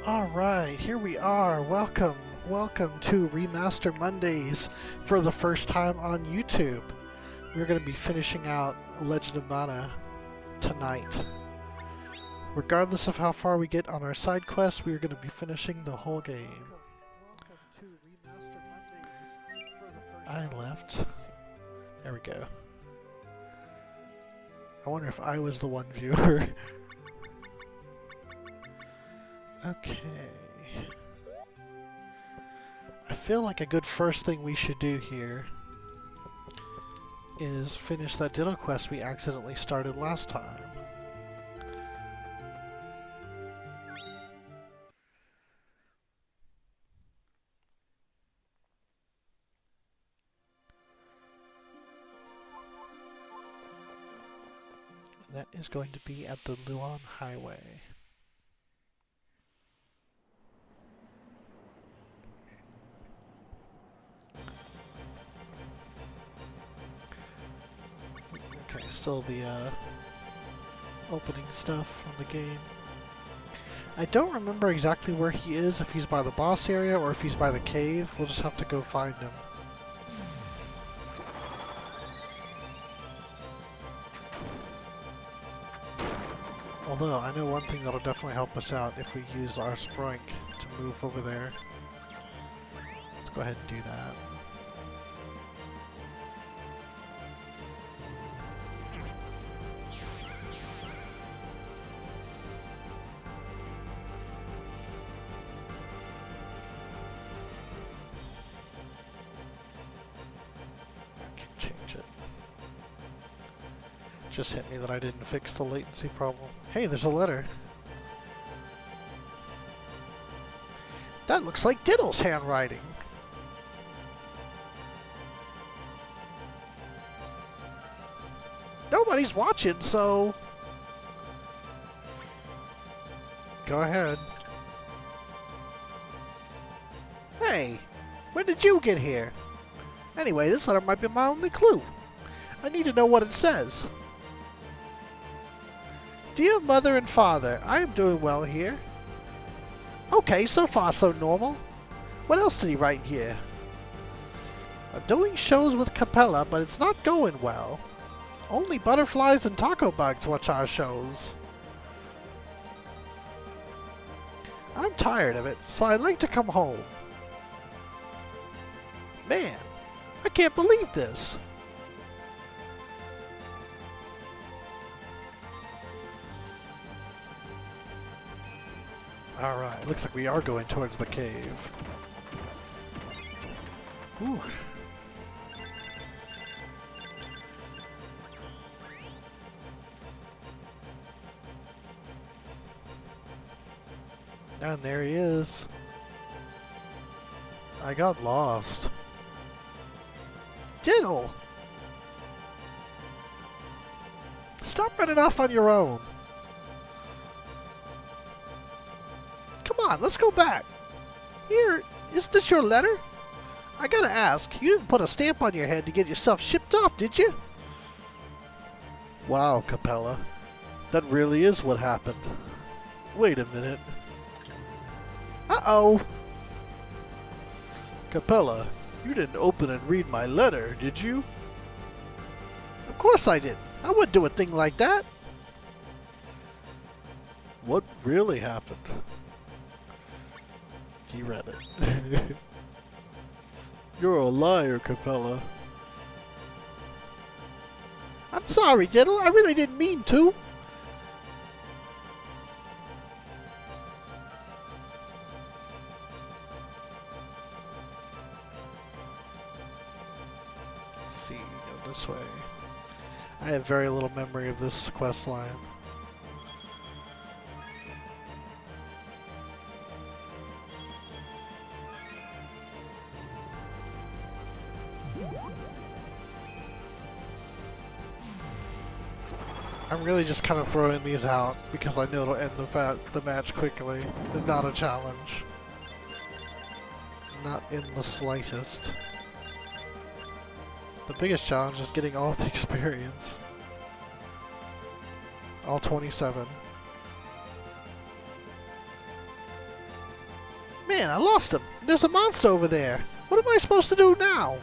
Alright, here we are. Welcome to Remaster Mondays for the first time on YouTube. We're going to be finishing out Legend of Mana tonight. Regardless of how far we get on our side quests, we are going to be finishing the whole game. I left. There we go. I wonder if I was the one viewer. Okay. I feel like a good first thing we should do here is finish that Ditto quest we accidentally started last time. That is going to be at the Luan Highway. Okay, still the opening stuff from the game. I don't remember exactly where he is, if he's by the boss area or if he's by the cave. We'll just have to go find him. Although, I know one thing that'll definitely help us out if we use our Sprink to move over there. Let's go ahead and do that. Just hit me that I didn't fix the latency problem. Hey, there's a letter. That looks like Diddle's handwriting. Nobody's watching, so... Go ahead. Hey, when did you get here? Anyway, this letter might be my only clue. I need to know what it says. Dear Mother and Father, I am doing well here. Okay, so far so normal. What else did he write here? I'm doing shows with Capella, but it's not going well. Only butterflies and taco bugs watch our shows. I'm tired of it, so I'd like to come home. Man, I can't believe this. Alright, looks like we are going towards the cave. Whew. And there he is. I got lost. Diddle! Stop running off on your own. Come on, let's go back. Here, is this your letter? I gotta ask, you didn't put a stamp on your head to get yourself shipped off, did you? Wow, Capella. That really is what happened. Wait a minute. Uh-oh. Capella, you didn't open and read my letter, did you? Of course I didn't. I wouldn't do a thing like that. What really happened? He read it. You're a liar, Capella. I'm sorry, Diddle. I really didn't mean to. Let's see, go this way. I have very little memory of this quest line. I'm really just kind of throwing these out because I know it'll end the match quickly. And not a challenge. Not in the slightest. The biggest challenge is getting all the experience. All 27. Man, I lost him. There's a monster over there. What am I supposed to do now?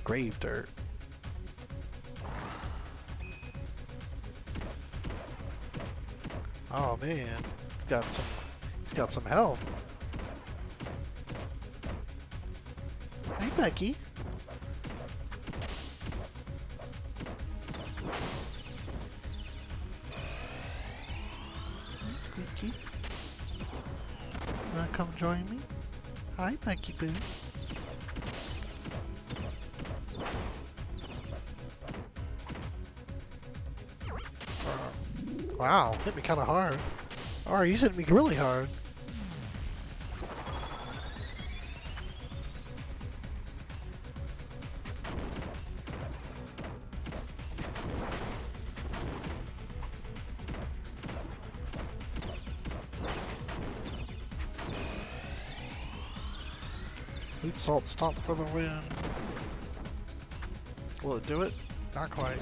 Grave dirt. Oh man, he's got some health. Hey Becky. Squeaky. Wanna come join me? Hi Becky Boo. Wow, hit me kind of hard. Oh, you hit me really hard. Loot salt stop for the win. Will it do it? Not quite.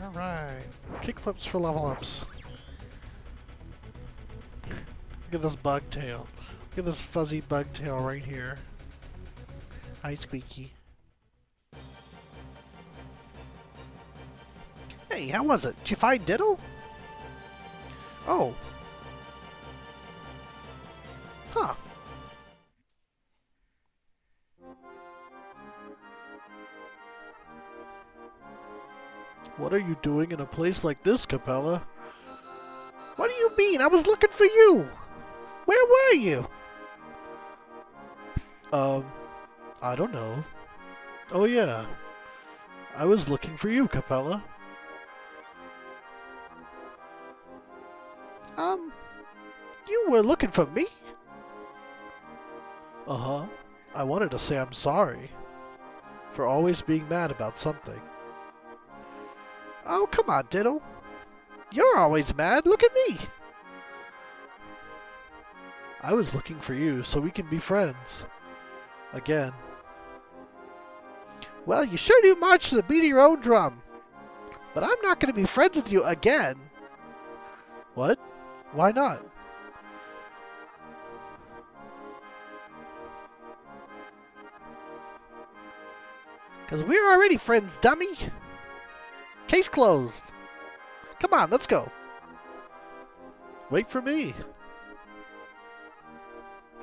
Alright. Kickflips for level ups. Look at this bug tail. Look at this fuzzy bug tail right here. Hi Squeaky. Hey, how was it? Did you find Diddle? Oh. Huh. What are you doing in a place like this, Capella? What do you mean? I was looking for you! Where were you? I don't know. Oh yeah. I was looking for you, Capella. You were looking for me? Uh-huh. I wanted to say I'm sorry for always being mad about something. Oh, come on, Diddle. You're always mad. Look at me. I was looking for you so we can be friends. Again. Well, you sure do march to the beat of your own drum. But I'm not going to be friends with you again. What? Why not? Because we're already friends, dummy. Case closed. Come on, let's go. Wait for me.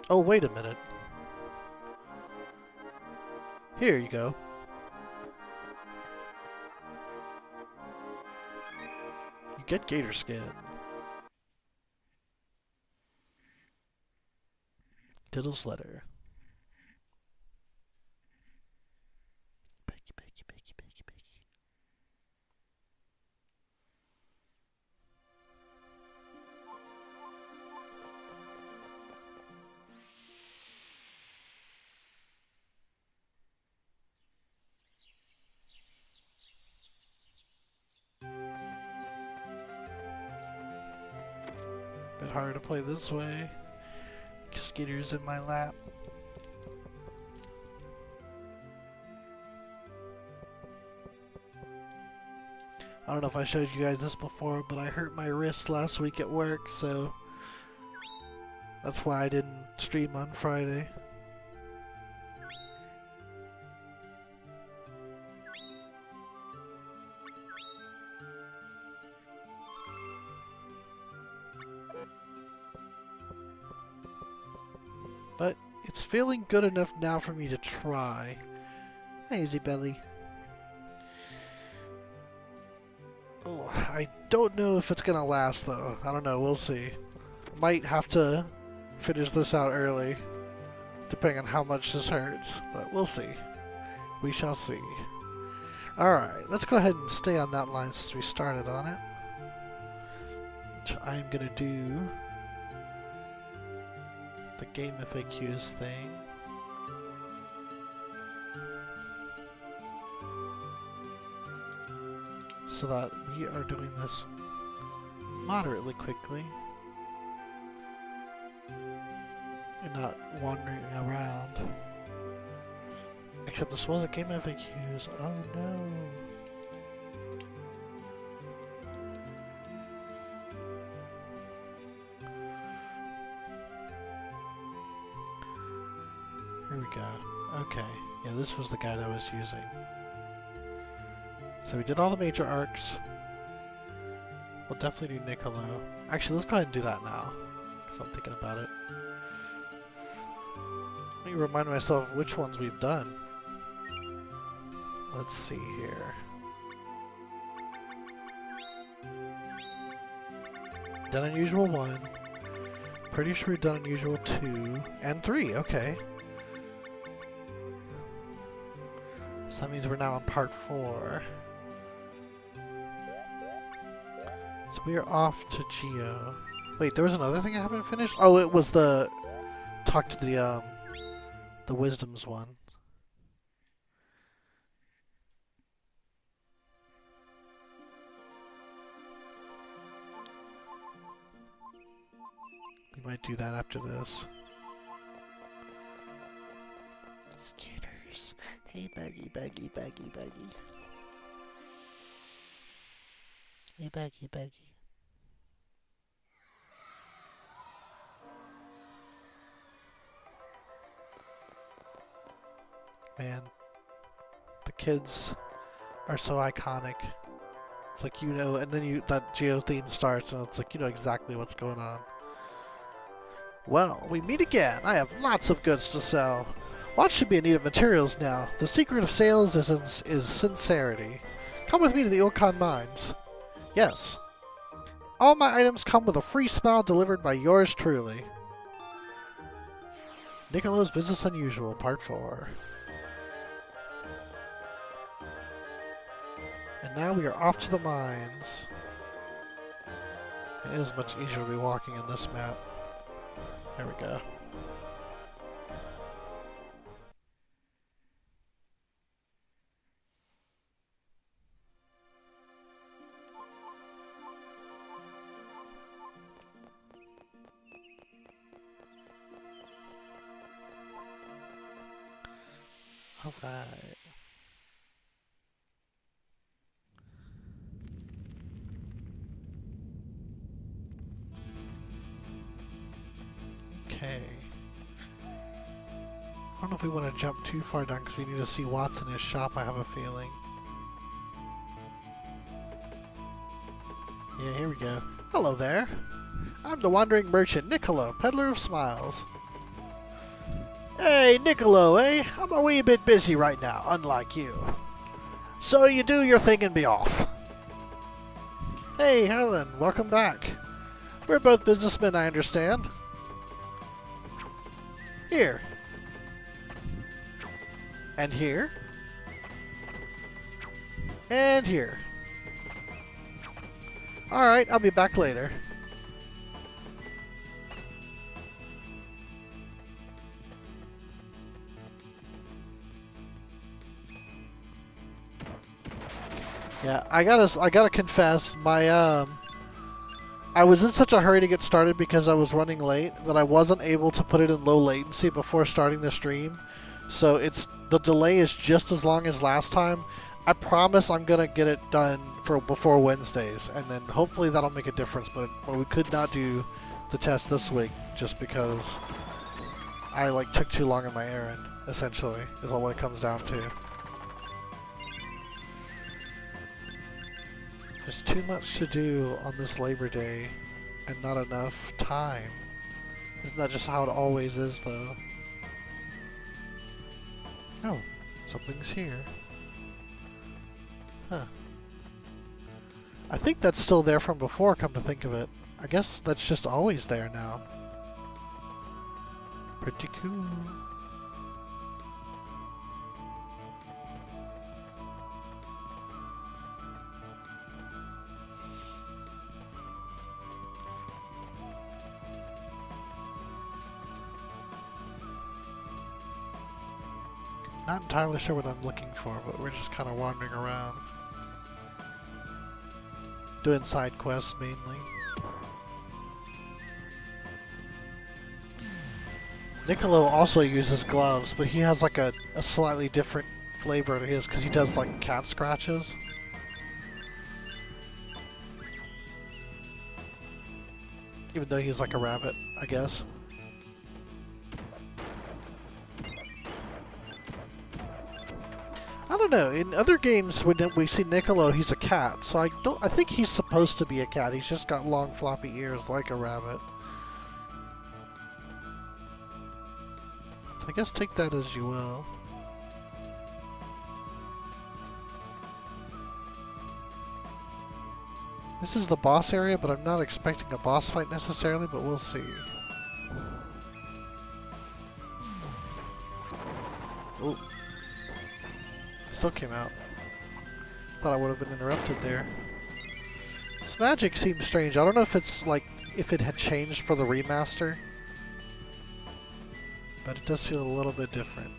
Oh, wait a minute. Here you go. You get gator skin. Diddle's letter. Becky, Becky, Becky, Becky, Becky. Bit harder to play this way. Skitter's in my lap. I don't know if I showed you guys this before, but I hurt my wrist last week at work, so that's why I didn't stream on Friday. But it's feeling good enough now for me to try. Hi, Easy Belly. Oh, I don't know if it's gonna last though. I don't know, we'll see. Might have to finish this out early, depending on how much this hurts, but we'll see. We shall see. Alright, let's go ahead and stay on that line since we started on it. Which I'm gonna do the game FAQs thing. So that we are doing this moderately quickly. and not wandering around. Except this wasn't game FAQs. Oh no. Here we go. Okay. Yeah, this was the guide I was using. So we did all the major arcs. We'll definitely do Niccolo. Actually, let's go ahead and do that now, because I'm thinking about it. Let me remind myself which ones we've done. Let's see here. Done Unusual 1. Pretty sure we've done Unusual 2 and 3. Okay. So that means we're now on part 4. So we are off to Geo. Wait, there was another thing I haven't finished? Oh, it was the talk to the Wisdoms one. We might do that after this. Scooters. Hey, Buggy, Buggy, Buggy, Buggy. Hey, Buggy, Buggy. Man, the kids are so iconic. It's like, you know, and then that Geo theme starts and it's like, you know exactly what's going on. Well, we meet again. I have lots of goods to sell. Lots should be in need of materials now. The secret of sales is sincerity. Come with me to the Ilkan Mines. Yes. All my items come with a free smile delivered by yours truly. Niccolo's Business Unusual, Part 4. And now we are off to the mines. It is much easier to be walking in this map. There we go. All right. Okay. I don't know if we want to jump too far down because we need to see Watts in his shop, I have a feeling. Yeah, here we go. Hello there. I'm the wandering merchant, Niccolo, peddler of smiles. Hey, Niccolo, eh? I'm a wee bit busy right now, unlike you. So you do your thing and be off. Hey, Helen, welcome back. We're both businessmen, I understand. Here. And here. And here. Alright, I'll be back later. Yeah, I gotta confess, my I was in such a hurry to get started because I was running late that I wasn't able to put it in low latency before starting the stream. So the delay is just as long as last time. I promise I'm gonna get it done before Wednesdays, and then hopefully that'll make a difference. But we could not do the test this week just because I took too long on my errand. Essentially, is all what it comes down to. There's too much to do on this Labor Day and not enough time. Isn't that just how it always is, though? Oh, something's here. Huh. I think that's still there from before, come to think of it. I guess that's just always there now. Pretty cool. Not entirely sure what I'm looking for, but we're just kind of wandering around. Doing side quests mainly. Niccolo also uses gloves, but he has like a slightly different flavor to his because he does like cat scratches. Even though he's like a rabbit, I guess. I don't know. In other games, when we see Niccolo, he's a cat. So I think he's supposed to be a cat. He's just got long, floppy ears like a rabbit. So I guess take that as you will. This is the boss area, but I'm not expecting a boss fight necessarily, but we'll see. Oh. Still came out. Thought I would have been interrupted there. This magic seems strange. I don't know if it's like if it had changed for the remaster, but it does feel a little bit different.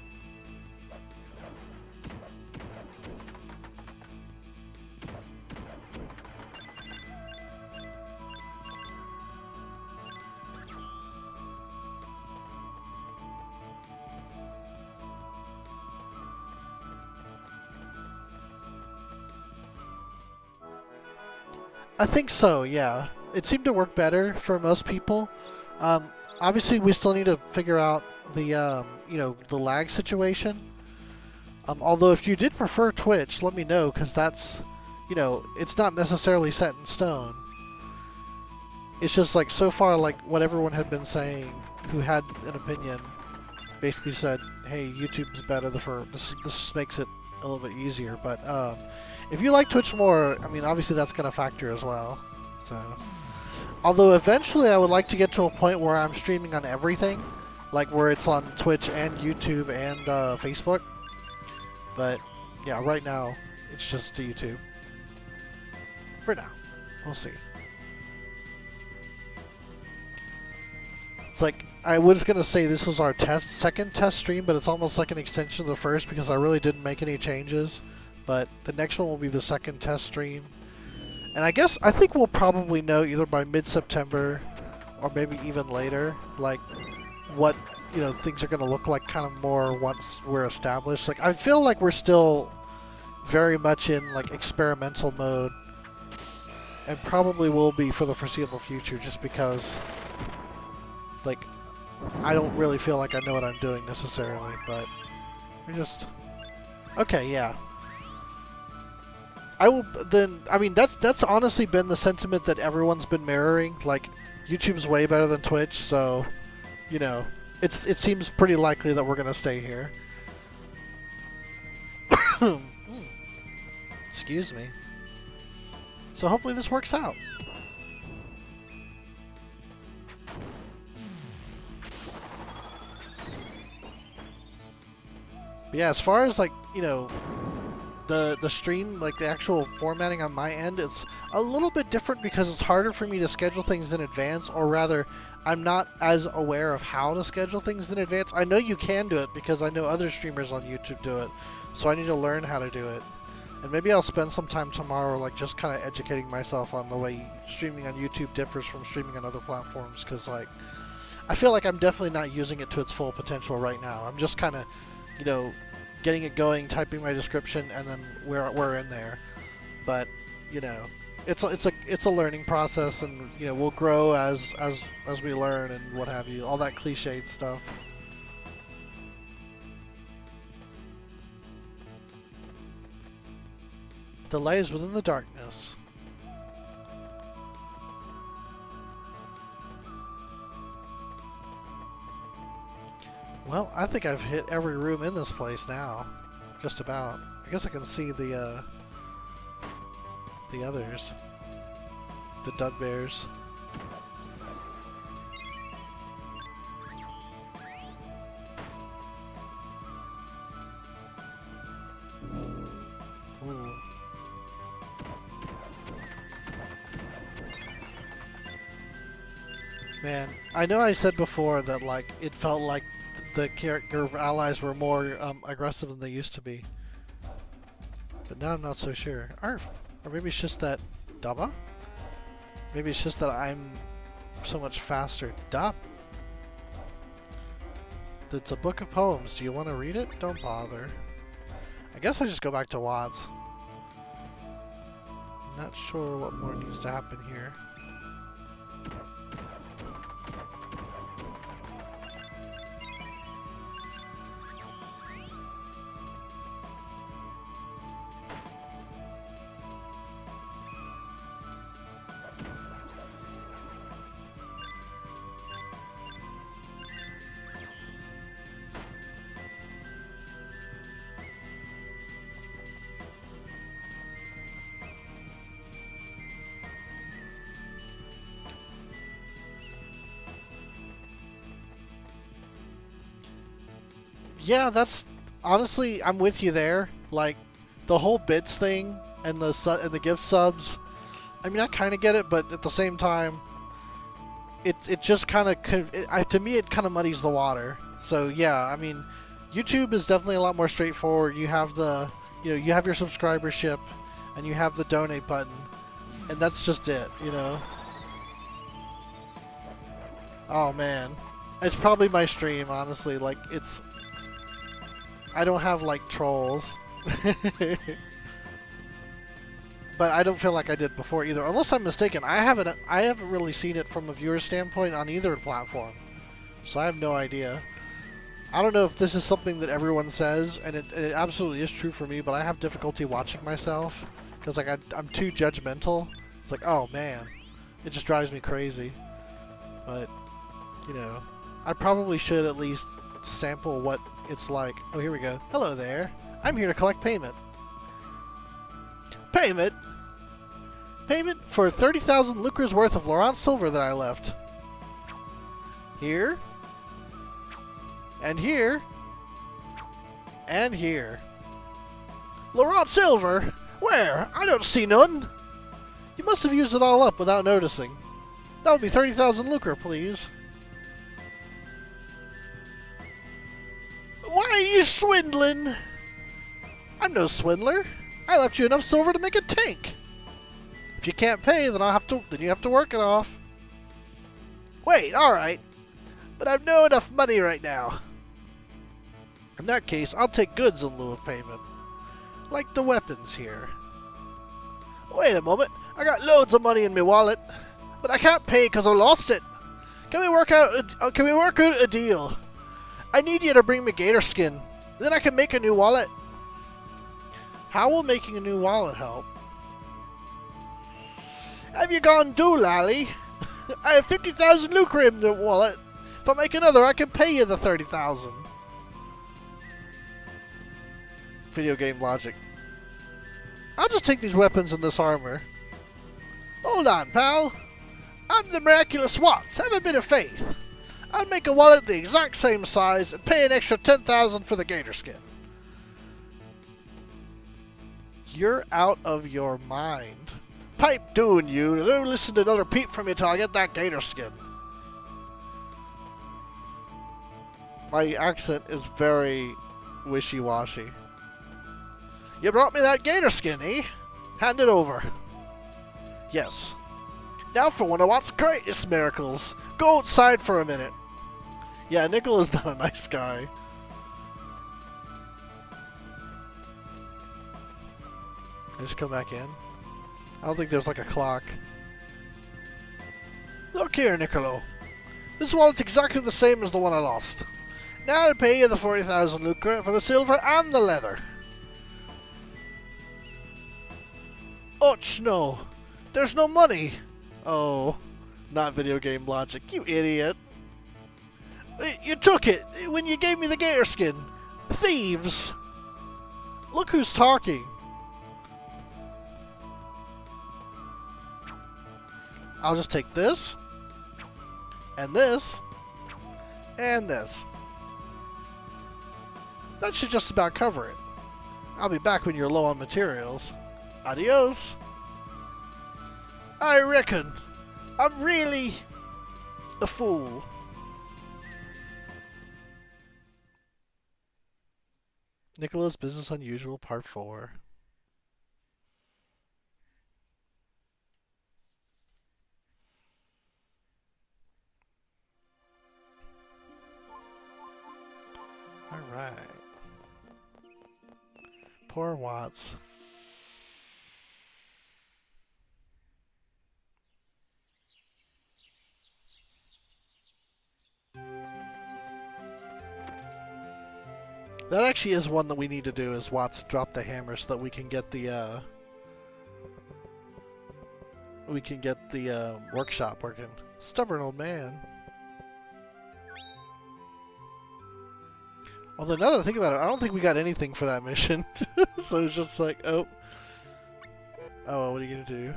I think so, yeah. It seemed to work better for most people. Obviously, we still need to figure out the, the lag situation. Although, if you did prefer Twitch, let me know, because that's, it's not necessarily set in stone. It's just like, so far, like, what everyone had been saying, who had an opinion, basically said, hey, YouTube's better for this makes it a little bit easier, but if you like Twitch more, I mean, obviously that's going to factor as well. So, although eventually I would like to get to a point where I'm streaming on everything, like where it's on Twitch and YouTube and Facebook. But yeah, right now it's just YouTube. For now, we'll see. It's like, I was going to say this was our second test stream, but it's almost like an extension of the first because I really didn't make any changes. But the next one will be the second test stream. And I think we'll probably know either by mid-September or maybe even later, like, what, things are going to look like kind of more once we're established. Like, I feel like we're still very much in, like, experimental mode. And probably will be for the foreseeable future just because, like, I don't really feel like I know what I'm doing necessarily, but we just... Okay, yeah. That's honestly been the sentiment that everyone's been mirroring. Like, YouTube's way better than Twitch, so, it seems pretty likely that we're gonna stay here. Excuse me. So hopefully this works out. But yeah, as far as, like, the stream, like the actual formatting on my end, it's a little bit different because it's harder for me to schedule things in advance, or rather, I'm not as aware of how to schedule things in advance. I know you can do it because I know other streamers on YouTube do it, so I need to learn how to do it. And maybe I'll spend some time tomorrow, like, just kind of educating myself on the way streaming on YouTube differs from streaming on other platforms, because, like, I feel like I'm definitely not using it to its full potential right now. I'm just kind of, getting it going, typing my description, and then we're in there. But it's a learning process, and we'll grow as we learn and what have you, all that cliched stuff. The light is within the darkness. Well, I think I've hit every room in this place now. Just about. I guess I can see the others. The Dugbears. Ooh. Man, I know I said before that, like, it felt like the character allies were more aggressive than they used to be. But now I'm not so sure. Arf! Or maybe it's just that... Daba? Maybe it's just that I'm so much faster. Dab! It's a book of poems. Do you want to read it? Don't bother. I guess I just go back to Watts. Not sure what more needs to happen here. Yeah, that's honestly, I'm with you there. Like the whole bits thing and the gift subs. I mean, I kind of get it, but at the same time, it just kind of to me it kind of muddies the water. So yeah, I mean, YouTube is definitely a lot more straightforward. You have you have your subscribership, and you have the donate button, and that's just it. Oh man, it's probably my stream, honestly. Like I don't have like trolls. But I don't feel like I did before either. Unless I'm mistaken, I haven't really seen it from a viewer standpoint on either platform. So I have no idea. I don't know if this is something that everyone says, and it absolutely is true for me, but I have difficulty watching myself because like I'm too judgmental. It's like, oh man, it just drives me crazy. But I probably should at least sample what it's like. Oh, here we go. Hello there. I'm here to collect payment. Payment? Payment for 30,000 lucres worth of Laurent silver that I left. Here. And here. And here. Laurent silver? Where? I don't see none. You must have used it all up without noticing. That would be 30,000 lucre, please. Why are you swindling? I'm no swindler. I left you enough silver to make a tank. If you can't pay, then you have to work it off. Wait, all right. But I've no enough money right now. In that case, I'll take goods in lieu of payment. Like the weapons here. Wait a moment. I got loads of money in my wallet, but I can't pay because I lost it. Can we work out a deal? I need you to bring me gator skin. Then I can make a new wallet. How will making a new wallet help? Have you gone doolally? I have 50,000 lucre in the wallet. If I make another, I can pay you the 30,000. Video game logic. I'll just take these weapons and this armor. Hold on, pal. I'm the miraculous Watts. Have a bit of faith. I'll make a wallet the exact same size and pay an extra 10,000 for the gator skin. You're out of your mind. Pipe doing you. Don't listen to another peep from you till I get that gator skin. My accent is very wishy-washy. You brought me that gator skin, eh? Hand it over. Yes. Now for one of Watts' greatest miracles. Go outside for a minute. Yeah, Nicola's not a nice guy. Can I just come back in? I don't think there's like a clock. Look here, Niccolo. This wallet's exactly the same as the one I lost. Now I'll pay you the 40,000 lucre for the silver and the leather. Och no. There's no money. Oh, not video game logic, you idiot. You took it when you gave me the gator skin. Thieves. Look who's talking. I'll just take this, and this, and this. That should just about cover it. I'll be back when you're low on materials. Adios. I reckon I'm really a fool. Nicola's Business Unusual Part 4. Alright. Poor Watts. That actually is one that we need to do, is Watts drop the hammer so that we can get the workshop working. Stubborn old man. Although now that I think about it, I don't think we got anything for that mission. So it's just like, oh, what are you gonna do?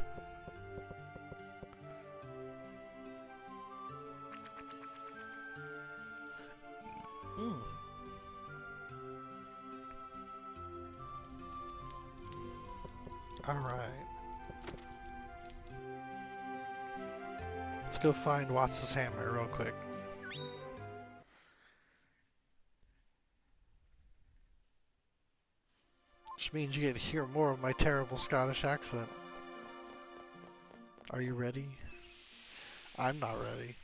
Alright. Let's go find Watts' hammer real quick. Which means you get to hear more of my terrible Scottish accent. Are you ready? I'm not ready.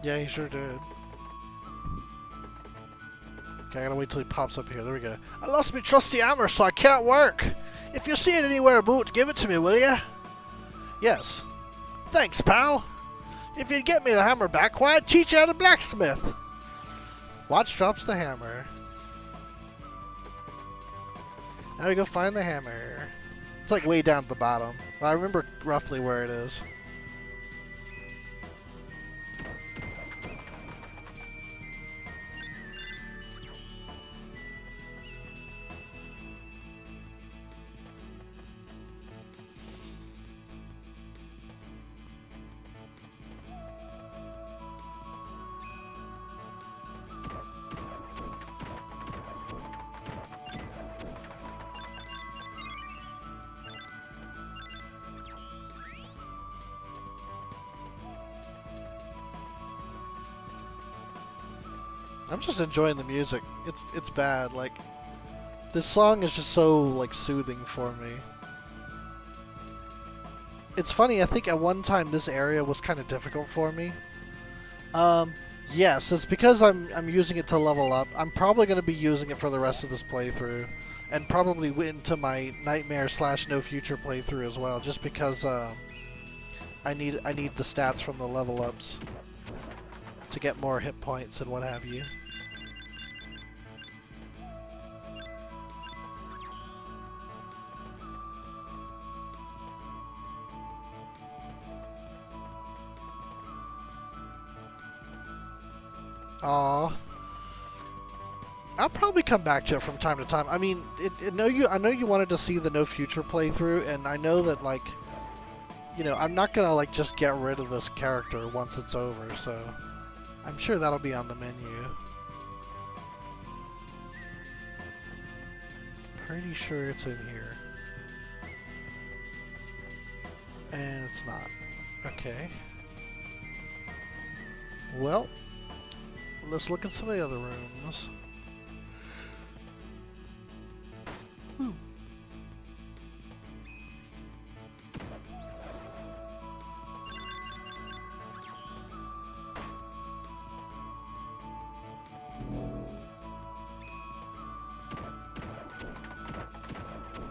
Yeah, he sure did. Okay, I gotta wait till he pops up here. There we go. I lost my trusty hammer, so I can't work. If you see it anywhere about, give it to me, will ya? Yes. Thanks, pal. If you'd get me the hammer back, why I'd teach you how to blacksmith. Watch drops the hammer. Now we go find the hammer. It's like way down at the bottom. Well, I remember roughly where it is. I'm just enjoying the music. It's bad. Like, this song is just so like soothing for me. It's funny. I think at one time this area was kind of difficult for me. Yes, it's because I'm using it to level up. I'm probably going to be using it for the rest of this playthrough, and probably into my Nightmare / No Future playthrough as well, just because I need the stats from the level ups to get more hit points and what have you. Aww. I'll probably come back to it from time to time. I mean, I know you wanted to see the No Future playthrough, and I know that, like, you know, I'm not gonna like just get rid of this character once it's over, so I'm sure that'll be on the menu. Pretty sure it's in here. And it's not. Okay. Well, let's look at some of the other rooms. Ooh.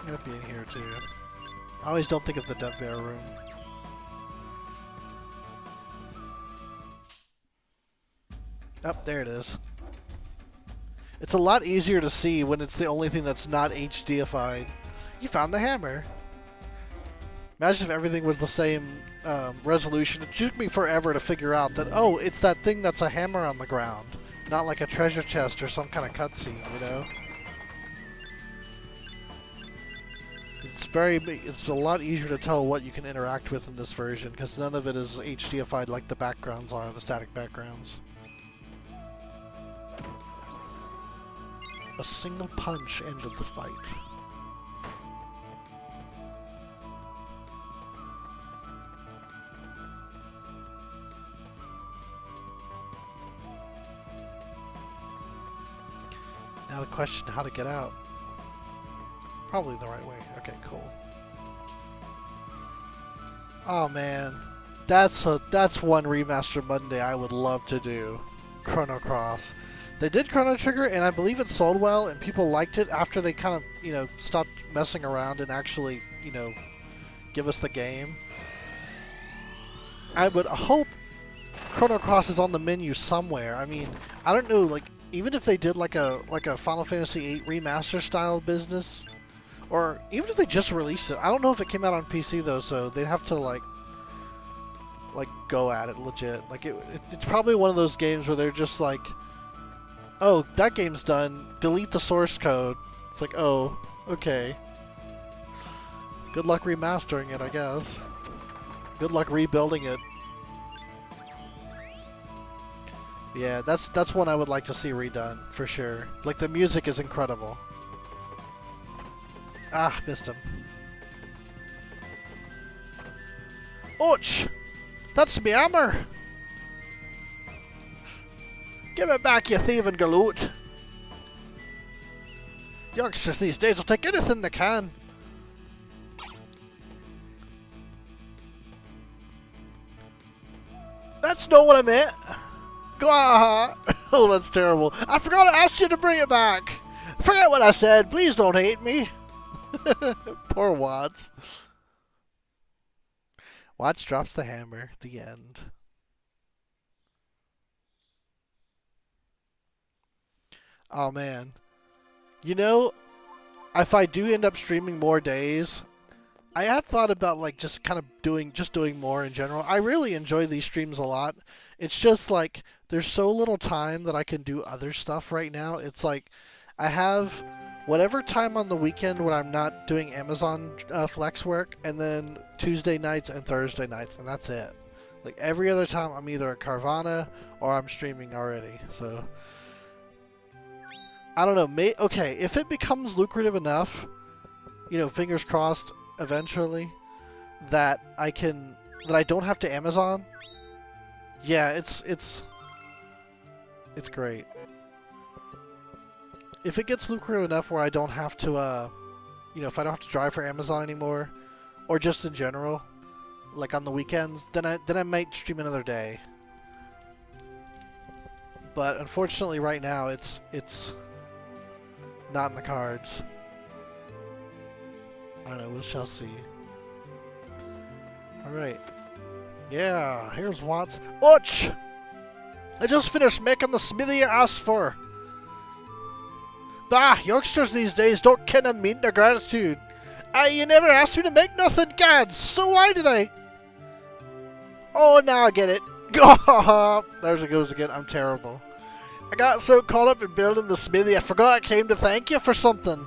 Gotta be in here too. I always don't think of the Dead Bear room. Oh, there it is. It's a lot easier to see when it's the only thing that's not HDified. You found the hammer. Imagine if everything was the same resolution. It took me forever to figure out that, oh, it's that thing that's a hammer on the ground. Not like a treasure chest or some kind of cutscene, you know? It's a lot easier to tell what you can interact with in this version, because none of it is HDified like the backgrounds are, the static backgrounds. A single punch ended the fight. Now the question, how to get out? Probably the right way. Okay, cool. Oh man, that's one Remaster Monday I would love to do. Chrono Cross. They did Chrono Trigger, and I believe it sold well, and people liked it after they kind of, you know, stopped messing around and actually, you know, give us the game. I would hope Chrono Cross is on the menu somewhere. I mean, I don't know, like, even if they did like a Final Fantasy VIII remaster style business, or even if they just released it. I don't know if it came out on PC though, so they'd have to like go at it legit. Like it's probably one of those games where they're just like, oh, that game's done, delete the source code. It's like, oh, okay. Good luck remastering it, I guess. Good luck rebuilding it. Yeah, that's one I would like to see redone, for sure. Like, the music is incredible. Ah, missed him. Ouch! That's me hammer! Give it back, you thieving galoot! Youngsters these days will take anything they can. That's not what I meant! Oh, that's terrible. I forgot to ask you to bring it back. Forget what I said. Please don't hate me. Poor Watts. Watts drops the hammer. The end. Oh, man. You know, if I do end up streaming more days, I had thought about like just kind of doing more in general. I really enjoy these streams a lot. It's just like there's so little time that I can do other stuff right now. It's like I have whatever time on the weekend when I'm not doing Amazon flex work, and then Tuesday nights and Thursday nights, and that's it. Like every other time I'm either at Carvana or I'm streaming already. So I don't know. Okay, if it becomes lucrative enough, you know, fingers crossed, eventually, that I don't have to Amazon. Yeah, it's great. If it gets lucrative enough where I don't have to, you know, if I don't have to drive for Amazon anymore, or just in general, like on the weekends, then I might stream another day. But unfortunately, right now it's not in the cards. I don't know, we shall see. Alright. Yeah, here's Watts. Ouch! I just finished making the smithy you asked for. Bah, youngsters these days don't kinda mean their gratitude. You never asked me to make nothing, gads, so why did I? Oh, now I get it. There it goes again, I'm terrible. I got so caught up in building the smithy, I forgot I came to thank you for something.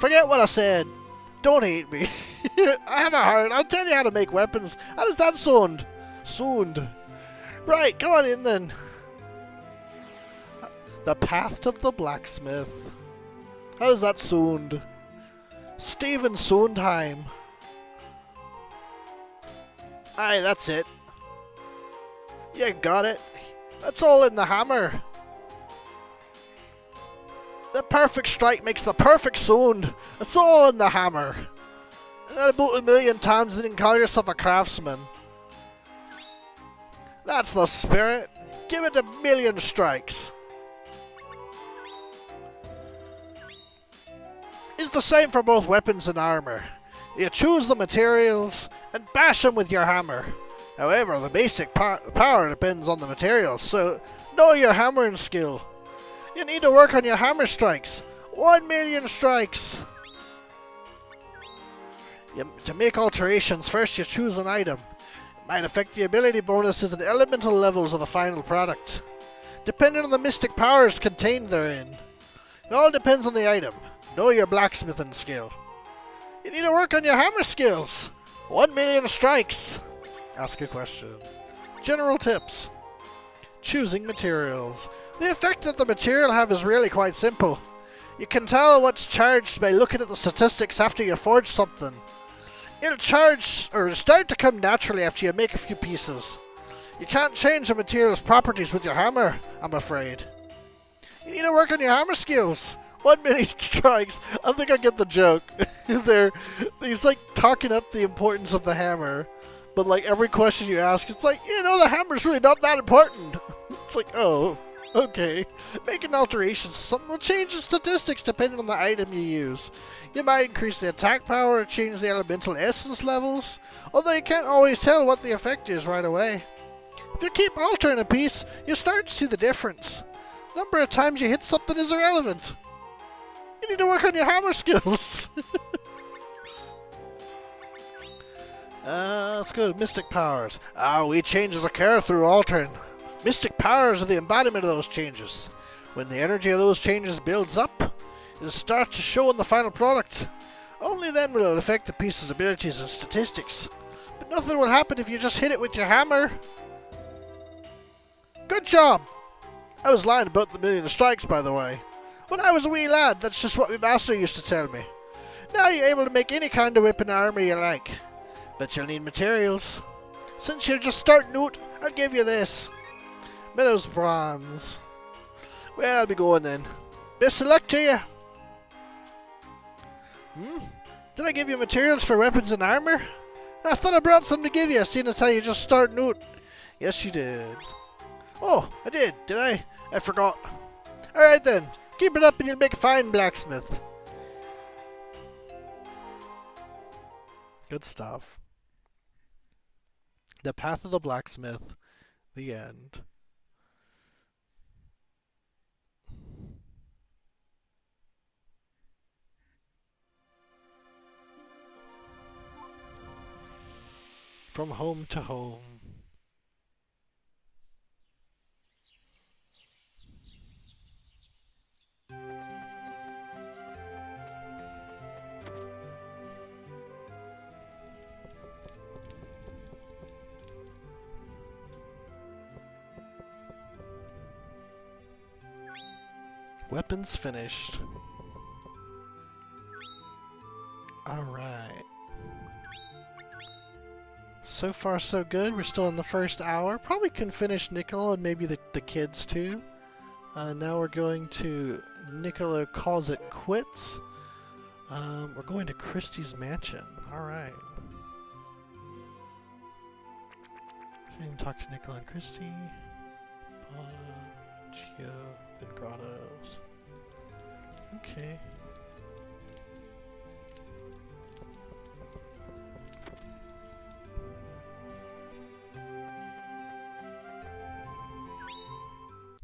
Forget what I said. Don't hate me. I have a heart. I'll tell you how to make weapons. How does that sound? Right, come on in then. The path of the blacksmith. How does that sound? Stephen Sondheim. Aye, that's it. You got it. That's all in the hammer. The perfect strike makes the perfect sound. It's all in the hammer. That about 1,000,000 times you didn't call yourself a craftsman. That's the spirit. Give it 1,000,000 strikes. It's the same for both weapons and armor. You choose the materials and bash them with your hammer. However, the basic power depends on the materials, so know your hammering skill. You need to work on your hammer strikes. 1,000,000 strikes. To make alterations, first you choose an item. It might affect the ability bonuses and elemental levels of the final product, depending on the mystic powers contained therein. It all depends on the item. Know your blacksmithing skill. You need to work on your hammer skills. 1,000,000 strikes. Ask a question. General tips. Choosing materials. The effect that the material have is really quite simple. You can tell what's charged by looking at the statistics after you forge something. It'll charge or start to come naturally after you make a few pieces. You can't change a material's properties with your hammer, I'm afraid. You need to work on your hammer skills. 1 million strikes. I think I get the joke. He's like talking up the importance of the hammer, but like every question you ask, it's like, the hammer's really not that important. It's like, oh, okay. Making alterations, something will change the statistics depending on the item you use. You might increase the attack power or change the elemental essence levels, although you can't always tell what the effect is right away. If you keep altering a piece, you start to see the difference. The number of times you hit something is irrelevant. You need to work on your hammer skills. Let's go to Mystic Powers. We changes occur through altering. Mystic Powers are the embodiment of those changes. When the energy of those changes builds up, it'll start to show in the final product. Only then will it affect the piece's abilities and statistics. But nothing will happen if you just hit it with your hammer. Good job! I was lying about the million of strikes, by the way. When I was a wee lad, that's just what my master used to tell me. Now you're able to make any kind of weapon or armor you like. But you'll need materials. Since you're just starting out, I'll give you this. Meadows Bronze. Well, I'll be going then. Best of luck to you! Did I give you materials for weapons and armor? I thought I brought some to give you, seeing as how you're just starting out. Yes, you did. Oh, I did I? I forgot. Alright then, keep it up and you'll make a fine blacksmith. Good stuff. The Path of the Blacksmith. The end. From home to home. Weapons finished. Alright. So far so good. We're still in the first hour. Probably can finish Nicola and maybe the kids too. Now we're going to Nicola Calls It Quits. We're going to Christie's mansion. Alright. So you can talk to Nicola and Christy. Geo, then Grottos. Okay.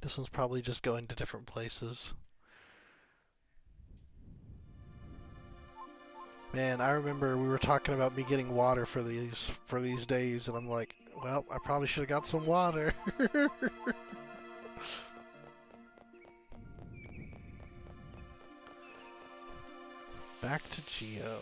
This one's probably just going to different places. Man, I remember we were talking about me getting water for these days, and I'm like, well, I probably should have got some water. Back to Geo.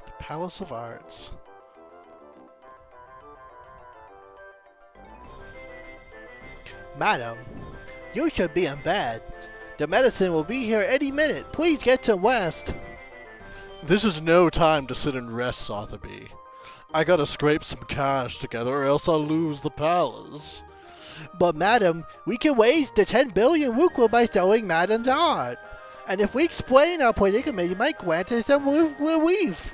The Palace of Arts. Madam, you should be in bed. The medicine will be here any minute. Please get to rest. This is no time to sit and rest, Sotheby. I gotta scrape some cash together or else I'll lose the palace. But madam, we can raise the 10 billion Wukwa by selling madam's art. And if we explain our predicament, you might grant us some relief.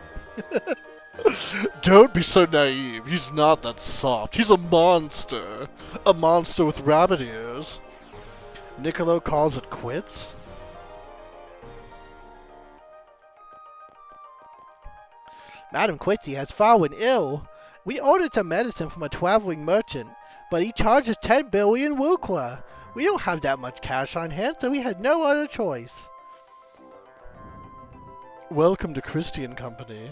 Don't be so naive. He's not that soft. He's a monster. A monster with rabbit ears. Niccolo calls it quits? Madam Quincy has fallen ill. We ordered some medicine from a traveling merchant, but he charges 10 billion Wukwa. We don't have that much cash on hand, so we had no other choice. Welcome to Christie and Company.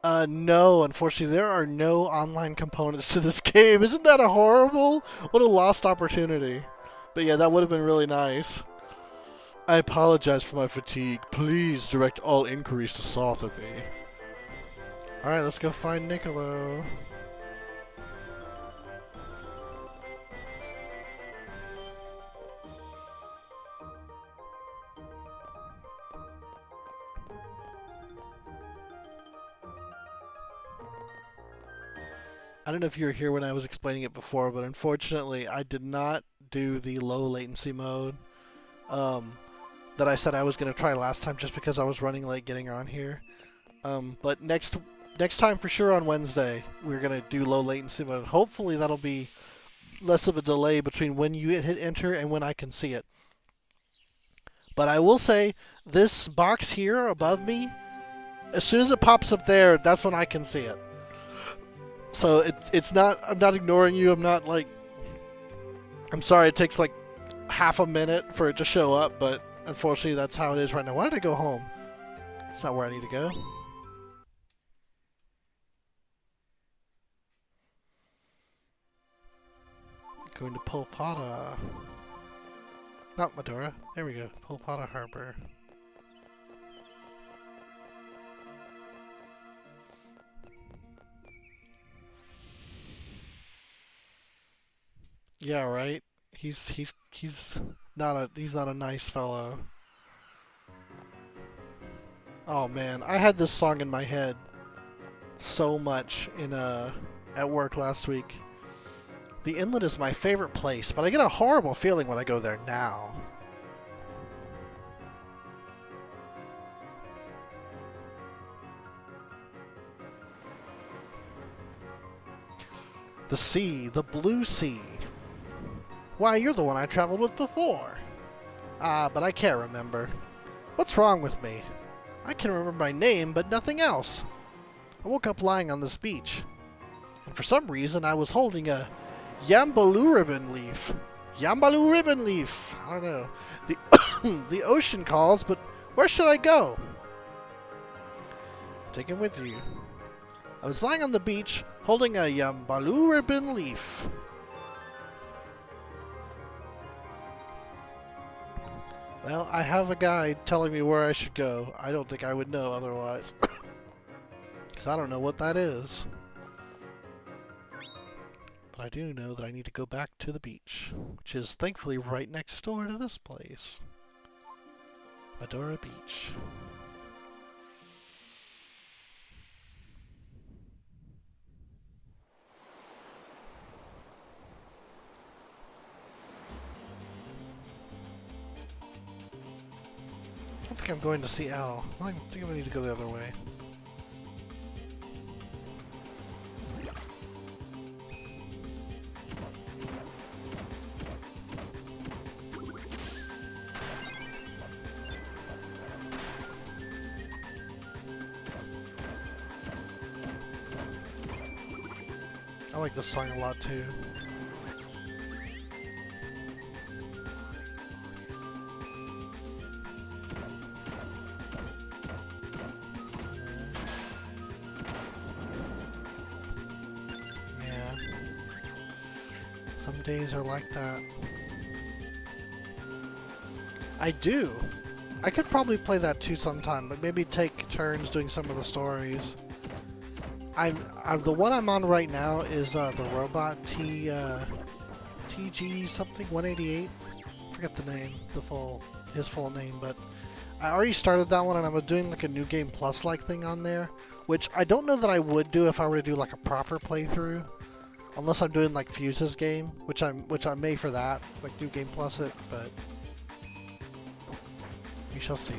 No, unfortunately, there are no online components to this game. Isn't that a horrible? What a lost opportunity. But yeah, that would have been really nice. I apologize for my fatigue. Please direct all inquiries to Sotheby. Alright, let's go find Niccolo. I don't know if you were here when I was explaining it before, but unfortunately, I did not do the low latency mode um, that I said I was going to try last time, just because I was running late getting on here. But next time for sure on Wednesday, we're going to do low latency mode. Hopefully, that'll be less of a delay between when you hit enter and when I can see it. But I will say, this box here above me, as soon as it pops up there, that's when I can see it. So it's not, I'm not ignoring you, I'm not like, I'm sorry it takes like half a minute for it to show up, but unfortunately that's how it is right now. Why did I go home? That's not where I need to go. Going to Polpata. Not Medora. There we go. Polpata Harbor. Yeah, right. He's not a nice fellow. Oh man, I had this song in my head so much in at work last week. The inlet is my favorite place, but I get a horrible feeling when I go there now. The sea, the blue sea. Why, you're the one I traveled with before. Ah, but I can't remember. What's wrong with me? I can remember my name, but nothing else. I woke up lying on this beach, and for some reason I was holding a Yambaloo ribbon leaf. Yambaloo ribbon leaf! I don't know. The ocean calls, but where should I go? Take it with you. I was lying on the beach, holding a Yambaloo ribbon leaf. Well, I have a guide telling me where I should go. I don't think I would know otherwise. Because I don't know what that is. But I do know that I need to go back to the beach, which is thankfully right next door to this place. Medora Beach. I don't think I'm going to see Al. I think I need to go the other way. I like this song a lot too. Yeah. Some days are like that. I do. I could probably play that too sometime, but maybe take turns doing some of the stories. I'm the one I'm on right now is the robot TG something 188. Forget the name, his full name, but I already started that one and I'm doing like a new game plus like thing on there, which I don't know that I would do if I were to do like a proper playthrough, unless I'm doing like Fuse's game, which I may for that, like new game plus it, but we shall see.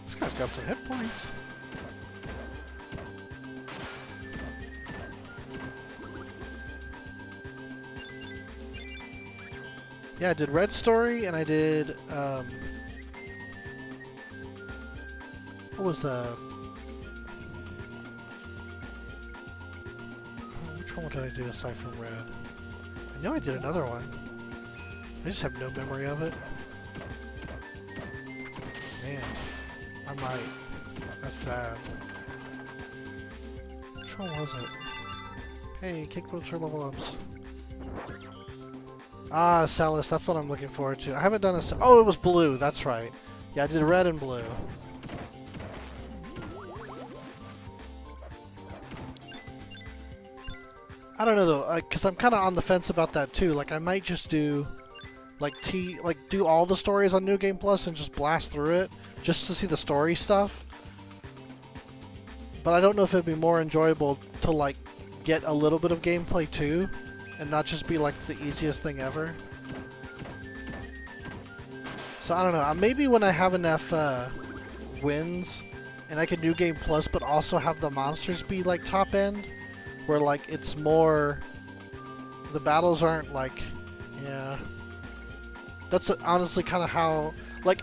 This guy's got some hit points. Yeah, I did Red Story, and I did, what was which one did I do aside from Red? I know I did another one. I just have no memory of it. Man, I might. That's sad. Which one was it? Hey, kickflips for level ups. Ah, Salis, that's what I'm looking forward to. I haven't done a... Oh, it was blue, that's right. Yeah, I did red and blue. I don't know though, because I'm kind of on the fence about that too. Like, I might just do... do all the stories on New Game Plus and just blast through it, just to see the story stuff. but I don't know if it'd be more enjoyable to like get a little bit of gameplay too, and not just be like the easiest thing ever. So I don't know. Maybe when I have enough wins, and I can do Game Plus, but also have the monsters be like top end, where like it's more. The battles aren't like, yeah. That's honestly kind of how, like,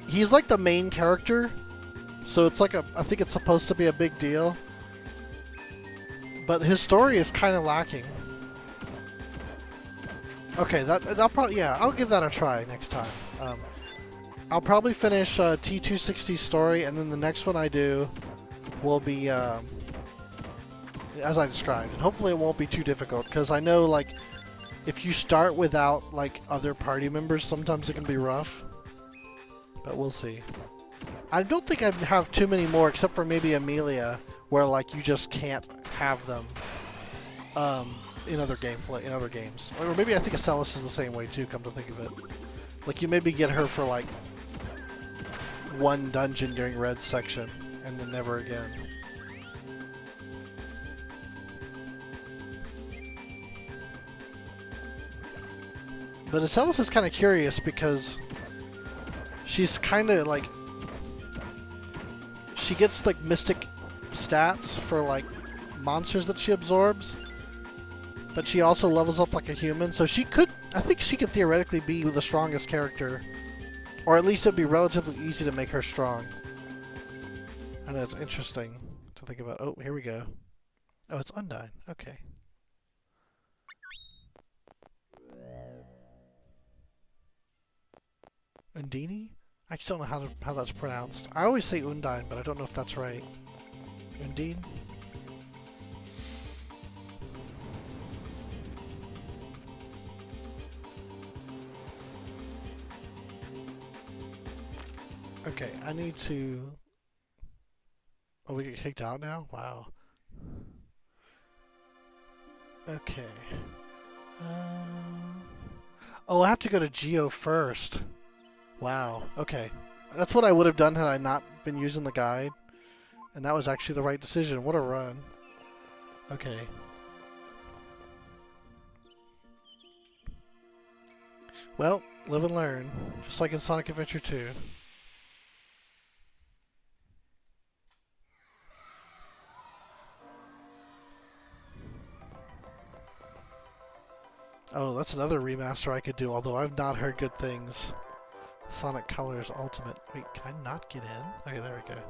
he's like the main character, so it's like I think it's supposed to be a big deal, but his story is kind of lacking. Okay, I'll give that a try next time. I'll probably finish T260 story, and then the next one I do will be as I described, and hopefully it won't be too difficult, because I know like if you start without like other party members, sometimes it can be rough. But we'll see. I don't think I have too many more, except for maybe Amelia, where like you just can't have them in other games. Or maybe I think Acellus is the same way too, come to think of it. Like you maybe get her for like one dungeon during Red section, and then never again. But Acellus is kind of curious because she's kind of like, she gets like mystic stats for like monsters that she absorbs, but she also levels up like a human, so I think she could theoretically be the strongest character, or at least it'd be relatively easy to make her strong. I know, it's interesting to think about. Oh, here we go. Oh, it's Undyne. Okay. Undini? I just don't know how that's pronounced. I always say Undyne, but I don't know if that's right. Undine? Okay, I need to... Oh, we get kicked out now? Wow. Okay. Oh, I have to go to Geo first. Wow, okay. That's what I would have done had I not been using the guide. And that was actually the right decision. What a run. Okay. Well, live and learn. Just like in Sonic Adventure 2. Oh, that's another remaster I could do, although I've not heard good things. Sonic Colors Ultimate. Wait, can I not get in? Okay, there we go.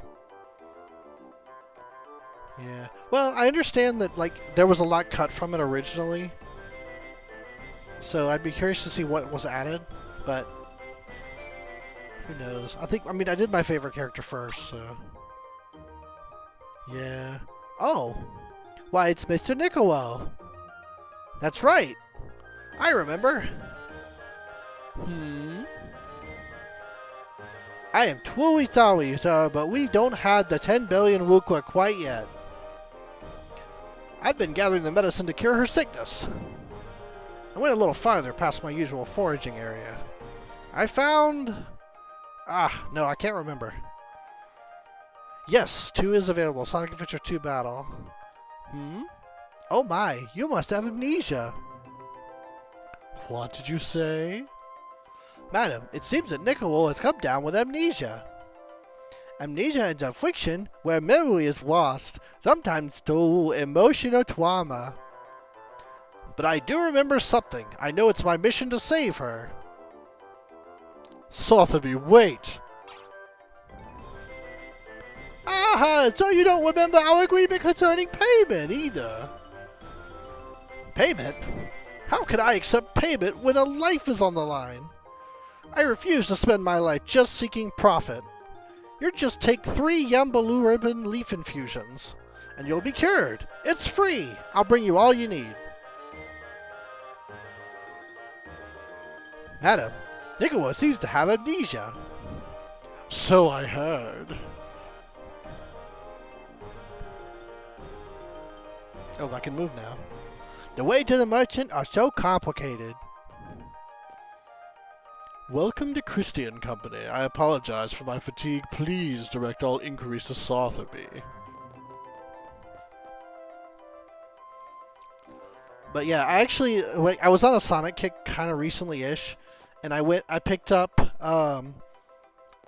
Yeah. Well, I understand that, like, there was a lot cut from it originally. So I'd be curious to see what was added, but who knows? I mean, I did my favorite character first, so... Yeah. Oh! Why, it's Mr. Nicolo! That's right! I remember! I am truly sorry, sir, but we don't have the 10 billion Wukwa quite yet. I've been gathering the medicine to cure her sickness. I went a little farther past my usual foraging area. I found... no, I can't remember. Yes, 2 is available. Sonic Adventure 2 Battle. Oh my, you must have amnesia. What did you say? Madam, it seems that Nicolo has come down with amnesia. Amnesia is an affliction where memory is lost, sometimes through emotional trauma. But I do remember something. I know it's my mission to save her. Sotheby, wait! Aha! So you don't remember our agreement concerning payment either. Payment? How can I accept payment when a life is on the line? I refuse to spend my life just seeking profit. You just take 3 Yambaloo ribbon leaf infusions, and you'll be cured. It's free. I'll bring you all you need. Madam, Nicolo seems to have amnesia. So I heard. Oh, I can move now. The way to the merchant are so complicated. Welcome to Christian Company. I apologize for my fatigue. Please direct all inquiries to Sotheby. But yeah, I actually like I was on a Sonic kick kind of recently-ish, and I picked up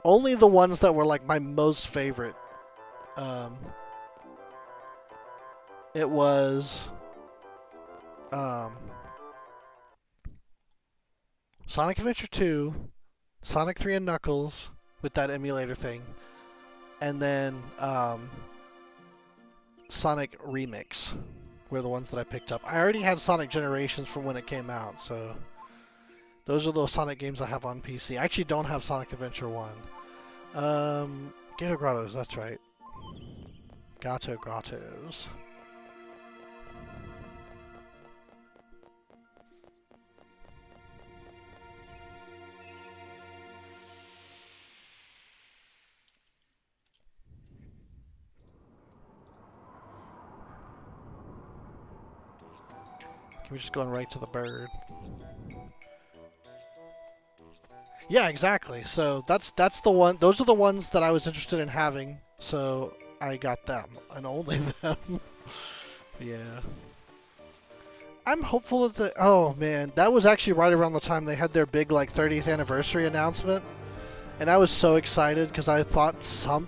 only the ones that were like my most favorite. Um, it was um, Sonic Adventure 2, Sonic 3 and Knuckles with that emulator thing, and then Sonic Remix were the ones that I picked up. I already had Sonic Generations from when it came out, so those are those Sonic games I have on PC. I actually don't have Sonic Adventure 1. Gato Grottos, that's right. Gato Grottos. We're just going right to the bird. Yeah, exactly. So that's the one. Those are the ones that I was interested in having. So I got them and only them. Yeah. I'm hopeful that oh man, that was actually right around the time they had their big like 30th anniversary announcement. And I was so excited because I thought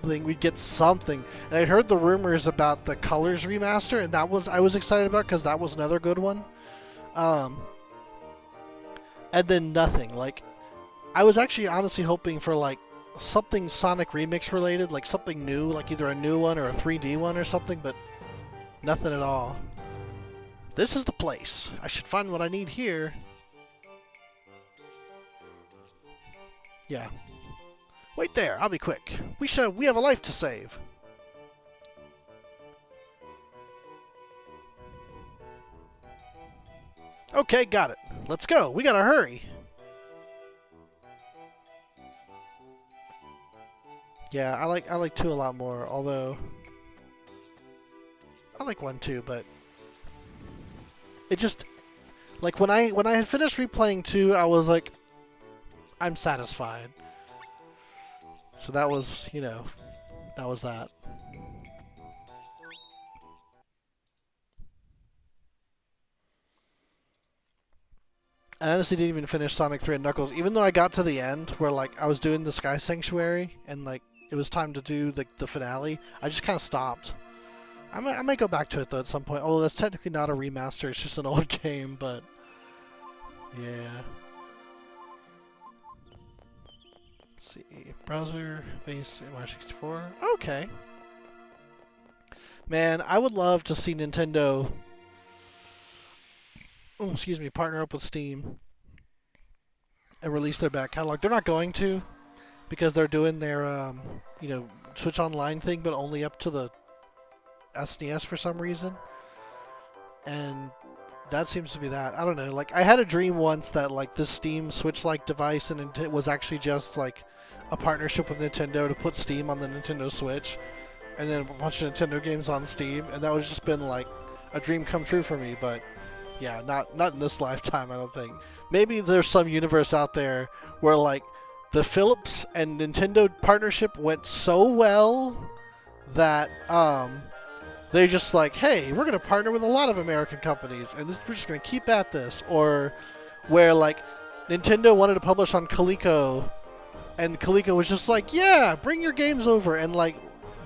we'd get something. And I'd heard the rumors about the Colors remaster, and I was excited about because that was another good one. And then nothing. Like, I was actually honestly hoping for like something Sonic Remix related, like something new, like either a new one or a 3D one or something, but nothing at all. This is the place. I should find what I need here. Yeah. Wait there, I'll be quick. We have a life to save. Okay, got it. Let's go. We gotta hurry. Yeah, I like 2 a lot more, although I like 1 too, but it just like when I had finished replaying 2, I was like I'm satisfied. So that was, you know, that was that. I honestly didn't even finish Sonic 3 and Knuckles, even though I got to the end where like I was doing the Sky Sanctuary and like it was time to do the finale. I just kind of stopped. I might go back to it though at some point. Although that's technically not a remaster; it's just an old game. But yeah. Let's see, browser based MR64. Okay. Man, I would love to see Nintendo. Oh, excuse me, partner up with Steam and release their back catalog. They're not going to, because they're doing their, you know, Switch Online thing, but only up to the SNES for some reason. And that seems to be that. I don't know. Like, I had a dream once that, like, this Steam Switch-like device and it was actually just, like, a partnership with Nintendo to put Steam on the Nintendo Switch, and then a bunch of Nintendo games on Steam, and that would just been, like, a dream come true for me, but yeah, not in this lifetime, I don't think. Maybe there's some universe out there where, like, the Philips and Nintendo partnership went so well that they're just like, hey, we're going to partner with a lot of American companies, and we're just going to keep at this. Or where, like, Nintendo wanted to publish on Coleco, and Coleco was just like, yeah, bring your games over. And, like,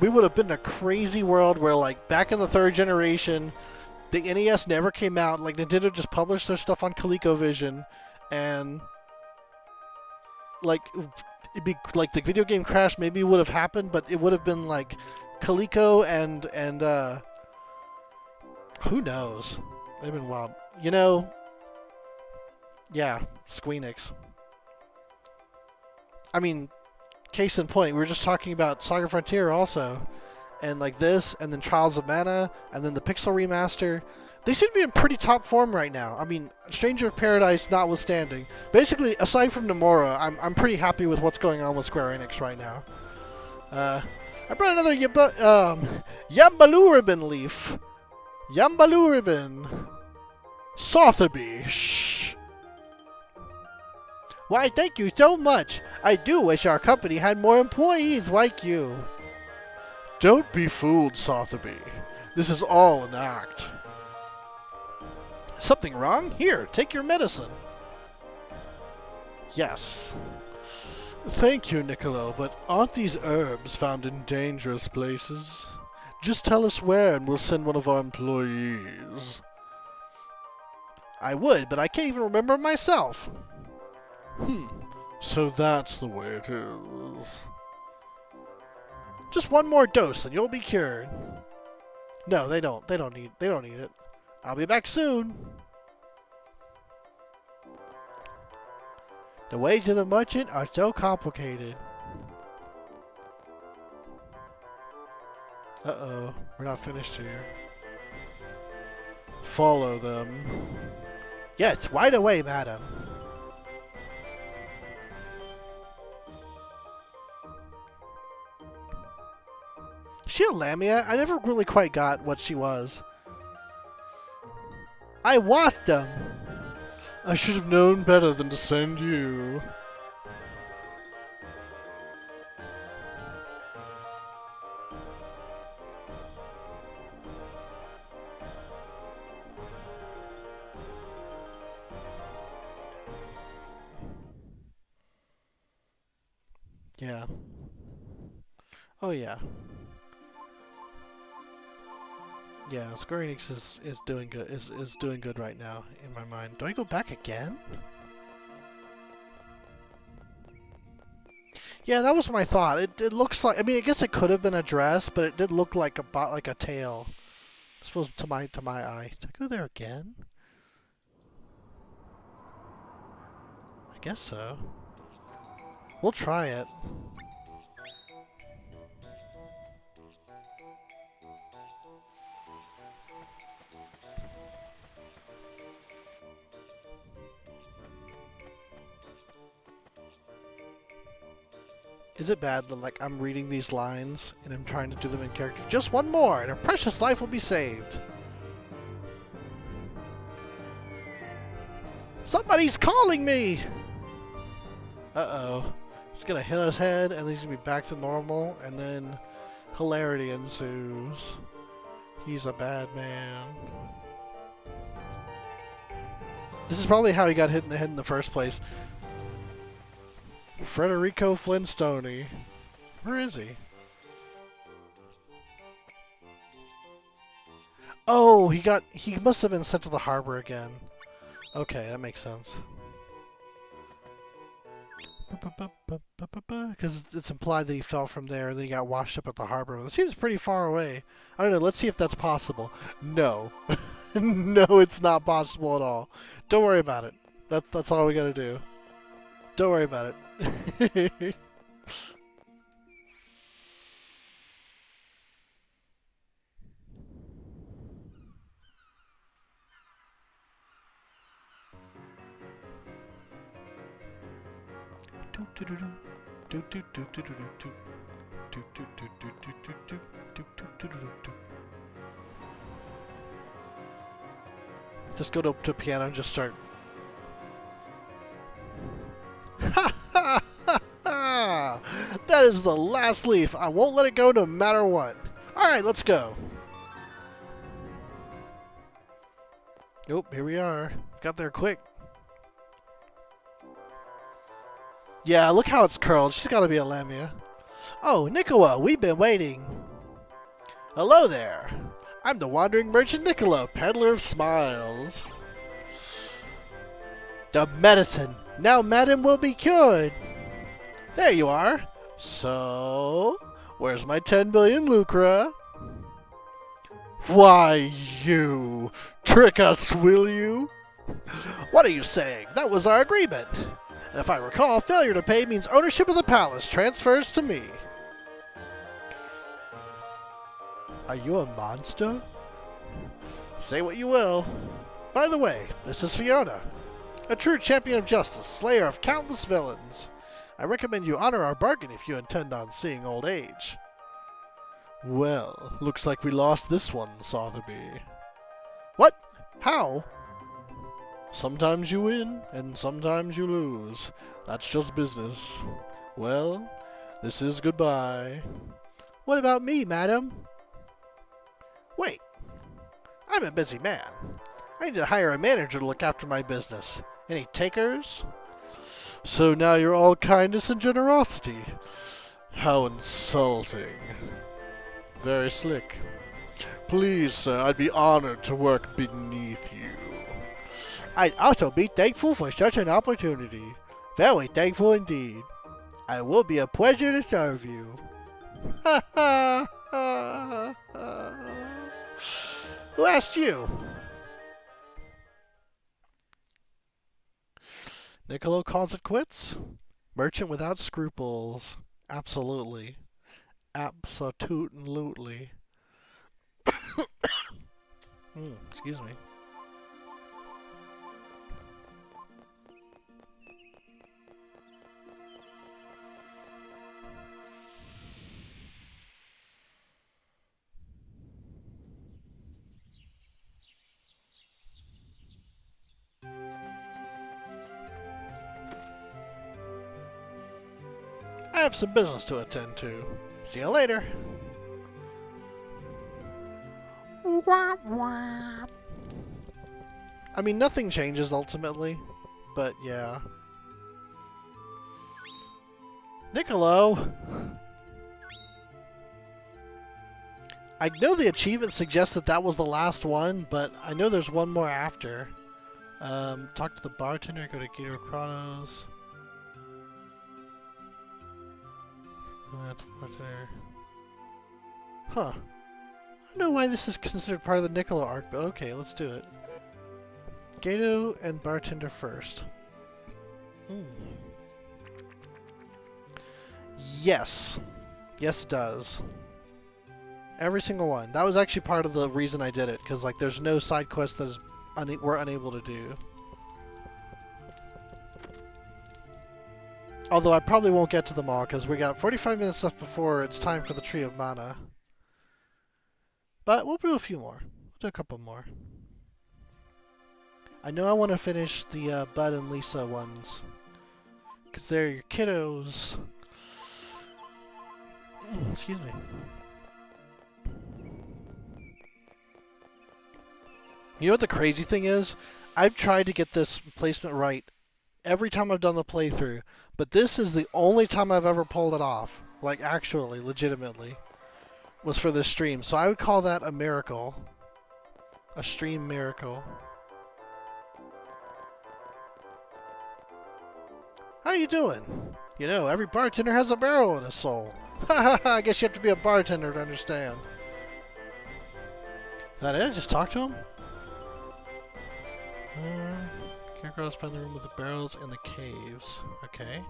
we would have been in a crazy world where, like, back in the 3rd generation, the NES never came out. Like, Nintendo just published their stuff on ColecoVision, and like it'd be like the video game crash maybe would have happened, but it would have been like Coleco and who knows? They've been wild, you know. Yeah, Squeenix. I mean, case in point, we were just talking about Saga Frontier also. And like this, and then Trials of Mana, and then the Pixel Remaster. They seem to be in pretty top form right now. I mean, Stranger of Paradise notwithstanding. Basically, aside from Nomura, I'm pretty happy with what's going on with Square Enix right now. I brought another Yambaloo Ribbon leaf. Yambaloo Ribbon. Sotheby. Shh. Why, thank you so much. I do wish our company had more employees like you. Don't be fooled, Sotheby. This is all an act. Something wrong? Here, take your medicine. Yes. Thank you, Niccolo, but aren't these herbs found in dangerous places? Just tell us where and we'll send one of our employees. I would, but I can't even remember myself. So that's the way it is. Just one more dose and you'll be cured. No, they don't need it. I'll be back soon. The ways of the merchant are so complicated. Uh-oh, we're not finished here. Follow them. Yes, right away, madam. Is she a Lamia? I never really quite got what she was. I washed them. I should have known better than to send you. Yeah. Oh yeah. Yeah, Square Enix is doing good is doing good right now in my mind. Do I go back again? Yeah, that was my thought. It looks like, I mean, I guess it could have been a dress, but it did look like a tail. I suppose to my eye. Did I go there again? I guess so. We'll try it. Is it bad that, like, I'm reading these lines and I'm trying to do them in character? Just one more and a precious life will be saved. Somebody's calling me! Uh-oh. He's gonna hit his head and he's gonna be back to normal and then hilarity ensues. He's a bad man. This is probably how he got hit in the head in the first place. Federico Flintstone. Where is he? Oh, he must have been sent to the harbor again. Okay, that makes sense. Because it's implied that he fell from there and then he got washed up at the harbor. It seems pretty far away. I don't know, let's see if that's possible. No. No, it's not possible at all. Don't worry about it. That's all we gotta do. Don't worry about it. Just go to piano and just start. That is the last leaf. I won't let it go no matter what. Alright, let's go. Oh, here we are. Got there quick. Yeah, look how it's curled. She's gotta be a Lamia. Oh, Niccolo, we've been waiting. Hello there. I'm the wandering merchant Niccolo, peddler of smiles. The medicine. Now madam will be cured. There you are. So, where's my 10 billion lucre? Why, you trick us, will you? What are you saying? That was our agreement. And if I recall, failure to pay means ownership of the palace transfers to me. Are you a monster? Say what you will. By the way, this is Fiona, a true champion of justice, slayer of countless villains. I recommend you honor our bargain if you intend on seeing old age. Well, looks like we lost this one, Sotheby. What? How? Sometimes you win, and sometimes you lose. That's just business. Well, this is goodbye. What about me, madam? Wait. I'm a busy man. I need to hire a manager to look after my business. Any takers? So now you're all kindness and generosity. How insulting. Very slick. Please, sir, I'd be honored to work beneath you. I'd also be thankful for such an opportunity. Very thankful indeed. It will be a pleasure to serve you. Ha ha ha ha. Who asked you? Niccolo calls it quits? Merchant without scruples. Absolutely. Absolutely. Excuse me. I have some business to attend to. See you later. I mean, nothing changes ultimately, but yeah. Niccolo! I know the achievement suggests that that was the last one, but I know there's one more after. Talk to the bartender, go to Gator Chronos. Huh. I don't know why this is considered part of the Niccolo arc, but okay, let's do it. Gato and bartender first. Yes. Yes, it does. Every single one. That was actually part of the reason I did it, because like there's no side quest that we're unable to do. Although I probably won't get to them all, because we got 45 minutes left before it's time for the Tree of Mana. But we'll do a few more. We'll do a couple more. I know I want to finish the Bud and Lisa ones, because they're your kiddos. Excuse me. You know what the crazy thing is? I've tried to get this placement right every time I've done the playthrough, but this is the only time I've ever pulled it off. Like, actually, legitimately. Was for this stream. So I would call that a miracle. A stream miracle. How you doing? You know, every bartender has a barrel in his soul. I guess you have to be a bartender to understand. Is that it? Just talk to him? Carecrows find the room with the barrels and the caves. Okay.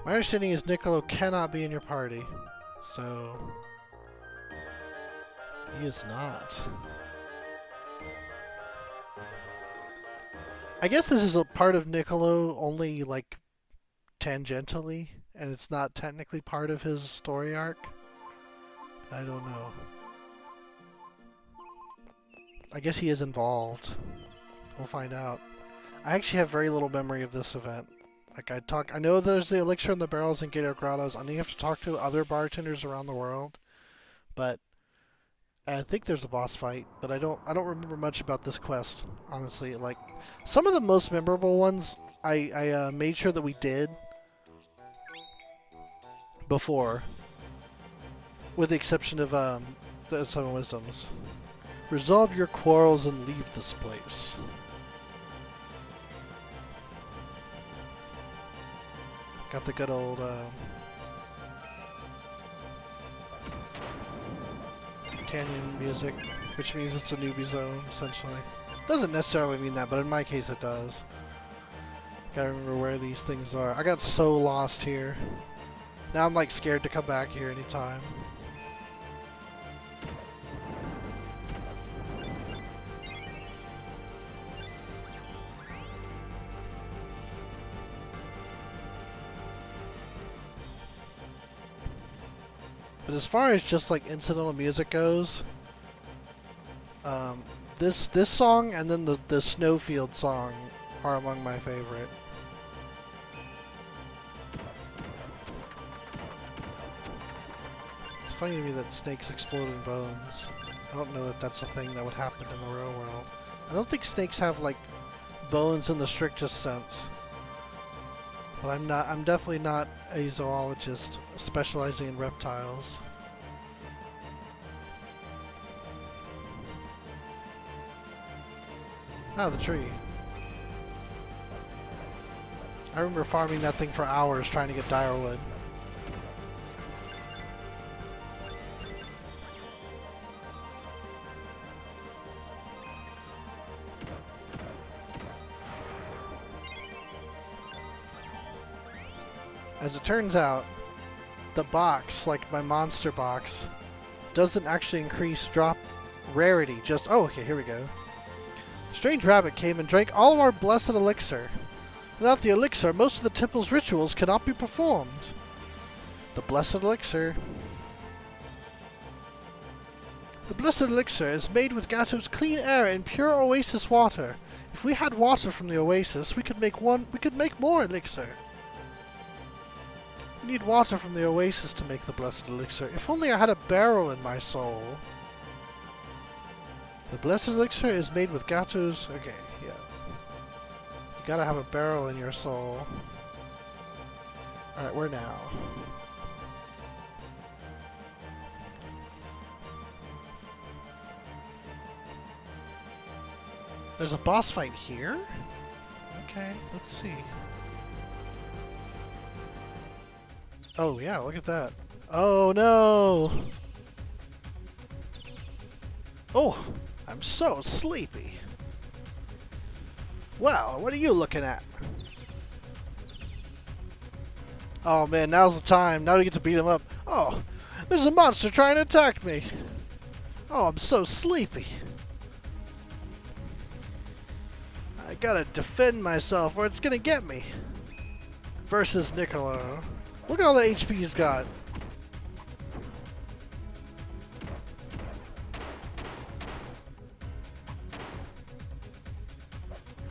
My understanding is Niccolo cannot be in your party. So... he is not. I guess this is a part of Niccolo only, like, tangentially, and it's not technically part of his story arc. I don't know. I guess he is involved. We'll find out. I actually have very little memory of this event. Like, I know there's the Elixir in the barrels in Gator Grottos, and you have to talk to other bartenders around the world. But I think there's a boss fight, but I don't remember much about this quest, honestly. Like, some of the most memorable ones I made sure that we did before, with the exception of the 7 Wisdoms. Resolve your quarrels and leave this place. Got the good old canyon music, which means it's a newbie zone, essentially. Doesn't necessarily mean that, but in my case it does. Gotta remember where these things are. I got so lost here. Now I'm like scared to come back here anytime. But as far as just like incidental music goes, this song and then the Snowfield song are among my favorite. It's funny to me that snakes explode in bones. I don't know that that's a thing that would happen in the real world. I don't think snakes have, like, bones in the strictest sense. But I'm definitely not a zoologist specializing in reptiles. Ah, the tree. I remember farming that thing for hours trying to get direwood. As it turns out, the box, like my monster box, doesn't actually increase drop rarity, just... Oh, okay, here we go. Strange rabbit came and drank all of our blessed elixir. Without the elixir, most of the temple's rituals cannot be performed. The blessed elixir. The blessed elixir is made with Gato's clean air and pure oasis water. If we had water from the oasis, we could make more elixir. We need water from the oasis to make the blessed elixir. If only I had a barrel in my soul. The blessed elixir is made with Gato's... Okay, yeah. You gotta have a barrel in your soul. Alright, where now? There's a boss fight here? Okay, let's see. Oh yeah, look at that. Oh no! Oh, I'm so sleepy. Well, what are you looking at? Oh man, now's the time. Now we get to beat him up. Oh, there's a monster trying to attack me. Oh, I'm so sleepy. I gotta defend myself or it's gonna get me. Versus Niccolo. Look at all the HP he's got.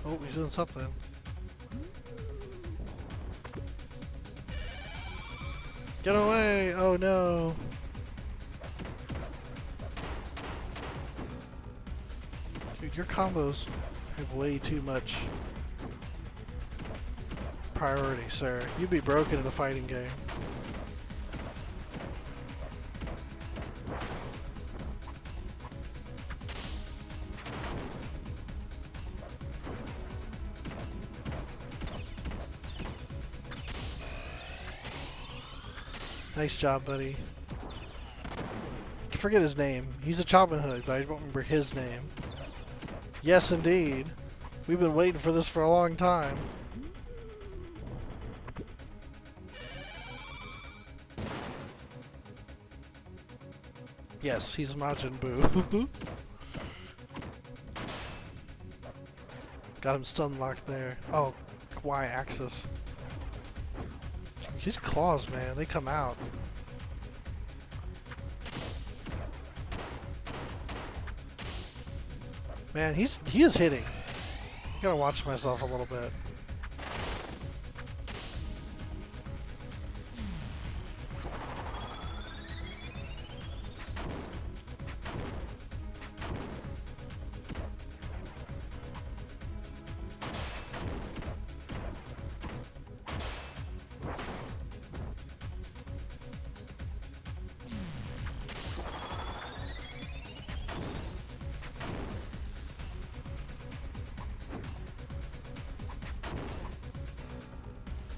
Oh, he's doing something. Get away! Oh no! Dude, your combos have way too much priority, sir. You'd be broken in a fighting game. Nice job, buddy. I forget his name. He's a Chopin Hood, but I don't remember his name. Yes, indeed. We've been waiting for this for a long time. Yes, he's Majin Buu. Got him stun locked there. Oh, Y-axis. His claws, man, they come out. Man, he is hitting. I gotta watch myself a little bit.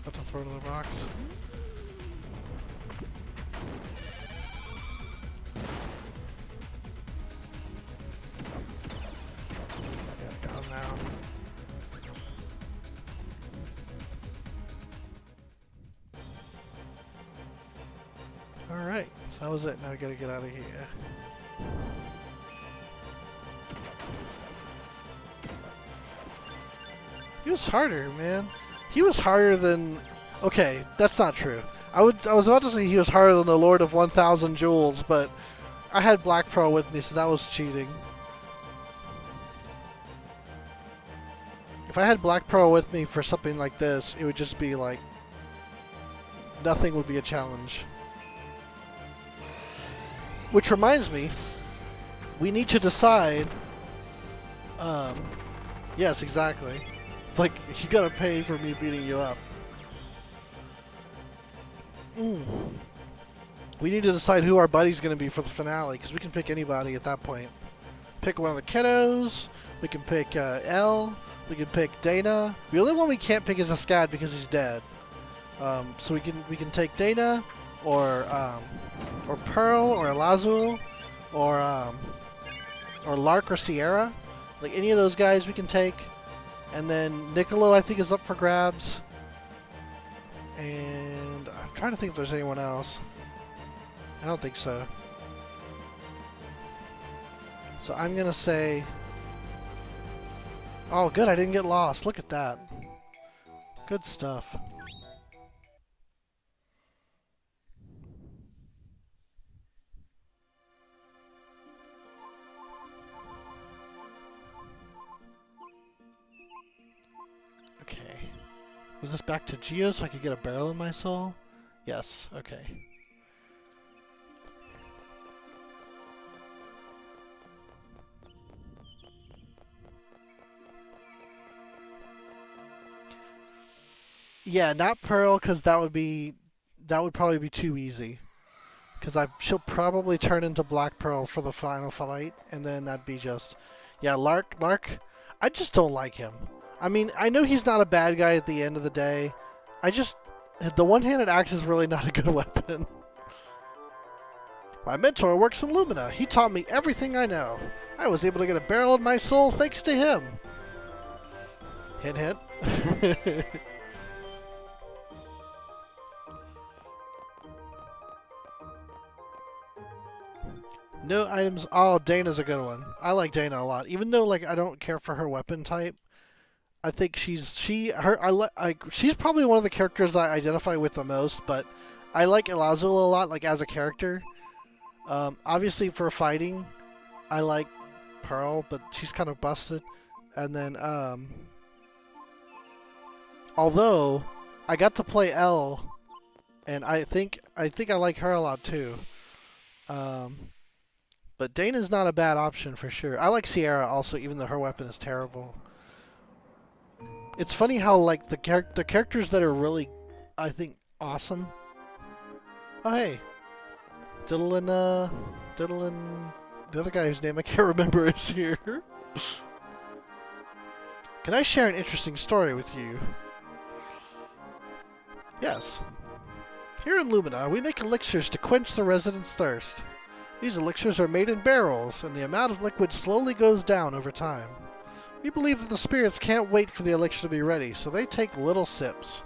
About to throw to the box. Yeah, down now. Alright, so that was it. Now we gotta get out of here. He was harder, man. He was harder than... Okay, that's not true. I was about to say he was harder than the Lord of 1,000 Jewels, but I had Black Pearl with me, so that was cheating. If I had Black Pearl with me for something like this, it would just be like... Nothing would be a challenge. Which reminds me, we need to decide. Yes, exactly. It's like, you gotta pay for me beating you up. We need to decide who our buddy's gonna be for the finale, because we can pick anybody at that point. Pick one of the kiddos, we can pick Elle, we can pick Dana. The only one we can't pick is a Scad because he's dead. So we can take Dana, or Pearl, or Elazul, or Lark or Sierra. Like any of those guys we can take. And then Niccolo, I think, is up for grabs. And I'm trying to think if there's anyone else. I don't think so. So I'm going to say... Oh, good, I didn't get lost. Look at that. Good stuff. Okay. Was this back to Geo so I could get a barrel in my soul? Yes, okay. Yeah, not Pearl, because that would probably be too easy. Because she'll probably turn into Black Pearl for the final fight, and then that'd be just... Yeah, Lark, I just don't like him. I mean, I know he's not a bad guy at the end of the day. The one-handed axe is really not a good weapon. My mentor works in Lumina. He taught me everything I know. I was able to get a barrel in my soul thanks to him. Hint, hint. No items. Oh, Dana's a good one. I like Dana a lot. Even though, like, I don't care for her weapon type, I think she's probably one of the characters I identify with the most. But I like Elazul a lot, like as a character. Obviously for fighting, I like Pearl, but she's kind of busted. And then, although I got to play Elle, and I think I like her a lot too. But Dana's not a bad option for sure. I like Sierra also, even though her weapon is terrible. It's funny how like the characters that are really, I think, awesome. Oh hey, Diddle and the other guy whose name I can't remember is here. Can I share an interesting story with you? Yes. Here in Lumina, we make elixirs to quench the residents' thirst. These elixirs are made in barrels, and the amount of liquid slowly goes down over time. We believe that the spirits can't wait for the elixir to be ready, so they take little sips.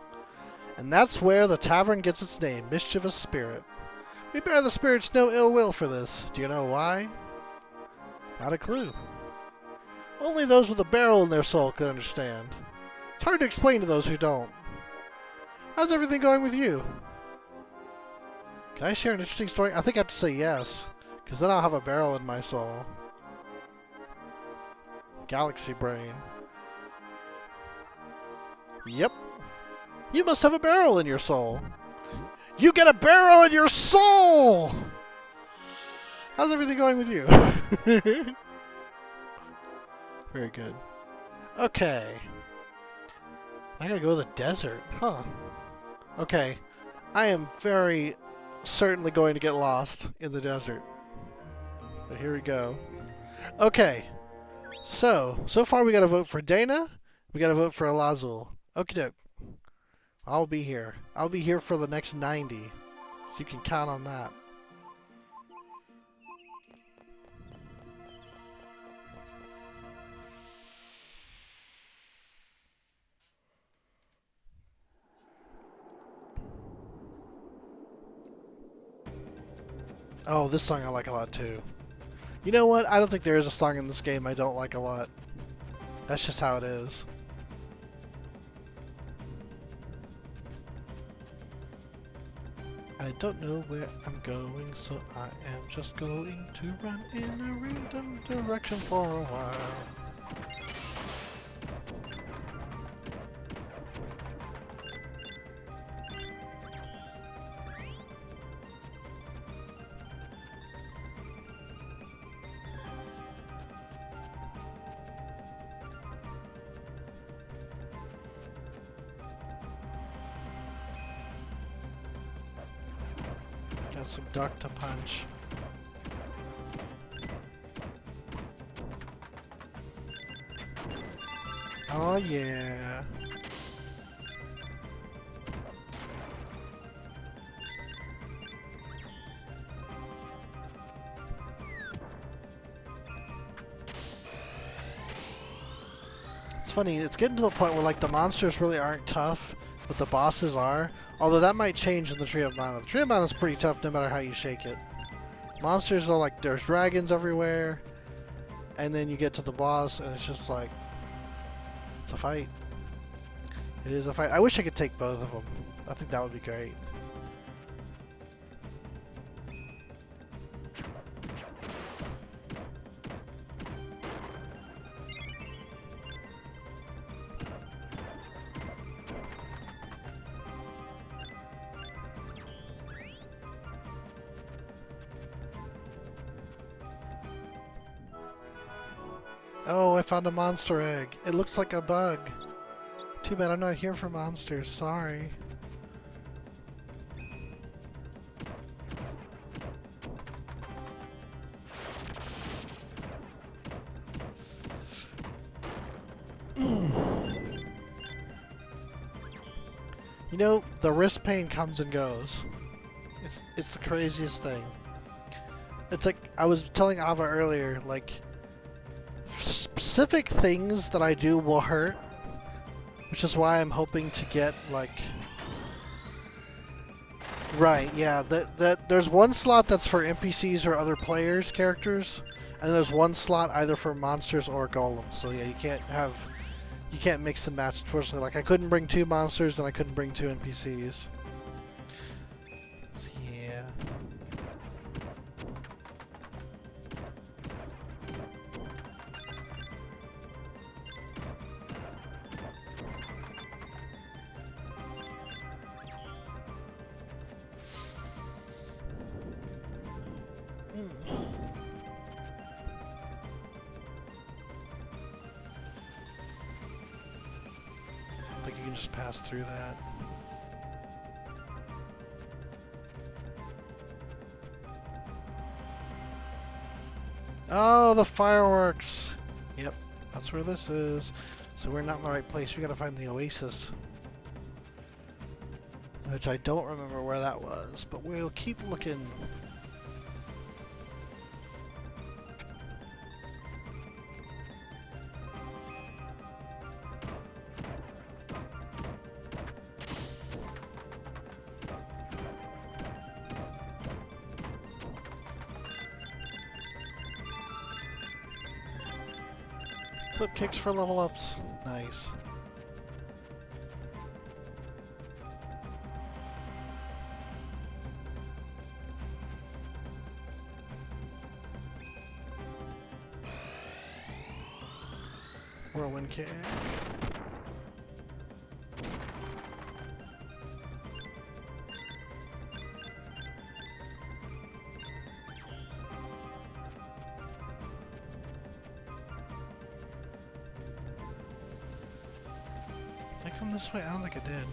And that's where the tavern gets its name, Mischievous Spirit. We bear the spirits no ill will for this. Do you know why? Not a clue. Only those with a barrel in their soul could understand. It's hard to explain to those who don't. How's everything going with you? Can I share an interesting story? I think I have to say yes, because then I'll have a barrel in my soul. Galaxy brain. Yep. You must have a barrel in your soul. You get a barrel in your soul! How's everything going with you? Very good. Okay. I gotta go to the desert. Huh. Okay. I am very certainly going to get lost in the desert. But here we go. Okay. So far we gotta vote for Dana. We gotta vote for Elazul. Okie doke. I'll be here. I'll be here for the next 90. So you can count on that. Oh, this song I like a lot too. You know what? I don't think there is a song in this game I don't like a lot. That's just how it is. I don't know where I'm going, so I am just going to run in a random direction for a while. Got some duck to punch. Oh yeah. It's funny, it's getting to the point where like the monsters really aren't tough, but the bosses are. Although that might change in the Tree of Mana. The Tree of Mana is pretty tough no matter how you shake it. Monsters are like, there's dragons everywhere, and then you get to the boss and it's just like, it's a fight. It is a fight. I wish I could take both of them. I think that would be great. Oh, I found a monster egg. It looks like a bug. Too bad I'm not here for monsters. Sorry. You know, the wrist pain comes and goes. It's the craziest thing. It's like I was telling Ava earlier, like specific things that I do will hurt, which is why I'm hoping to get like right, yeah. That there's one slot that's for NPCs or other players' characters, and there's one slot either for monsters or golems. So yeah, you can't mix and match. Unfortunately, like I couldn't bring 2 monsters and I couldn't bring 2 NPCs. So, yeah. I think you can just pass through that. Oh, the fireworks! Yep, that's where this is. So we're not in the right place. We gotta find the oasis. Which I don't remember where that was, but we'll keep looking. Flip kicks for level ups. Nice. Whirlwind kick. Did I come this way? I don't think I did.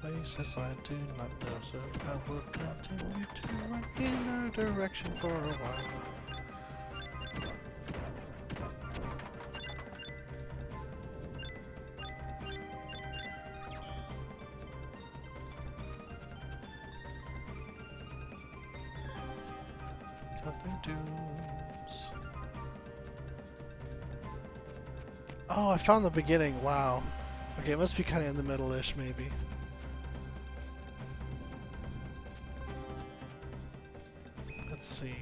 Oasis, I do not know, so I will continue to run in a direction for a while. Cupping dunes. Oh, I found the beginning. Wow. Okay, it must be kind of in the middle-ish, maybe. Let's see.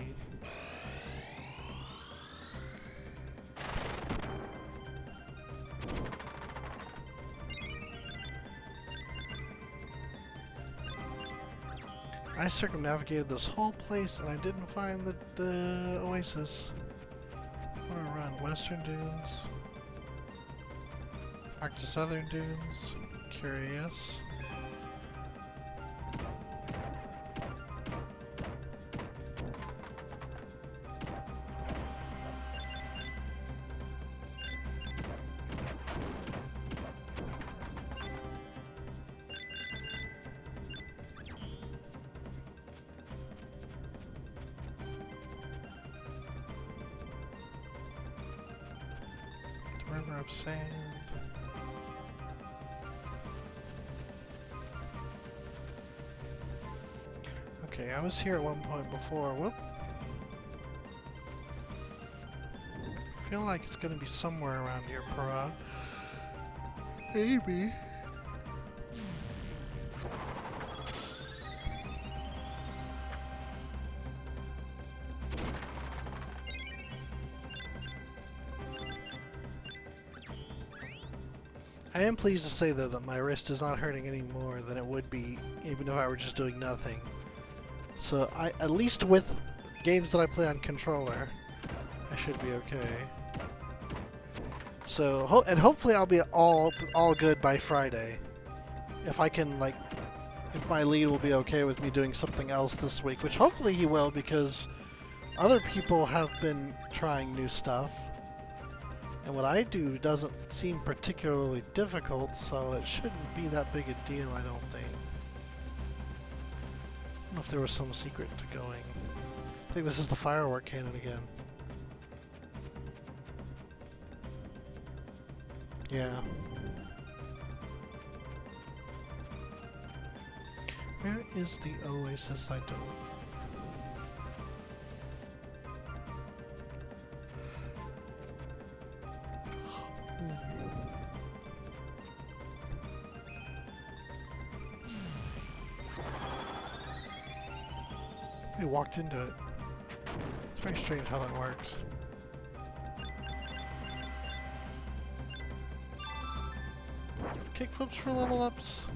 I circumnavigated this whole place and I didn't find the oasis. want to run Western Dunes. Back to Southern Dunes. Curious. River of Sand. Okay, I was here at one point before. Whoop. I feel like it's gonna be somewhere around here, Para. Maybe. I am pleased to say though that my wrist is not hurting any more than it would be even if I were just doing nothing. So at least with games that I play on controller, I should be okay. So hopefully I'll be all good by Friday. If I can if my lead will be okay with me doing something else this week, which hopefully he will because other people have been trying new stuff. And what I do doesn't seem particularly difficult, so it shouldn't be that big a deal, I don't think. I don't know if there was some secret to going. I think this is the firework cannon again. Yeah. Where is the oasis? I don't. We walked into it. It's very strange how that works. Kickflips for level ups.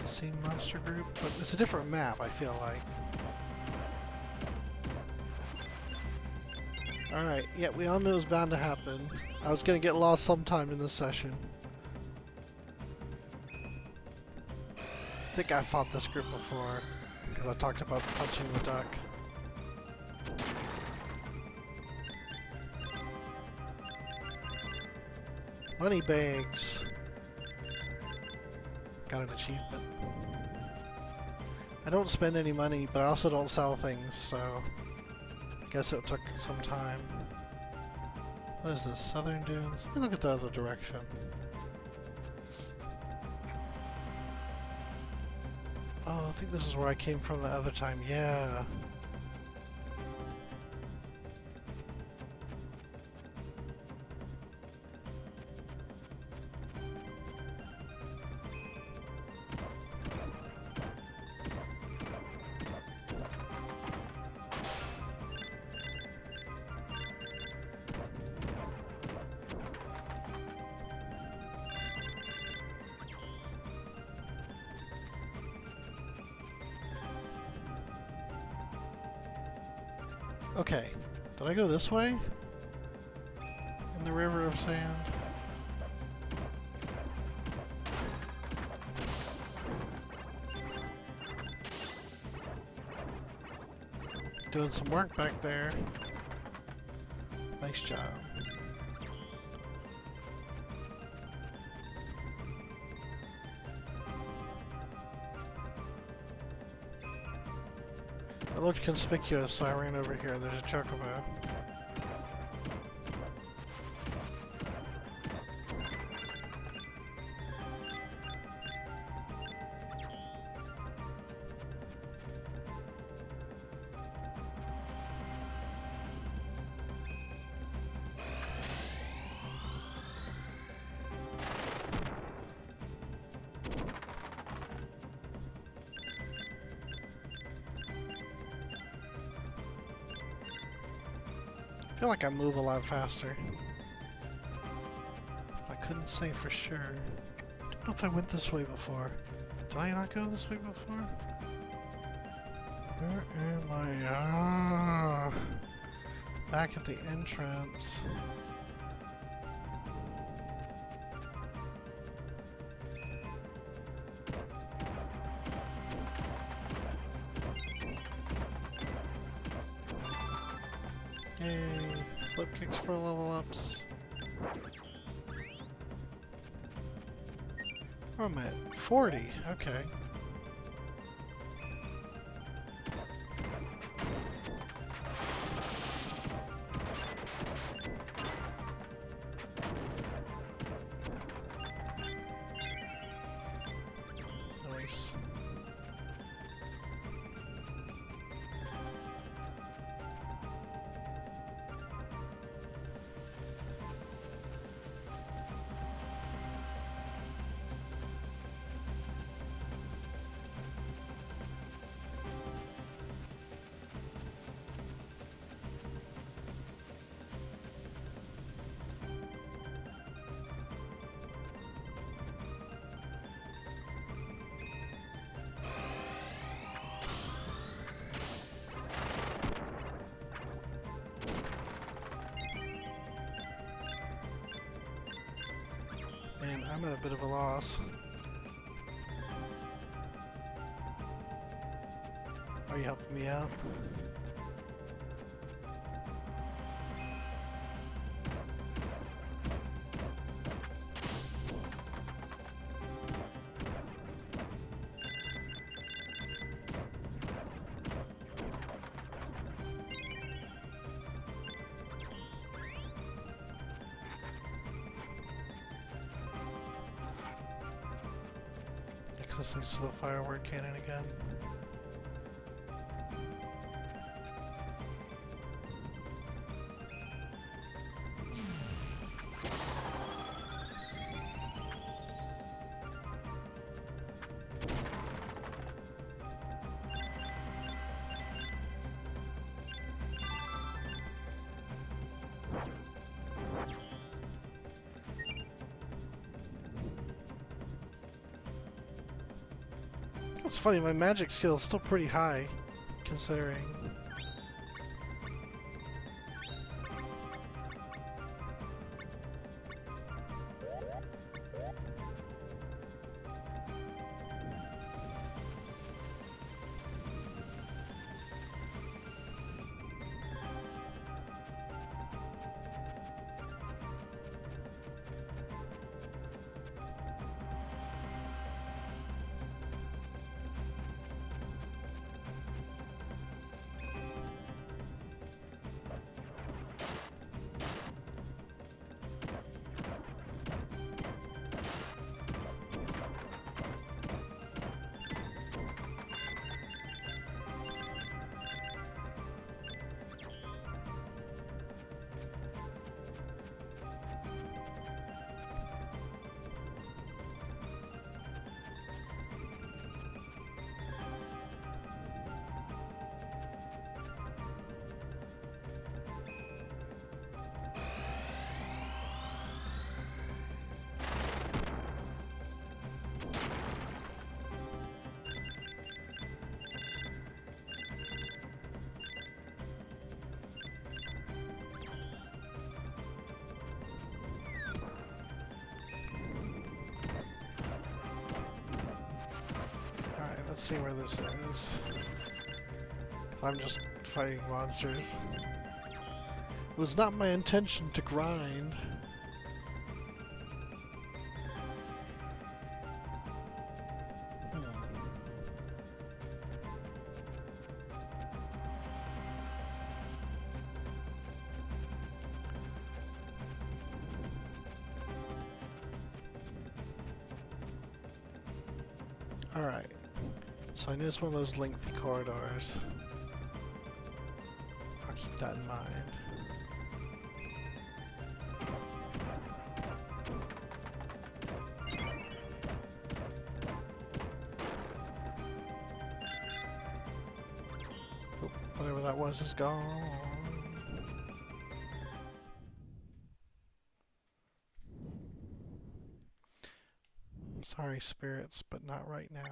Same monster group, but it's a different map, I feel like. Alright, yeah, we all knew it was bound to happen. I was gonna get lost sometime in this session. I think I fought this group before, because I talked about punching the duck. Money bags. Got an achievement. I don't spend any money, but I also don't sell things, so I guess it took some time. What is this? Southern Dunes? Let me look at the other direction. Oh, I think this is where I came from the other time. Yeah. Okay, did I go this way? In the river of sand? Doing some work back there. Nice job. I looked conspicuous, so I ran over here. There's a chocobo. feel like I move a lot faster. I couldn't say for sure. Don't know if I went this way before. Did I not go this way before? Where am I? Ah, back at the entrance. Yay! Flip kicks for level ups. Oh, I'm at 40. Okay. Nice. And I'm at a bit of a loss. Are you helping me out? Let's use the firework cannon again. It's funny, my magic skill is still pretty high, considering. Let's see where this is. I'm just fighting monsters. It was not my intention to grind. Alright. So I knew it's one of those lengthy corridors. I'll keep that in mind. Oh, whatever that was is gone. Sorry, spirits, but not right now.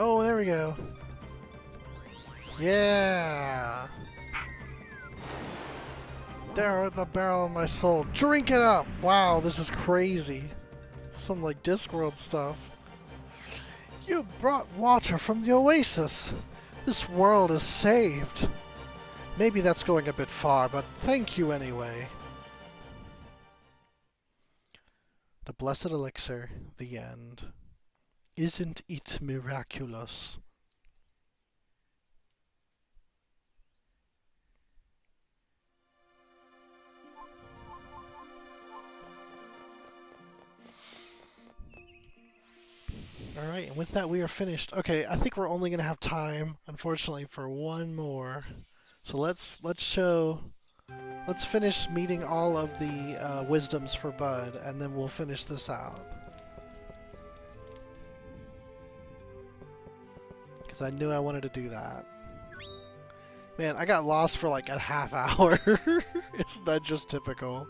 Oh, there we go. Yeah! There at the barrel of my soul. Drink it up! Wow, this is crazy. Some like Discworld stuff. You brought water from the oasis. This world is saved. Maybe that's going a bit far, but thank you anyway. The Blessed Elixir, the end. Isn't it miraculous? Alright, and with that we are finished. Okay, I think we're only going to have time, unfortunately, for one more. So let's finish meeting all of the wisdoms for Bud, and then we'll finish this out. Because I knew I wanted to do that. Man, I got lost for like a half hour. Isn't that just typical?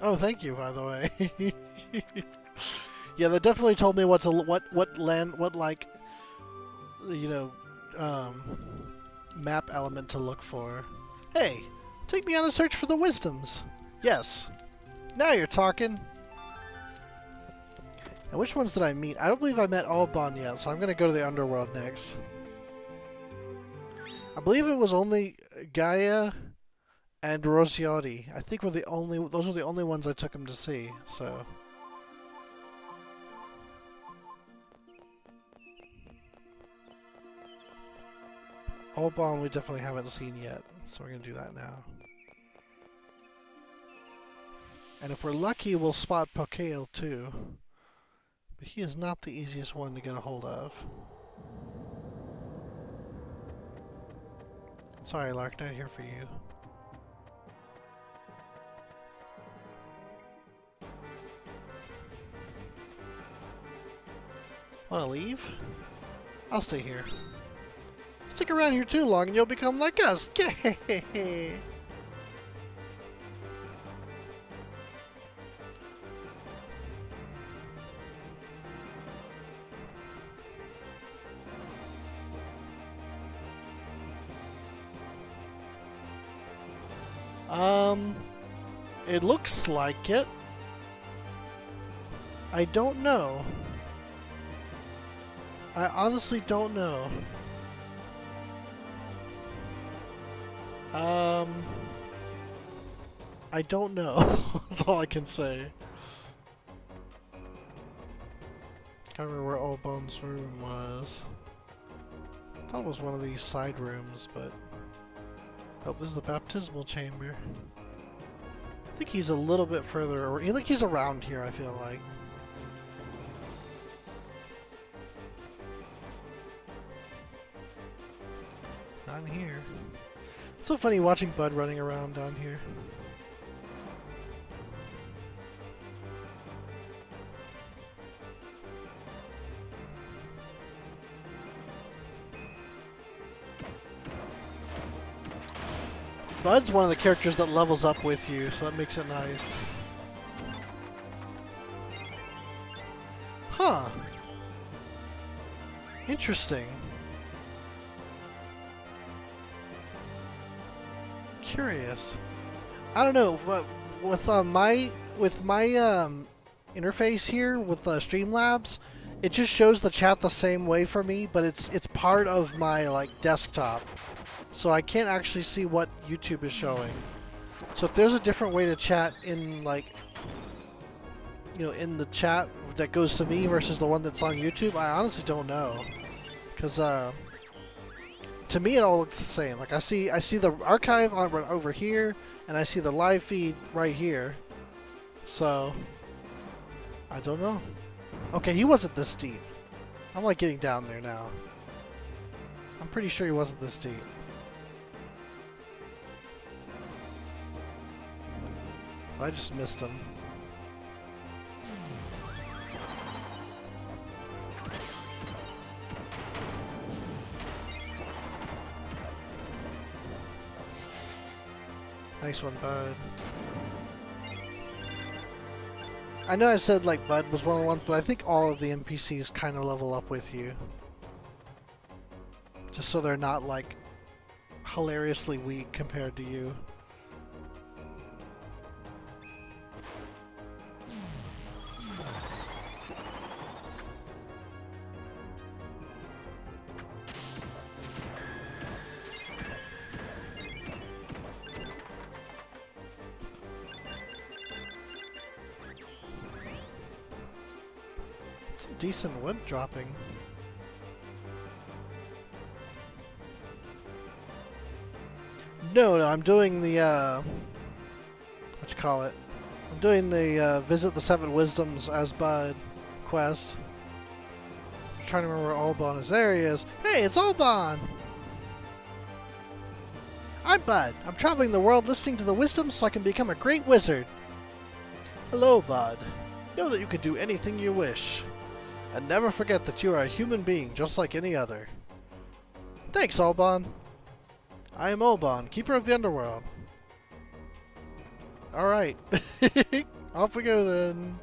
Oh, thank you, by the way. Yeah, that definitely told me what to like, you know, map element to look for. Hey, take me on a search for the wisdoms. Yes. Now you're talking. Now, which ones did I meet? I don't believe I met Alban yet, so I'm gonna go to the underworld next. I believe it was only Gaia and Rosiotti. I think those were the only ones I took him to see, so. Alban we definitely haven't seen yet, so we're gonna do that now. And if we're lucky, we'll spot Pokeo too. But he is not the easiest one to get a hold of. Sorry, Lark, not here for you. Wanna leave? I'll stay here. Stick around here too long and you'll become like us! Yay! It looks like it. I don't know. I honestly don't know. I don't know. That's all I can say. Can't remember where Alban's room was. I thought it was one of these side rooms, but... Oh, this is the baptismal chamber. I think he's a little bit further, or like he's around here, I feel like. Not here. It's so funny watching Bud running around down here. Bud's one of the characters that levels up with you, so that makes it nice. Huh. Interesting. Curious. I don't know, but with my interface here with Streamlabs, it just shows the chat the same way for me, but it's part of my like desktop. So I can't actually see what YouTube is showing. So if there's a different way to chat in like, you know, in the chat that goes to me versus the one that's on YouTube, I honestly don't know. Because to me it all looks the same. Like I see the archive over here, and I see the live feed right here. So I don't know. Okay, he wasn't this deep. I'm like getting down there now. I'm pretty sure he wasn't this deep. So I just missed him. Nice one, Bud. I know I said like Bud was one of the ones, but I think all of the NPCs kind of level up with you. Just so they're not like hilariously weak compared to you. Decent wood dropping. No, I'm doing the what you call it? I'm doing the visit the Seven Wisdoms as Bud quest. I'm trying to remember where Alban is. There he is. Hey, it's Alban! I'm Bud. I'm traveling the world listening to the wisdoms so I can become a great wizard. Hello, Bud. Know that you can do anything you wish. And never forget that you are a human being just like any other. Thanks, Alban. I am Alban, keeper of the underworld. Alright. Off we go then.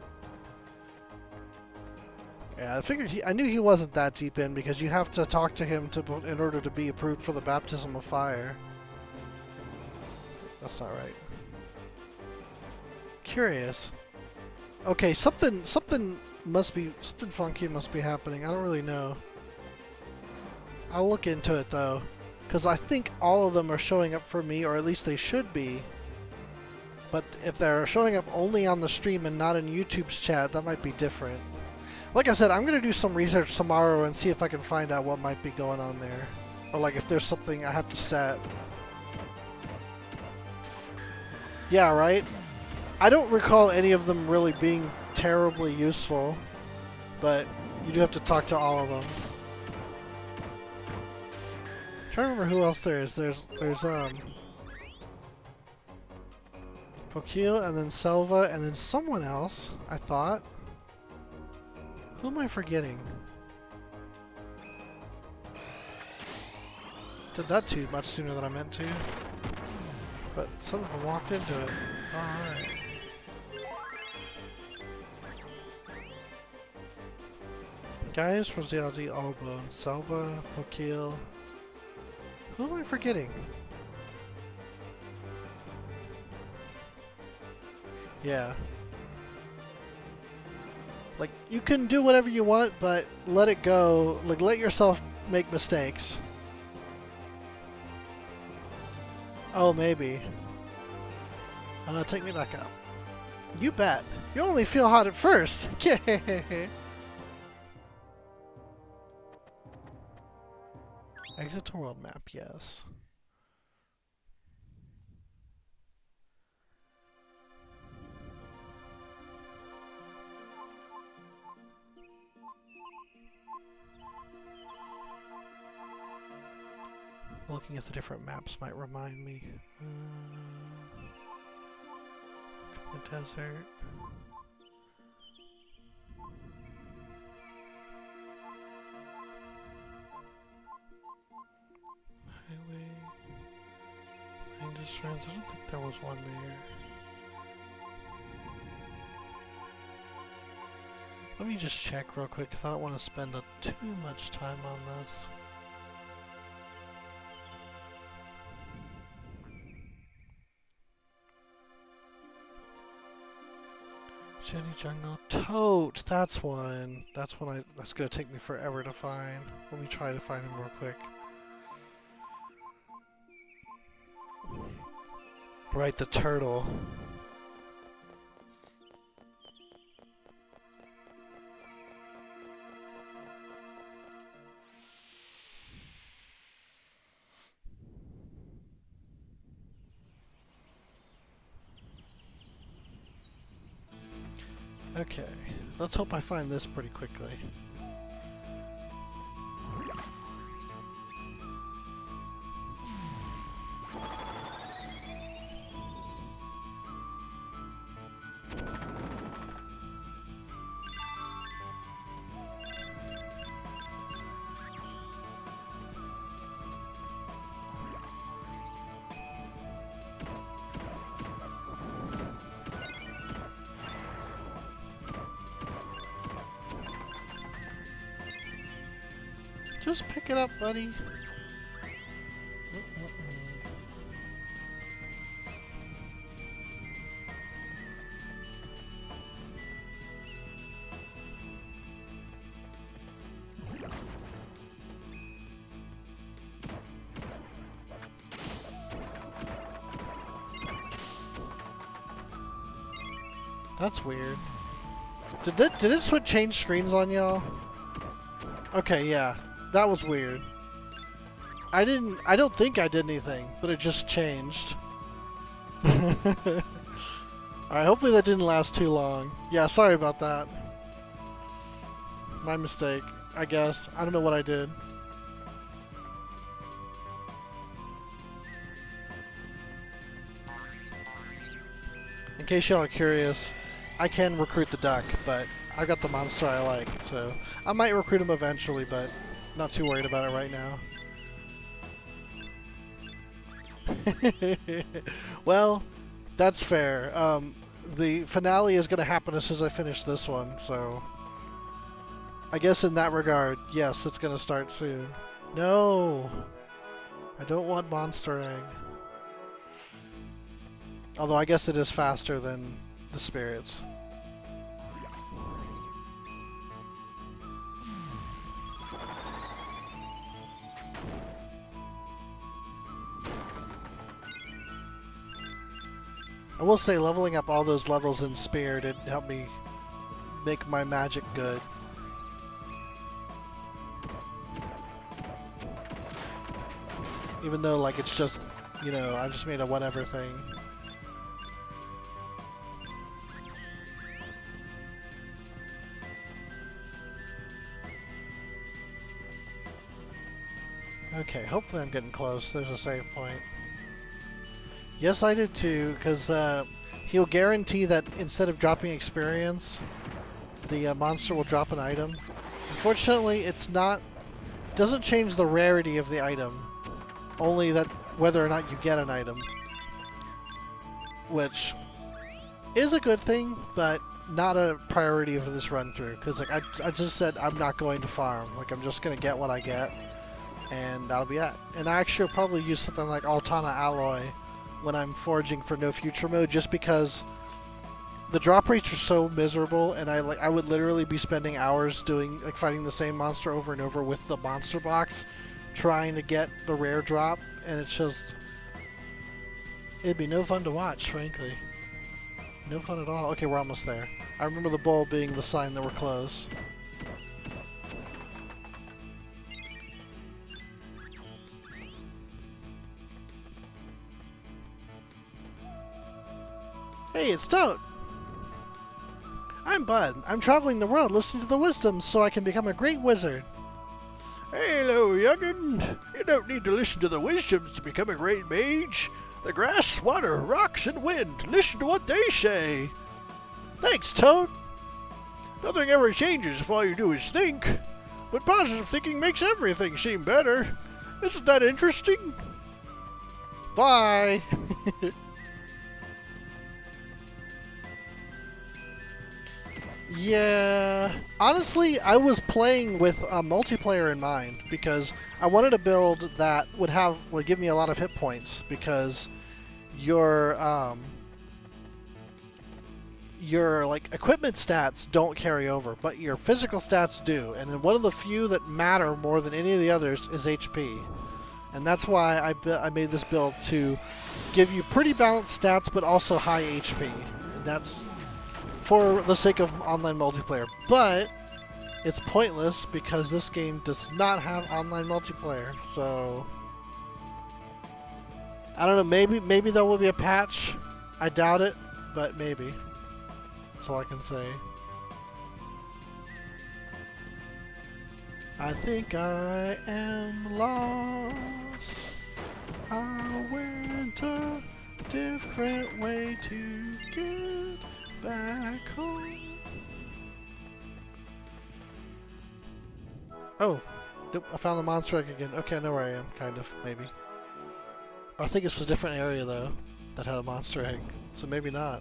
Yeah, I figured I knew he wasn't that deep in because you have to talk to him in order to be approved for the baptism of fire. That's not right. Curious. Okay, something funky must be happening. I don't really know. I'll look into it though, because I think all of them are showing up for me, or at least they should be. But if they're showing up only on the stream and not in YouTube's chat, that might be different. Like I said, I'm gonna do some research tomorrow and see if I can find out what might be going on there, or like if there's something I have to set. Yeah, right? I don't recall any of them really being terribly useful, but you do have to talk to all of them. I'm trying to remember who else there is. There's Pokil, and then Selva, and then someone else, I thought. Who am I forgetting? Did that too much sooner than I meant to. But some of them walked into it. Alright. Gaius, Rosialdi, Albone, Selva, Pokil. Who am I forgetting? Yeah. Like, you can do whatever you want, but let it go. Like, let yourself make mistakes. Oh, maybe. Take me back up. You bet. You only feel hot at first. Exit to world map, yes. Looking at the different maps might remind me. The desert. Highway. Indus Friends. I don't think there was one there. Let me just check real quick because I don't want to spend too much time on this. Shady Jungle Toad. That's one. That's one. That's gonna take me forever to find. Let me try to find him real quick. Right, the turtle. Okay, let's hope I find this pretty quickly. Just pick it up, buddy. That's weird. Did it switch change screens on y'all? Okay, yeah. That was weird. I don't think I did anything, but it just changed. Alright, hopefully that didn't last too long. Yeah, sorry about that. My mistake, I guess. I don't know what I did. In case y'all are curious, I can recruit the duck, but I've got the monster I like, so I might recruit him eventually, but not too worried about it right now. Well, that's fair. The finale is going to happen as soon as I finish this one, so I guess in that regard, yes, it's going to start soon. No! I don't want Monster Egg. Although I guess it is faster than the spirits. I will say leveling up all those levels in Spear did help me make my magic good. Even though, like, it's just, you know, I just made a whatever thing. Okay, hopefully I'm getting close. There's a save point. Yes, I did too, because he'll guarantee that instead of dropping experience, the monster will drop an item. Unfortunately, it's not... It doesn't change the rarity of the item, only that whether or not you get an item. Which is a good thing, but not a priority of this run through, because like I just said I'm not going to farm. Like, I'm just going to get what I get, and that'll be it. And I actually will probably use something like Altana Alloy when I'm foraging for no future mode, just because the drop rates are so miserable, and I would literally be spending hours doing, like, fighting the same monster over and over with the monster box, trying to get the rare drop, and it's just, it'd be no fun to watch, frankly. No fun at all. Okay, we're almost there. I remember the bowl being the sign that we're close. Hey, it's Toad! I'm Bud. I'm traveling the world listening to the wisdom so I can become a great wizard. Hello, young'un. You don't need to listen to the wisdoms to become a great mage. The grass, water, rocks, and wind. Listen to what they say. Thanks, Toad. Nothing ever changes if all you do is think. But positive thinking makes everything seem better. Isn't that interesting? Bye. Yeah, honestly, I was playing with a multiplayer in mind because I wanted a build that would give me a lot of hit points because your like equipment stats don't carry over, but your physical stats do, and one of the few that matter more than any of the others is HP, and that's why I made this build to give you pretty balanced stats but also high HP. That's for the sake of online multiplayer, but it's pointless because this game does not have online multiplayer. So I don't know. Maybe there will be a patch. I doubt it, but maybe. That's all I can say. I think I am lost. I went a different way to get back home. Oh, nope, I found the monster egg again. Okay, I know where I am, kind of, maybe. I think this was a different area, though, that had a monster egg. So maybe not.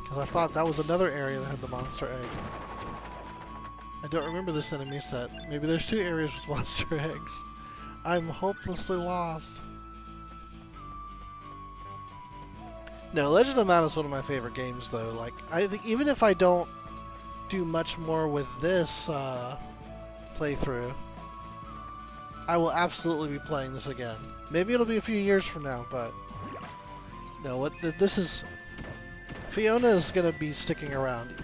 Because I thought that was another area that had the monster egg. I don't remember this enemy set. Maybe there's two areas with monster eggs. I'm hopelessly lost. No, Legend of Mana is one of my favorite games, though. Like, I think even if I don't do much more with this playthrough, I will absolutely be playing this again. Maybe it'll be a few years from now, but no. This is Fiona is gonna be sticking around.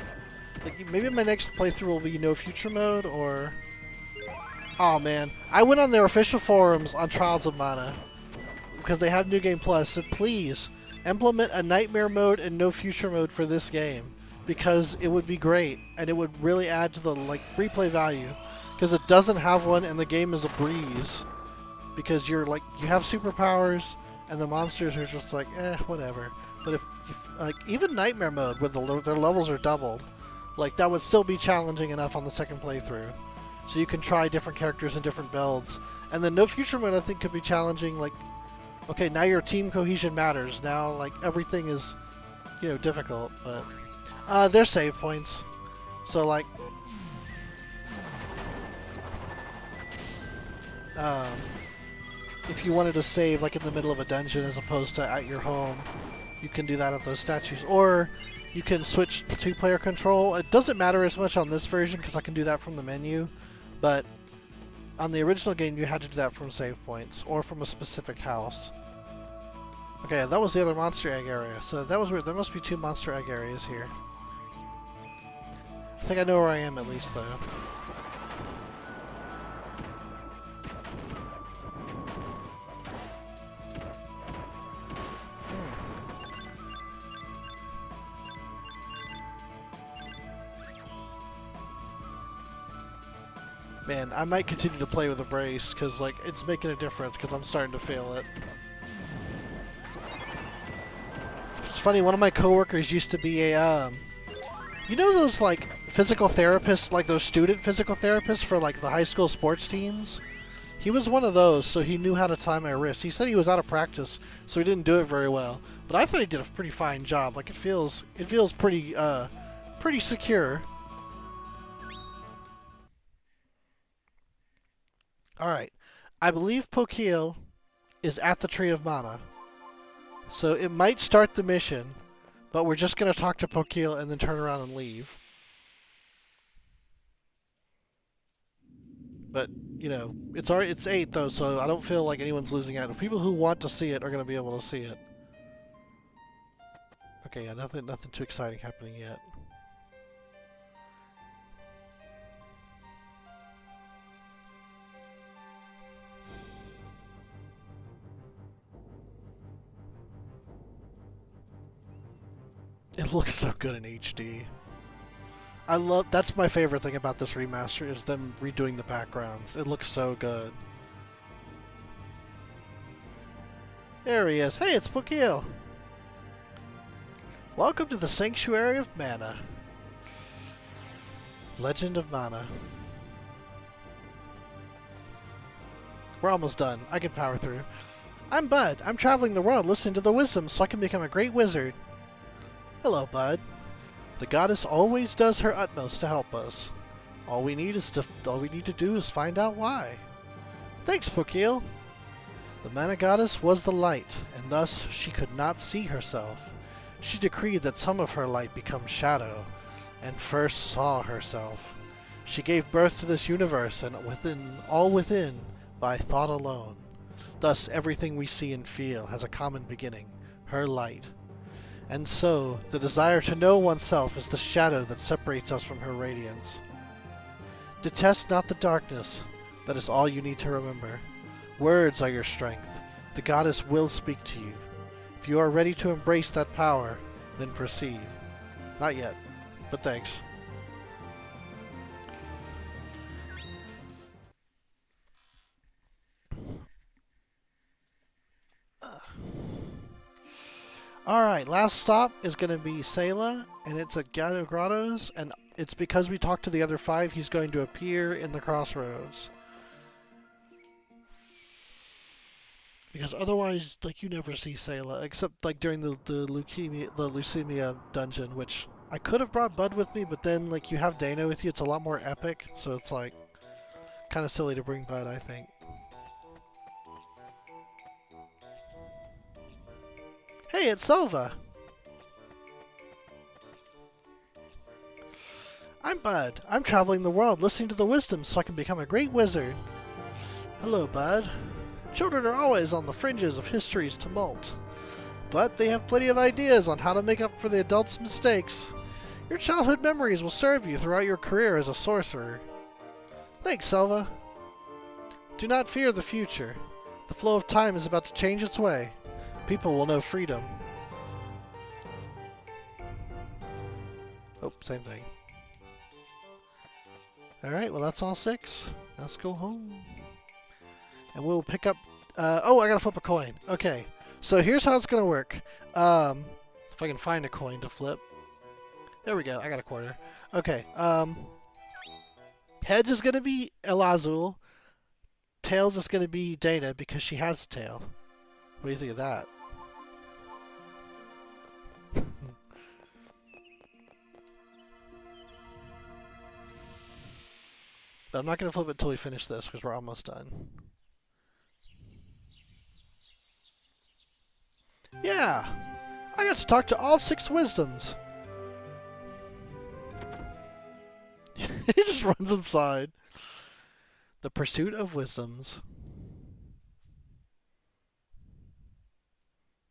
Like, maybe my next playthrough will be No Future Mode, or oh man, I went on their official forums on Trials of Mana because they have New Game Plus. Said please implement a nightmare mode and no future mode for this game because it would be great and it would really add to the replay value because it doesn't have one and the game is a breeze because you have superpowers and the monsters are just like whatever. But if even nightmare mode where their levels are doubled, that would still be challenging enough on the second playthrough. So you can try different characters and different builds, and then no future mode I think could be challenging. Okay, now your team cohesion matters. Now, everything is, difficult. But they're save points, so if you wanted to save in the middle of a dungeon as opposed to at your home, you can do that at those statues, or you can switch to two-player control. It doesn't matter as much on this version because I can do that from the menu, but on the original game, you had to do that from save points or from a specific house. Okay, that was the other monster egg area. So that was weird. There must be two monster egg areas here. I think I know where I am at least, though. Man, I might continue to play with a brace, because, it's making a difference, because I'm starting to feel it. It's funny, one of my coworkers used to be a, you know those, physical therapists, those student physical therapists for, the high school sports teams? He was one of those, so he knew how to tie my wrist. He said he was out of practice, so he didn't do it very well. But I thought he did a pretty fine job. It feels pretty, pretty secure. Alright, I believe Pokeel is at the Tree of Mana. So it might start the mission, but we're just going to talk to Pokeel and then turn around and leave. But, it's 8 though, so I don't feel like anyone's losing out. People who want to see it are going to be able to see it. Okay, yeah, nothing too exciting happening yet. It looks so good in HD. That's my favorite thing about this remaster is them redoing the backgrounds. It looks so good. There he is. Hey, it's Pokil. Welcome to the Sanctuary of Mana. Legend of Mana. We're almost done. I can power through. I'm Bud. I'm traveling the world listening to the wisdom so I can become a great wizard. Hello, Bud. The goddess always does her utmost to help us. All we need to do is find out why. Thanks, Pokil. The Mana Goddess was the light, and thus she could not see herself. She decreed that some of her light become shadow, and first saw herself. She gave birth to this universe, and all within, by thought alone. Thus everything we see and feel has a common beginning, her light. And so, the desire to know oneself is the shadow that separates us from her radiance. Detest not the darkness, that is all you need to remember. Words are your strength. The goddess will speak to you. If you are ready to embrace that power, then proceed. Not yet, but thanks. Alright, last stop is going to be Saila, and it's at Gato Grottos, and it's because we talked to the other 5, he's going to appear in the crossroads. Because otherwise, like, you never see Saila, except, like, during the leukemia dungeon, which I could have brought Bud with me, but then, like, you have Dana with you, it's a lot more epic, so it's, like, kind of silly to bring Bud, I think. Hey, it's Silva! I'm Bud. I'm traveling the world listening to the wisdom so I can become a great wizard. Hello, Bud. Children are always on the fringes of history's tumult, but they have plenty of ideas on how to make up for the adults' mistakes. Your childhood memories will serve you throughout your career as a sorcerer. Thanks, Selva. Do not fear the future. The flow of time is about to change its way. People will know freedom. Oh, same thing. Alright, well that's all 6. Let's go home. And we'll pick up... oh, I gotta flip a coin. Okay, so here's how it's gonna work. If I can find a coin to flip. There we go, I got a quarter. Okay, heads is gonna be El Azul. Tails is gonna be Dana because she has a tail. What do you think of that? But I'm not gonna flip it until we finish this because we're almost done. Yeah! I got to talk to all 6 wisdoms! He just runs inside. The pursuit of wisdoms.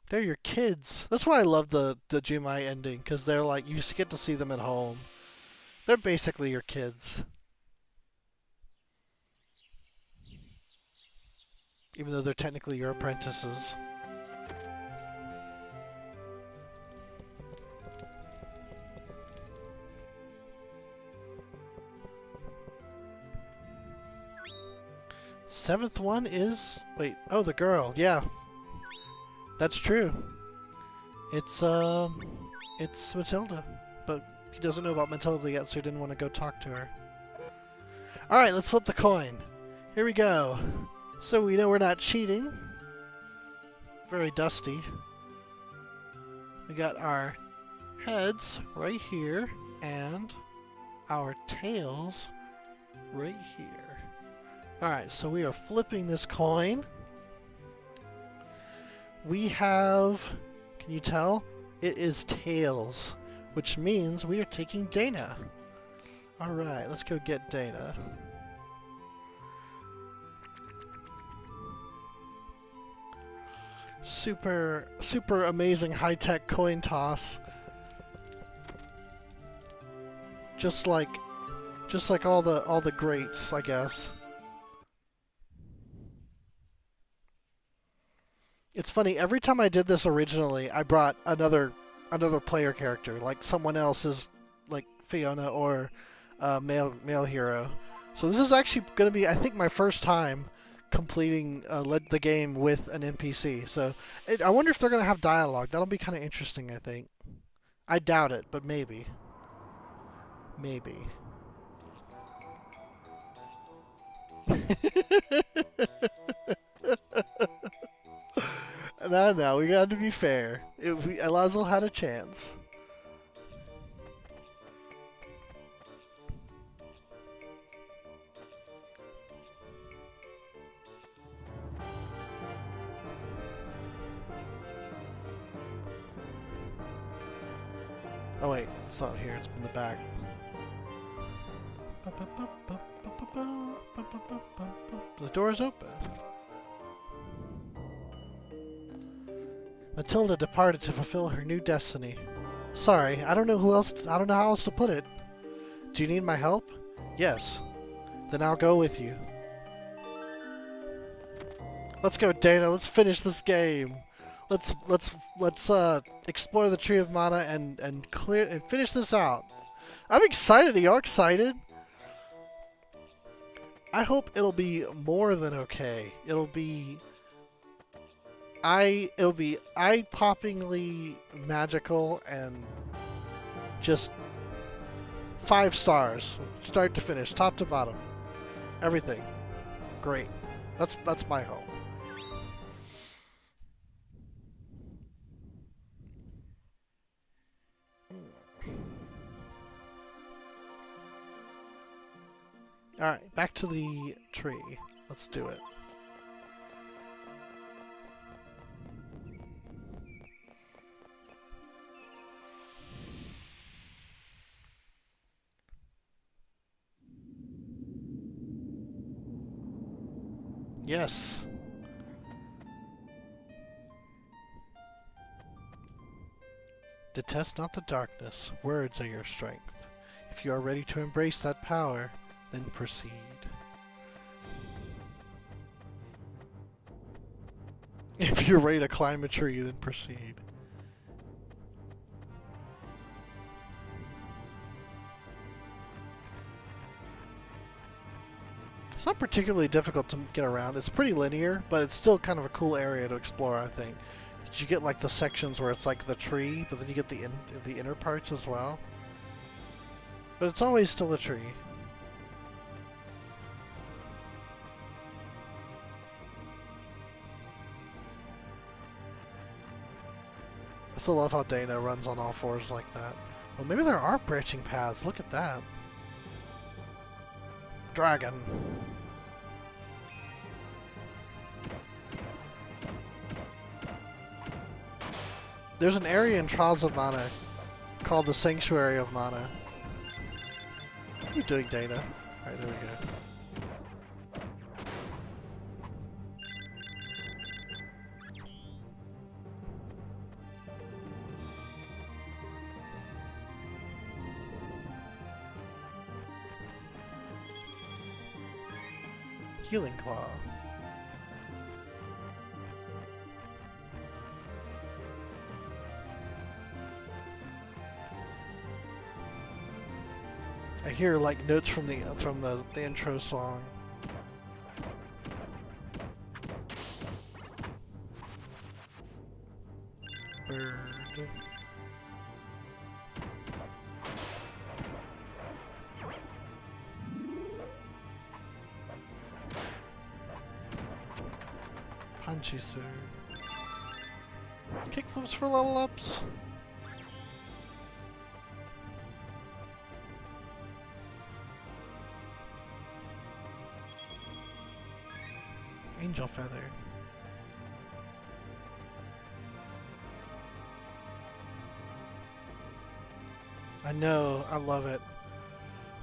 They're your kids. That's why I love the Jumai ending, because they're like, you get to see them at home. They're basically your kids. Even though they're technically your apprentices. Seventh one is... Wait, oh, the girl, yeah. That's true. It's Matilda. But he doesn't know about Matilda yet, so he didn't want to go talk to her. Alright, let's flip the coin. Here we go. So we know we're not cheating. Very dusty. We got our heads right here, and our tails right here. Alright, so we are flipping this coin. We have... Can you tell? It is tails, which means we are taking Dana. Alright, let's go get Dana. Super amazing high-tech coin toss. Just like all the greats, I guess. It's funny, every time I did this originally, I brought another another player character, like someone else's, like Fiona or male hero. So this is actually going to be, I think, my first time completing the game with an NPC. So I wonder if they're going to have dialogue. That'll be kind of interesting, I think. I doubt it, but maybe. Maybe. No, we got to be fair. Lazo had a chance. Oh wait, it's not here, it's in the back. The door's open. Matilda departed to fulfill her new destiny. Sorry, I don't know how else to put it. Do you need my help? Yes. Then I'll go with you. Let's go, Dana. Let's finish this game. Let's explore the Tree of Mana and finish this out. I'm excited. Are y'all excited? I hope it'll be more than okay. It'll be eye-poppingly magical and just 5 stars, start to finish, top to bottom, everything. Great. That's my hope. Alright, back to the tree. Let's do it. Yes. Detest not the darkness. Words are your strength. If you are ready to embrace that power, then proceed. If you're ready to climb a tree, then proceed. It's not particularly difficult to get around. It's pretty linear, but it's still kind of a cool area to explore, I think. You get like the sections where it's like the tree, but then you get the inner parts as well. But it's always still a tree. I still love how Dana runs on all fours like that. Well, maybe there are branching paths. Look at that. Dragon. There's an area in Trials of Mana called the Sanctuary of Mana. What are you doing, Dana? Alright, there we go. Healing Claw. I hear like notes from the intro song. Bird. Punchy-Sue. Kickflips for level ups. Angel Feather. I know, I love it.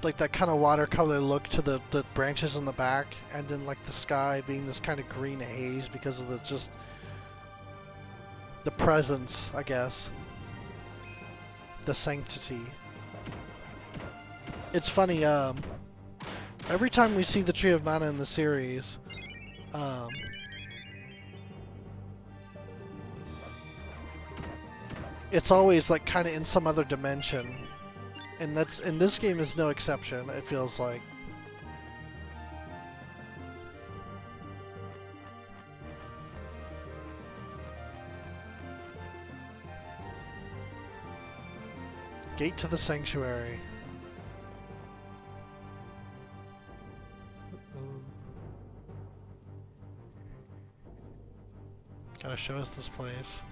Like that kind of watercolor look to the branches in the back, and then like the sky being this kind of green haze because of the presence, I guess. The sanctity. It's funny, every time we see the Tree of Mana in the series, it's always like kind of in some other dimension, and this game is no exception. It feels like. Gate to the sanctuary. Gotta show us this place.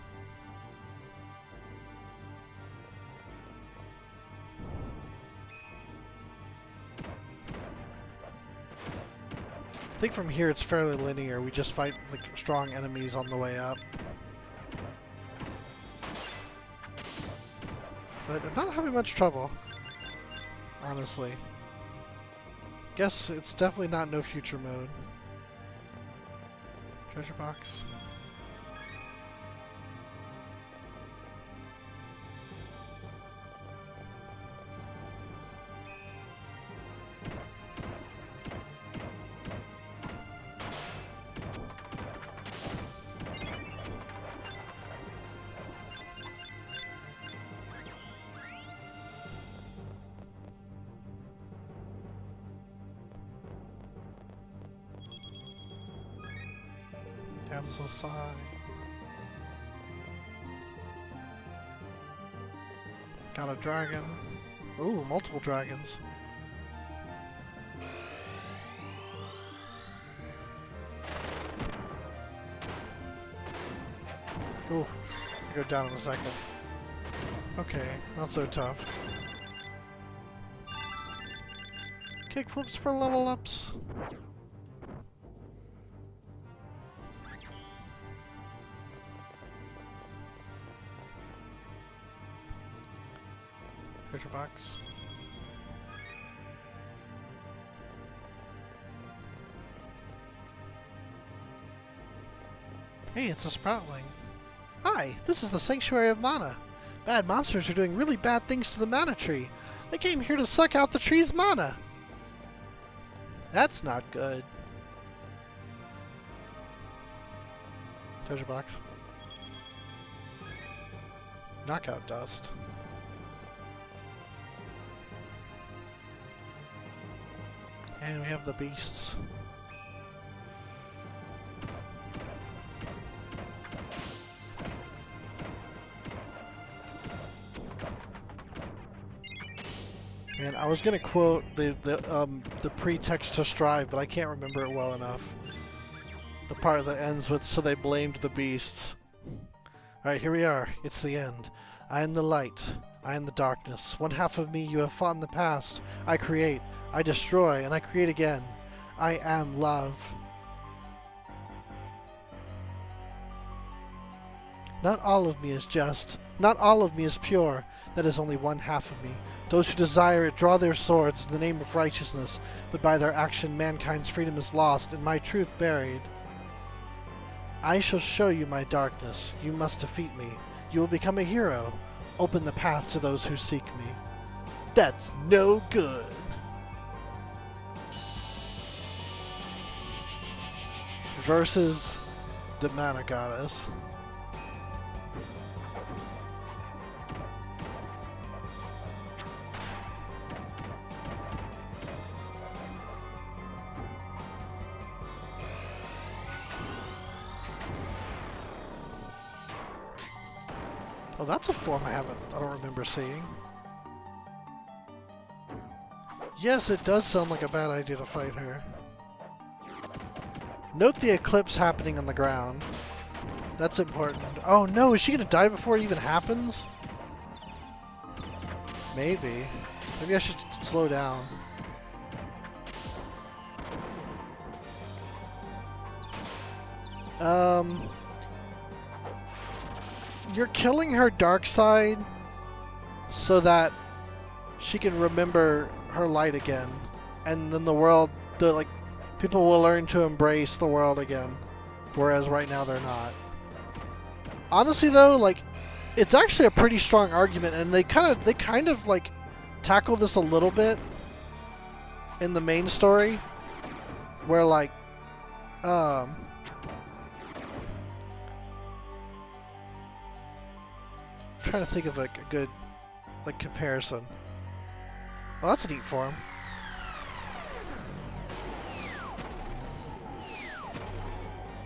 I think from here it's fairly linear. We just fight like strong enemies on the way up. But I'm not having much trouble, honestly. Guess it's definitely not no future mode. Treasure box. Damsel sigh. Got a dragon. Ooh, multiple dragons. Ooh, I'll go down in a second. Okay, not so tough. Kickflips for level ups. Treasure box. Hey, it's a sproutling. Hi, this is the Sanctuary of Mana. Bad monsters are doing really bad things to the mana tree. They came here to suck out the tree's mana. That's not good. Treasure box. Knockout dust. And we have the beasts. Man, I was gonna quote the pretext to Strive, but I can't remember it well enough. The part that ends with "so they blamed the beasts." All right, here we are. It's the end. I am the light. I am the darkness. One half of me you have fought in the past. I create. I destroy, and I create again. I am love. Not all of me is just. Not all of me is pure. That is only one half of me. Those who desire it draw their swords in the name of righteousness, but by their action mankind's freedom is lost, and my truth buried. I shall show you my darkness. You must defeat me. You will become a hero. Open the path to those who seek me. That's no good. Versus the Mana Goddess. Oh, that's a form I don't remember seeing. Yes, it does sound like a bad idea to fight her. Note the eclipse happening on the ground. That's important. Oh no, is she gonna die before it even happens? Maybe. Maybe I should slow down. You're killing her dark side so that she can remember her light again, and then people will learn to embrace the world again, whereas right now they're not. Honestly though, like, it's actually a pretty strong argument, and they kind of like tackle this a little bit in the main story, where like trying to think of like a good like comparison. Well, that's a neat form.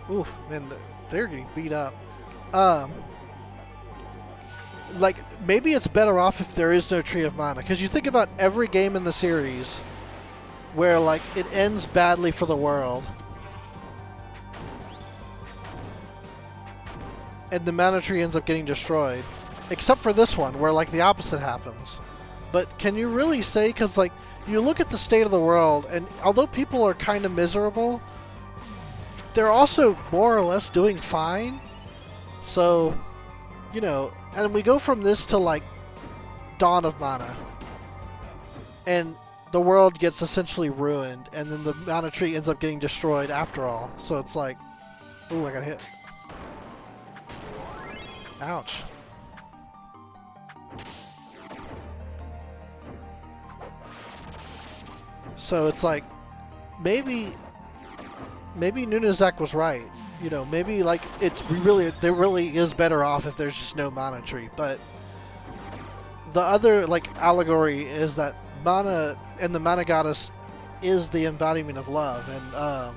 Ooh, man, they're getting beat up. Like, maybe it's better off if there is no Tree of Mana. Because you think about every game in the series where, like, it ends badly for the world. And the mana tree ends up getting destroyed. Except for this one, where, like, the opposite happens. But can you really say, because, like, you look at the state of the world, and although people are kind of miserable, they're also more or less doing fine. So, you know, and we go from this to, like, Dawn of Mana. And the world gets essentially ruined, and then the mana tree ends up getting destroyed after all. So it's like, ooh, I got hit. Ouch. So it's like, maybe Nunezak was right. You know, maybe like there really is better off if there's just no mana tree. But the other like allegory is that mana and the mana goddess is the embodiment of love, and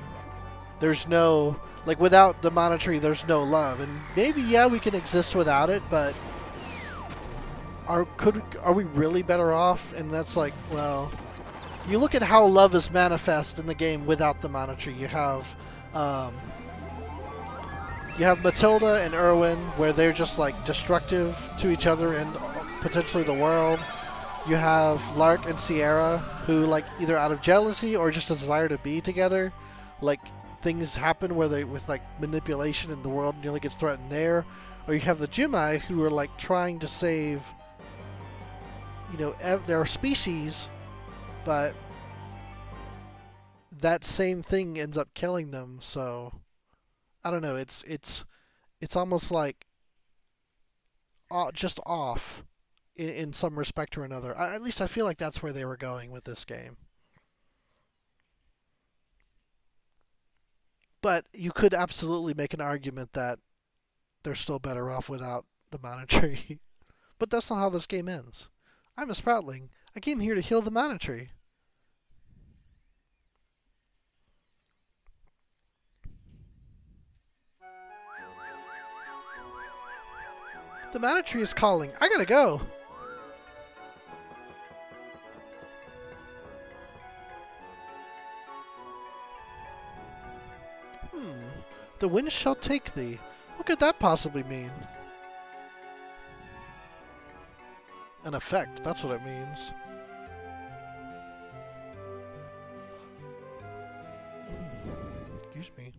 there's no like without the mana tree, there's no love. And maybe yeah, we can exist without it, but are we really better off? And that's like, well, you look at how love is manifest in the game without the mana tree. You have Matilda and Erwin, where they're just like destructive to each other and potentially the world. You have Lark and Sierra, who like either out of jealousy or just a desire to be together, like things happen where they with like manipulation and the world nearly gets threatened there. Or you have the Jimai, who are like trying to save, you know, their species, but that same thing ends up killing them. So I don't know. It's almost like just off in some respect or another. At least I feel like that's where they were going with this game. But you could absolutely make an argument that they're still better off without the mana tree. But that's not how this game ends. I'm a Sproutling. I came here to heal the mana tree. The mana tree is calling. I gotta go. The wind shall take thee. What could that possibly mean? An effect, that's what it means. Excuse me.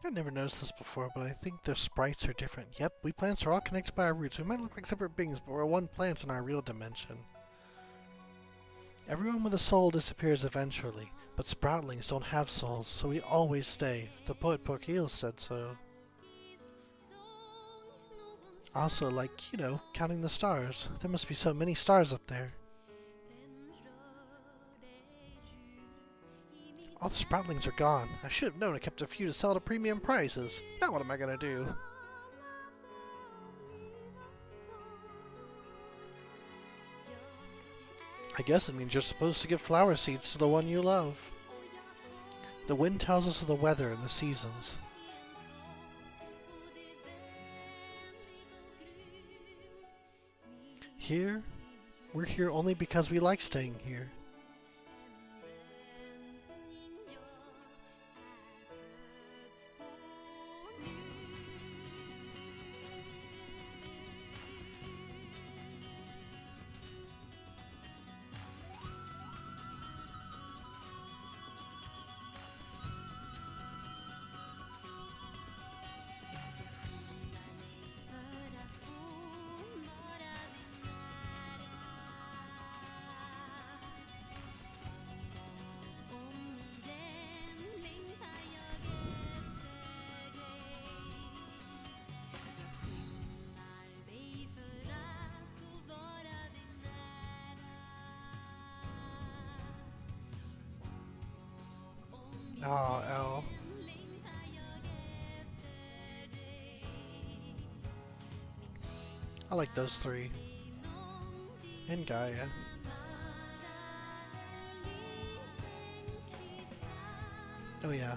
I never noticed this before, but I think the sprites are different. Yep, we plants are all connected by our roots. We might look like separate beings, but we're one plant in our real dimension. Everyone with a soul disappears eventually, but sproutlings don't have souls, so we always stay. The poet Porquil said so. Also, like, you know, counting the stars. There must be so many stars up there. All the sproutlings are gone. I should have known I kept a few to sell at premium prices. Now what am I gonna do? I guess it means you're supposed to give flower seeds to the one you love. The wind tells us of the weather and the seasons. Here, we're here only because we like staying here. Oh, L. I like those three. And Gaia. Oh yeah.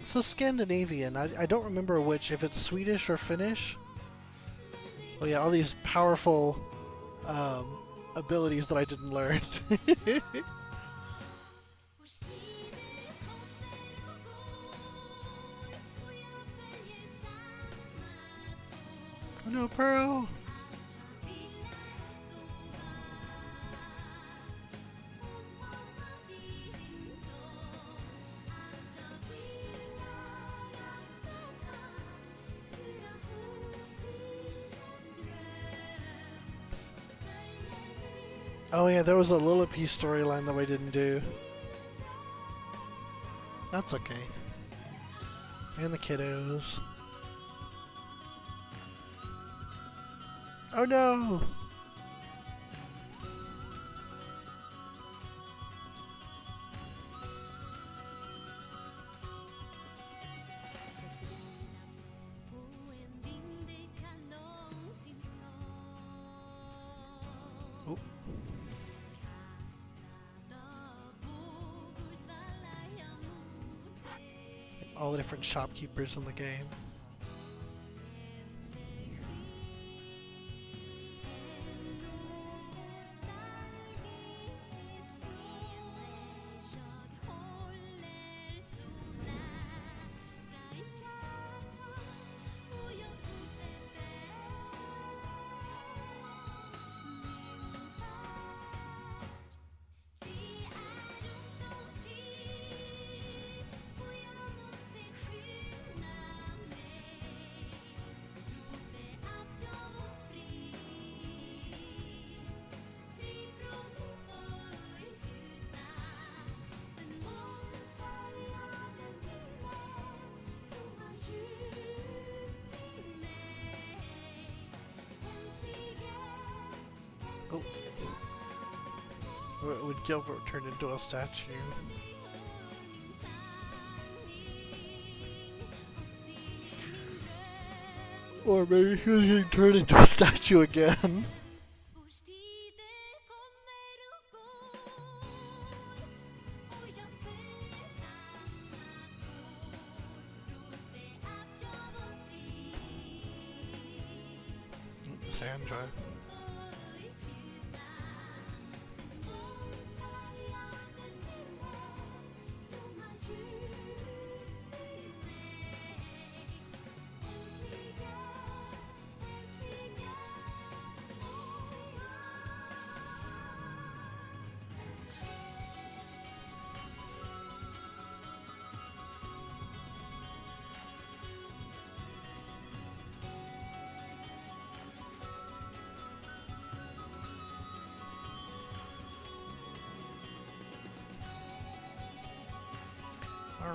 So Scandinavian, I don't remember which, if it's Swedish or Finnish. Oh yeah, all these powerful abilities that I didn't learn. Oh no, Pearl! Oh yeah, there was a Lilliput storyline that we didn't do. That's okay. And the kiddos. Oh no! Oh. All the different shopkeepers in the game. Oh. Would Gilbert turn into a statue? Or maybe he can turn into a statue again. Sandra.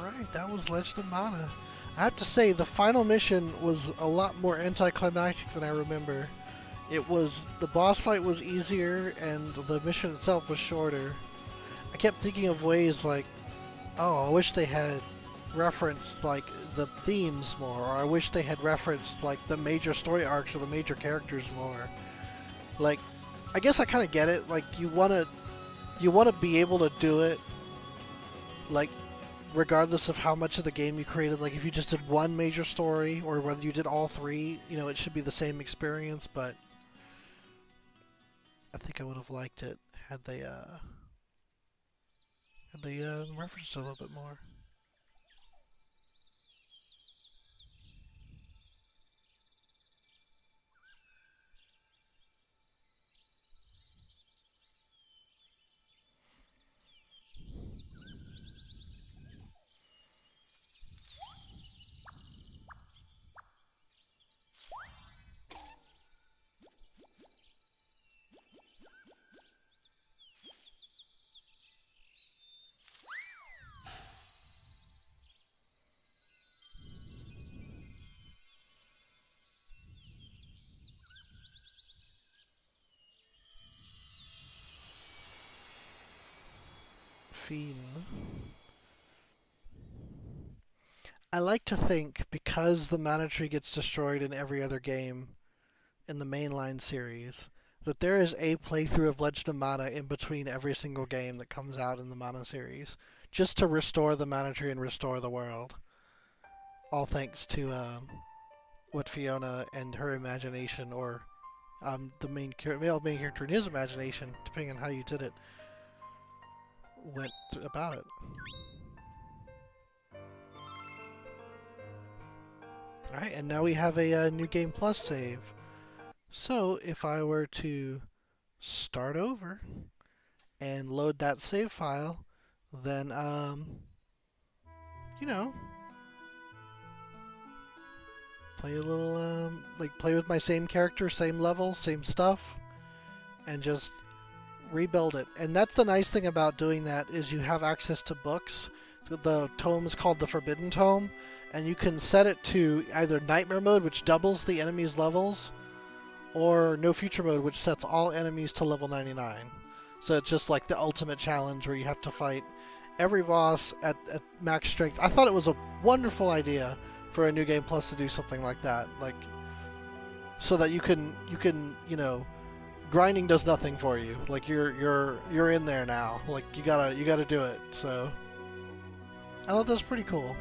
Alright, that was Legend of Mana. I have to say, the final mission was a lot more anticlimactic than I remember. The boss fight was easier, and the mission itself was shorter. I kept thinking of ways like, oh, I wish they had referenced, like, the themes more, or I wish they had referenced, like, the major story arcs or the major characters more. Like, I guess I kind of get it, like, you want to be able to do it, like, regardless of how much of the game you created. Like, if you just did one major story, or whether you did all three, you know, it should be the same experience, but I think I would have liked it had they referenced it a little bit more. I like to think, because the mana tree gets destroyed in every other game in the mainline series, that there is a playthrough of Legend of Mana in between every single game that comes out in the Mana series, just to restore the mana tree and restore the world. All thanks to what Fiona and her imagination, or the male main character and his imagination, depending on how you did it, went about it. Alright, and now we have a New Game Plus save. So, if I were to start over and load that save file, then, you know, play a little, play with my same character, same level, same stuff, and just rebuild it. And that's the nice thing about doing that, is you have access to books. The tome is called the Forbidden Tome, and you can set it to either Nightmare Mode, which doubles the enemy's levels, or No Future Mode, which sets all enemies to level 99. So it's just like the ultimate challenge where you have to fight every boss at max strength. I thought it was a wonderful idea for a New Game Plus to do something like that, like, so that you can you know, grinding does nothing for you. Like, you're in there now. Like, you gotta do it. So I thought that was pretty cool.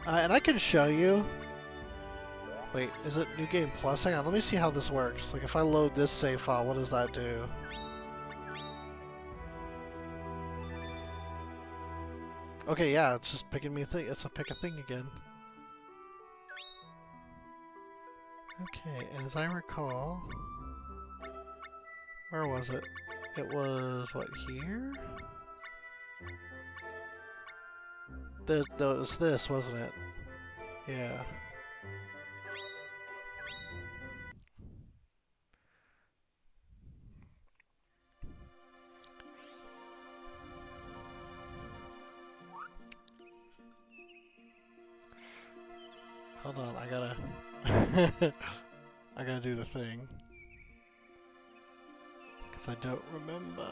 And I can show you. Wait, is it New Game Plus? Hang on, let me see how this works. Like, if I load this save file, what does that do? Okay, yeah, it's just picking me a thing. It's a pick a thing again. Okay, as I recall, where was it? It was, what, here? It was this, wasn't it? Yeah. Hold on, I gotta... I gotta do the thing. Because I don't remember.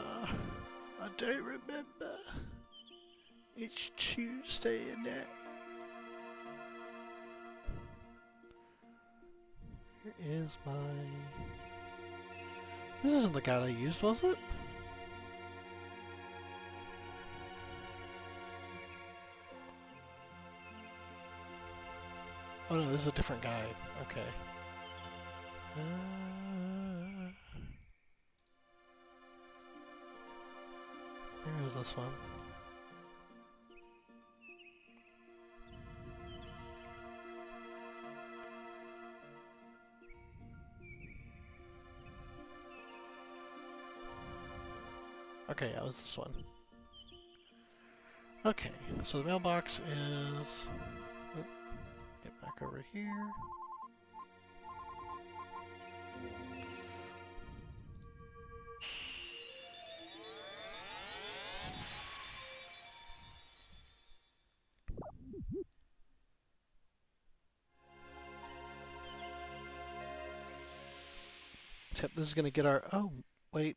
I don't remember. It's Tuesday, isn't it? Here is my... This isn't the guide I used, was it? Oh no, this is a different guide. Okay. Maybe it was this one. Okay, that was this one. Okay, so the mailbox is... Oop, get back over here. Except this is gonna get our... Oh, wait.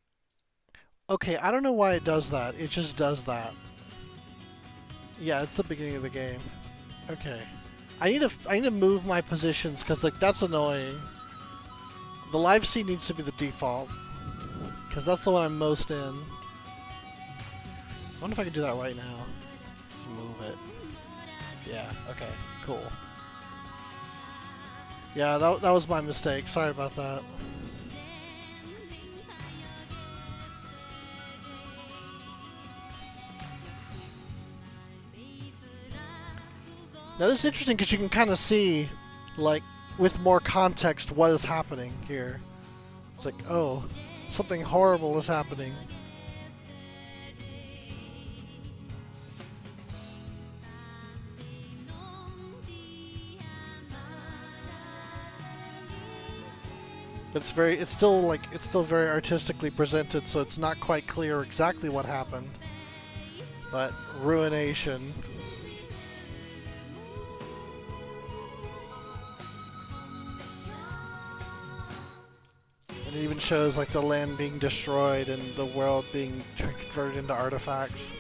Okay, I don't know why it does that. It just does that. Yeah, it's the beginning of the game. Okay. I need to move my positions because like that's annoying. The live scene needs to be the default because that's the one I'm most in. I wonder if I can do that right now. Move it. Yeah. Okay. Cool. Yeah, that was my mistake. Sorry about that. Now this is interesting because you can kind of see, like, with more context what is happening here. It's like, oh, something horrible is happening. It's still very artistically presented, so it's not quite clear exactly what happened. But ruination. And it even shows like the land being destroyed and the world being converted into artifacts.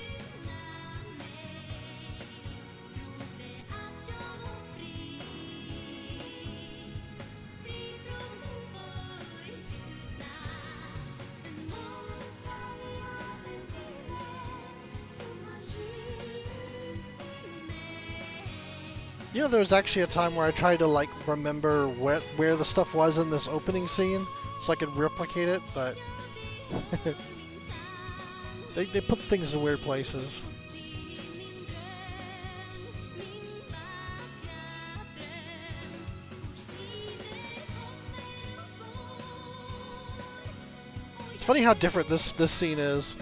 You know, there was actually a time where I tried to like remember where the stuff was in this opening scene, so I could replicate it, but they put things in weird places. It's funny how different this scene is.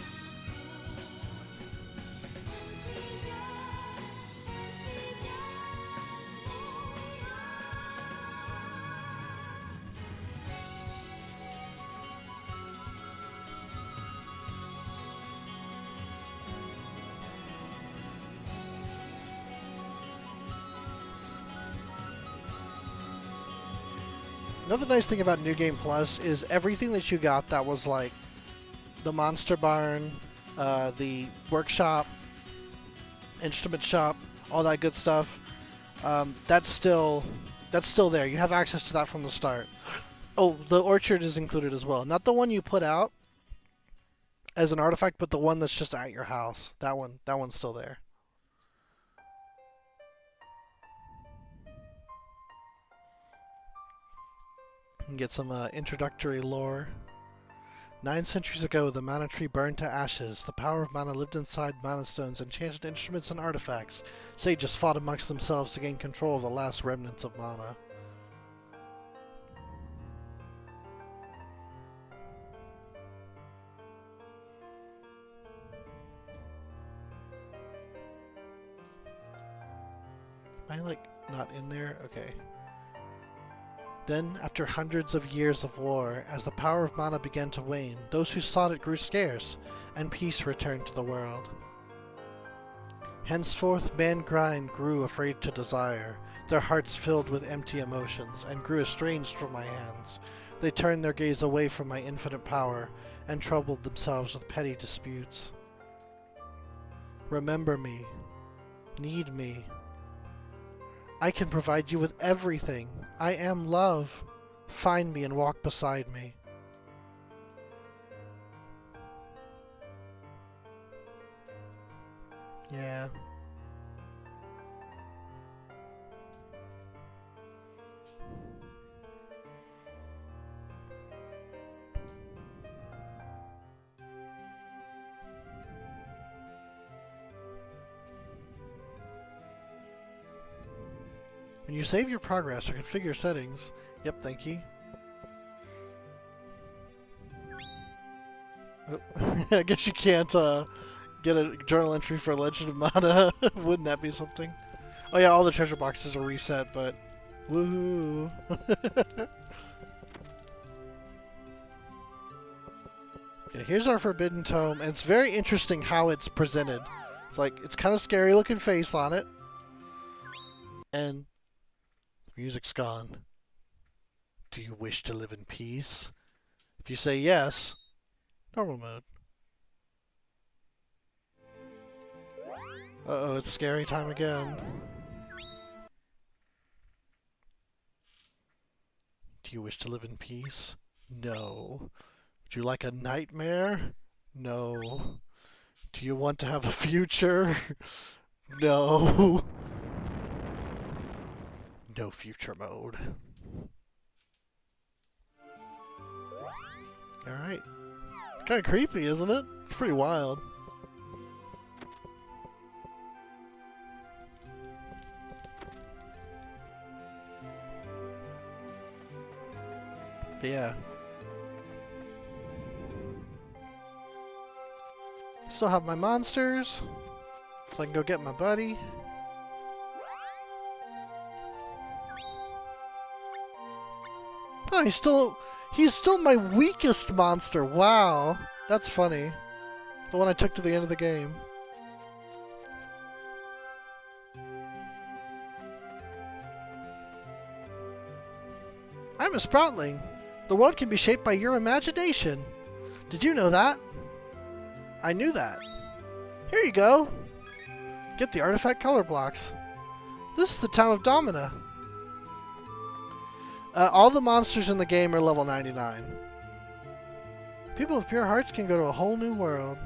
Another nice thing about New Game Plus is everything that you got that was like the Monster Barn, the workshop, instrument shop, all that good stuff. That's still there. You have access to that from the start. Oh, the orchard is included as well. Not the one you put out as an artifact, but the one that's just at your house. That one's still there. And get some introductory lore. 9 centuries ago, the mana tree burned to ashes. The power of mana lived inside mana stones, enchanted instruments, and artifacts. Sages fought amongst themselves to gain control of the last remnants of mana. Am I like not in there? Okay. Then, after hundreds of years of war, as the power of mana began to wane, those who sought it grew scarce, and peace returned to the world. Henceforth, mankind grew afraid to desire, their hearts filled with empty emotions, and grew estranged from my hands. They turned their gaze away from my infinite power, and troubled themselves with petty disputes. Remember me. Need me. I can provide you with everything. I am love. Find me and walk beside me. Yeah. When you save your progress or configure settings... Yep, thank you. Oh, I guess you can't get a journal entry for Legend of Mana. Wouldn't that be something? Oh yeah, all the treasure boxes are reset, but... Woohoo! Okay, here's our Forbidden Tome, and it's very interesting how it's presented. It's like, it's kind of scary looking face on it. And... music's gone. Do you wish to live in peace? If you say yes, normal mode. Uh-oh, it's scary time again. Do you wish to live in peace? No. Would you like a nightmare? No. Do you want to have a future? No. No future mode. Alright. It's kind of creepy, isn't it? It's pretty wild. But yeah. Still have my monsters, so I can go get my buddy. Oh, he's still my weakest monster. Wow, that's funny. The one I took to the end of the game. I'm a Sproutling. The world can be shaped by your imagination. Did you know that? I knew that. Here you go. Get the artifact color blocks. This is the town of Domina. All the monsters in the game are level 99. People with pure hearts can go to a whole new world.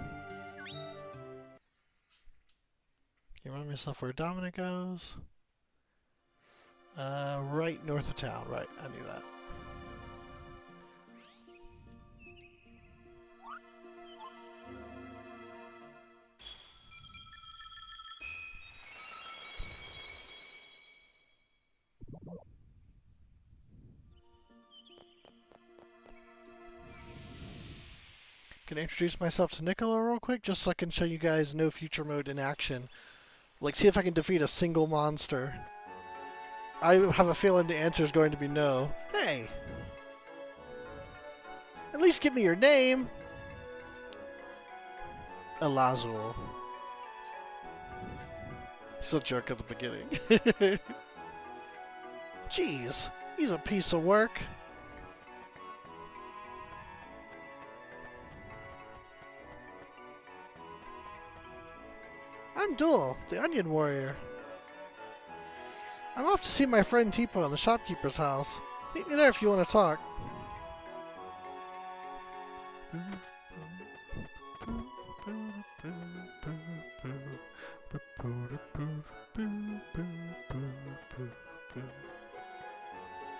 Can you remind myself where Domina goes? Right north of town. Right, I knew that. Can I introduce myself to Niccolo real quick, just so I can show you guys no future mode in action. Like, see if I can defeat a single monster. I have a feeling the answer is going to be no. Hey! At least give me your name! Elazul. He's a jerk at the beginning. Jeez, he's a piece of work. I'm Duel, the Onion Warrior. I'm off to see my friend Tipo in the shopkeeper's house. Meet me there if you want to talk.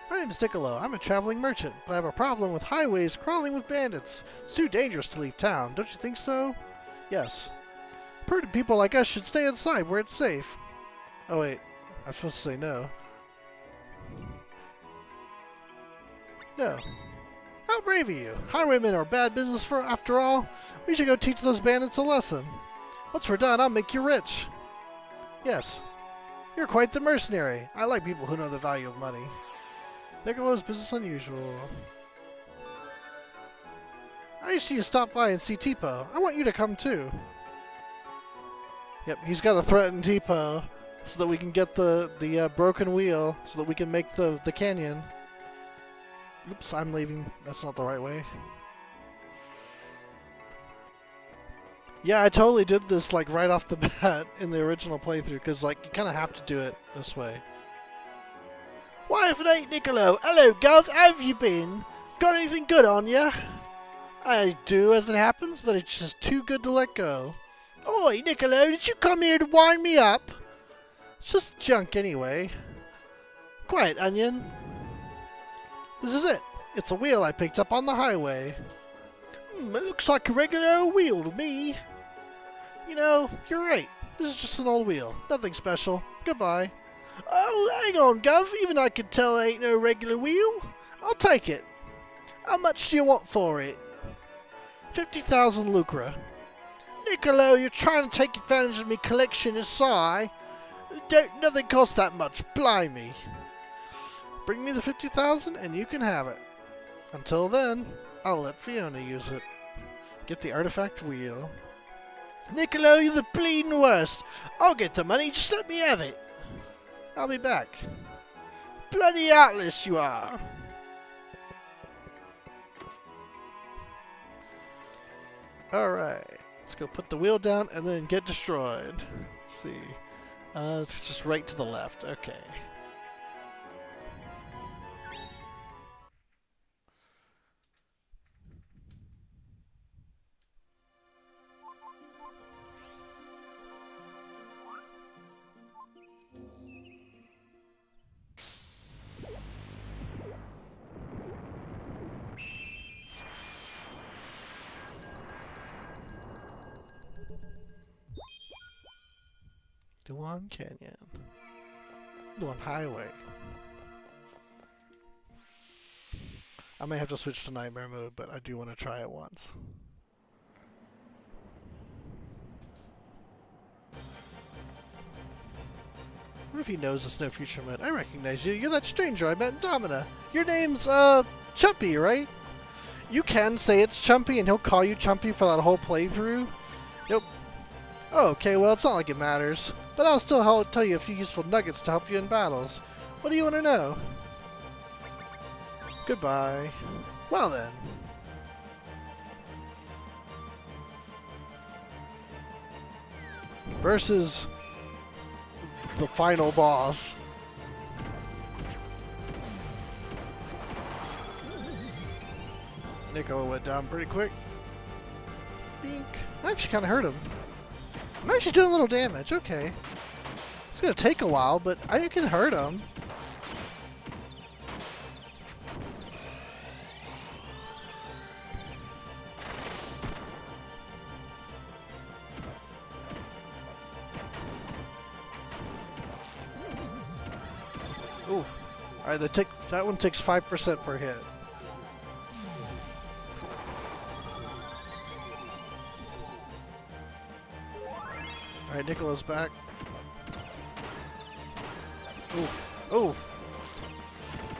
My name's Niccolo. I'm a traveling merchant, but I have a problem with highways crawling with bandits. It's too dangerous to leave town, don't you think so? Yes. Prudent people like us should stay inside where it's safe. Oh wait, I'm supposed to say no. No. How brave of you. Highwaymen are bad business after all. We should go teach those bandits a lesson. Once we're done, I'll make you rich. Yes. You're quite the mercenary. I like people who know the value of money. Niccolo's business unusual. I used to stop by and see Tipo. I want you to come too. Yep, he's got to threaten Tipo so that we can get the broken wheel, so that we can make the canyon. Oops, I'm leaving. That's not the right way. Yeah, I totally did this like right off the bat in the original playthrough, because like you kind of have to do it this way. Why, if it ain't Niccolo? Hello, Gov. How have you been? Got anything good on ya? I do, as it happens, but it's just too good to let go. Oi, Niccolo, did you come here to wind me up? It's just junk anyway. Quiet, Onion. This is it. It's a wheel I picked up on the highway. It looks like a regular old wheel to me. You know, you're right. This is just an old wheel. Nothing special. Goodbye. Oh, hang on, Gov. Even I can tell it ain't no regular wheel. I'll take it. How much do you want for it? 50,000 lucre. Niccolo, you're trying to take advantage of me collection aside. Nothing costs that much, blimey. Bring me the 50,000 and you can have it. Until then, I'll let Fiona use it. Get the artifact wheel. Niccolo, you're the bleeding worst. I'll get the money, just let me have it. I'll be back. Bloody heartless you are. Alright. Let's go put the wheel down and then get destroyed. Let's see. It's just right to the left. Okay. Duan Canyon. Duan Highway. I may have to switch to nightmare mode, but I do want to try it once. What if he knows it's no future mode? I recognize you. You're that stranger I met in Domina. Your name's, Chumpy, right? You can say it's Chumpy and he'll call you Chumpy for that whole playthrough? Nope. Oh, okay, well, it's not like it matters. But I'll still tell you a few useful nuggets to help you in battles. What do you want to know? Goodbye. Well then. Versus the final boss. Nicola went down pretty quick. Bink. I actually kind of hurt him. I'm actually doing a little damage. Okay. It's going to take a while, but I can hurt him. Ooh. Alright, that one takes 5% per hit. Alright, Nicolo's back. Ooh. Ooh.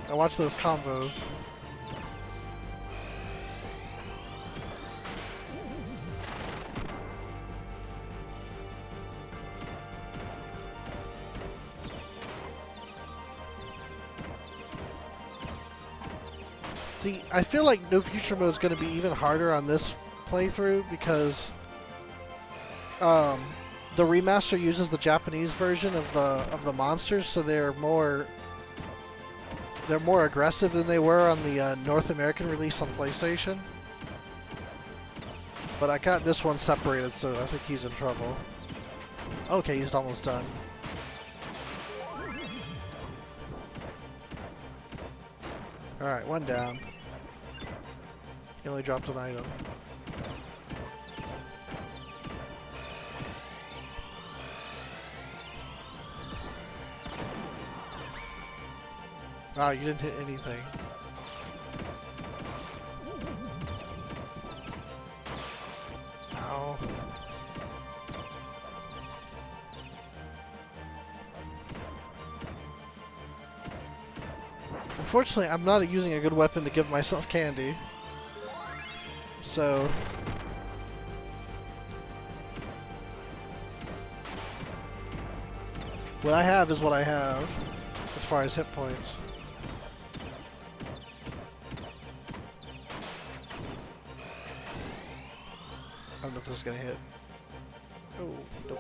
I watch those combos. See, I feel like No Future Mode is going to be even harder on this playthrough because the remaster uses the Japanese version of the monsters, so they're more aggressive than they were on the North American release on PlayStation. But I got this one separated, so I think he's in trouble. Okay, he's almost done. Alright, one down. He only dropped an item. Wow, you didn't hit anything. Ow. Unfortunately, I'm not using a good weapon to give myself candy. So... what I have is what I have, as far as hit points. I don't know if this is gonna hit. Oh, nope.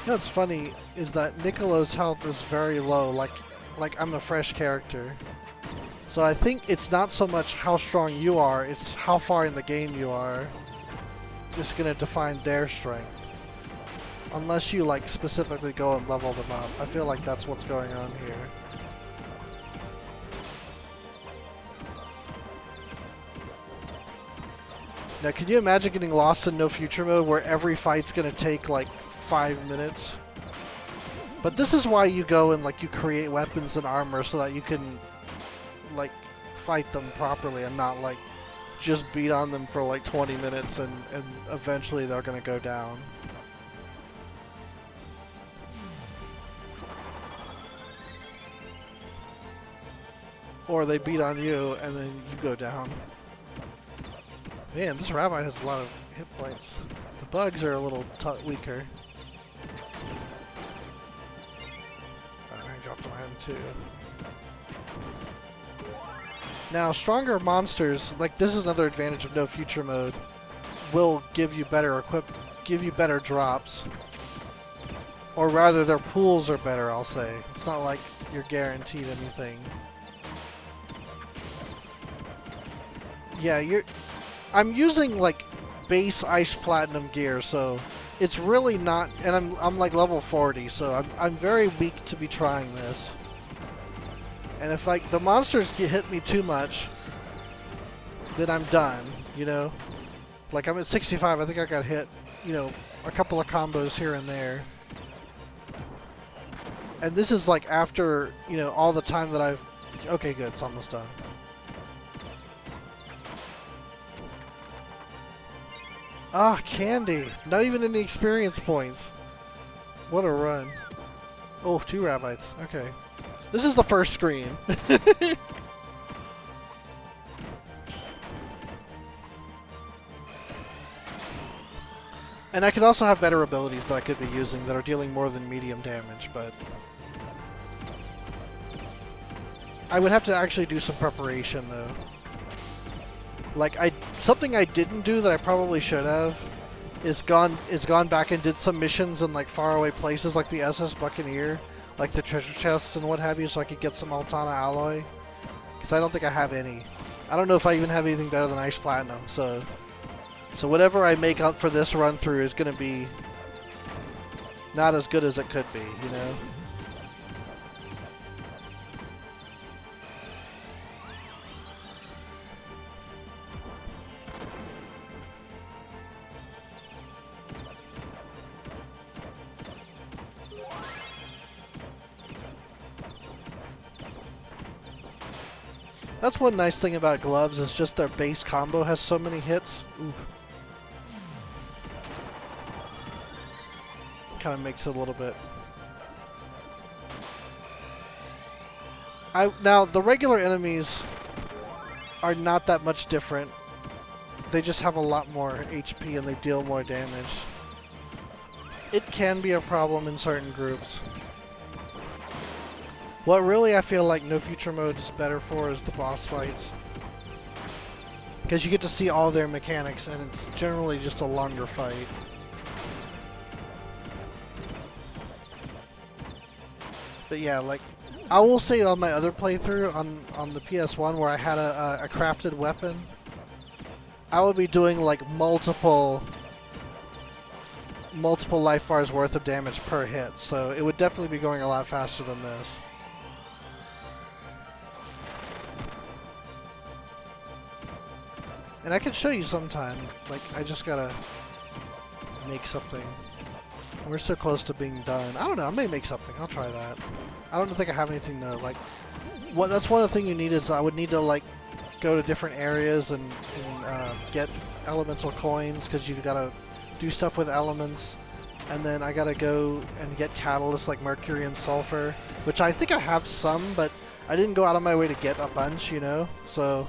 You know what's funny is that Nicolo's health is very low, like I'm a fresh character. So I think it's not so much how strong you are, it's how far in the game you are. Just gonna define their strength. Unless you like specifically go and level them up. I feel like that's what's going on here. Now can you imagine getting lost in No Future Mode where every fight's gonna take like 5 minutes? But this is why you go and like you create weapons and armor so that you can like fight them properly and not like just beat on them for like 20 minutes and eventually they're gonna go down. Or they beat on you and then you go down. Man, this rabbi has a lot of hit points. The bugs are a little weaker. I dropped my hand too. Now, stronger monsters, like this is another advantage of no future mode, will give you better drops. Or rather, their pools are better, I'll say. It's not like you're guaranteed anything. Yeah, I'm using like base Ice Platinum gear, so it's really not, and I'm like level 40, so I'm very weak to be trying this. And if like the monsters hit me too much, then I'm done, you know? Like I'm at 65, I think I got hit, you know, a couple of combos here and there. And this is like after, you know, all the time that I've... Okay, good, it's almost done. Ah, candy! Not even any experience points. What a run. Oh, 2 rabbits. Okay. This is the first screen. And I could also have better abilities that I could be using that are dealing more than medium damage, but... I would have to actually do some preparation, though. Like, something I didn't do that I probably should have is gone back and did some missions in, like, faraway places, like the SS Buccaneer, like the treasure chests and what have you, so I could get some Altana alloy. Because I don't think I have any. I don't know if I even have anything better than Ice Platinum, so whatever I make up for this run through is going to be not as good as it could be, you know? That's one nice thing about gloves, is just their base combo has so many hits. Ooh. Kind of makes it a little bit. Now, the regular enemies are not that much different. They just have a lot more HP and they deal more damage. It can be a problem in certain groups. What really I feel like no future mode is better for is the boss fights. Because you get to see all their mechanics and it's generally just a longer fight. But yeah, like, I will say on my other playthrough on the PS1 where I had a crafted weapon, I would be doing like multiple life bars worth of damage per hit, so it would definitely be going a lot faster than this. And I can show you sometime, like, I just gotta make something. We're so close to being done. I don't know, I may make something, I'll try that. I don't think I have anything to, like, that's one of the things you need is I would need to, like, go to different areas and get elemental coins, because you gotta do stuff with elements. And then I gotta go and get catalysts like mercury and sulfur, which I think I have some, but I didn't go out of my way to get a bunch, you know? So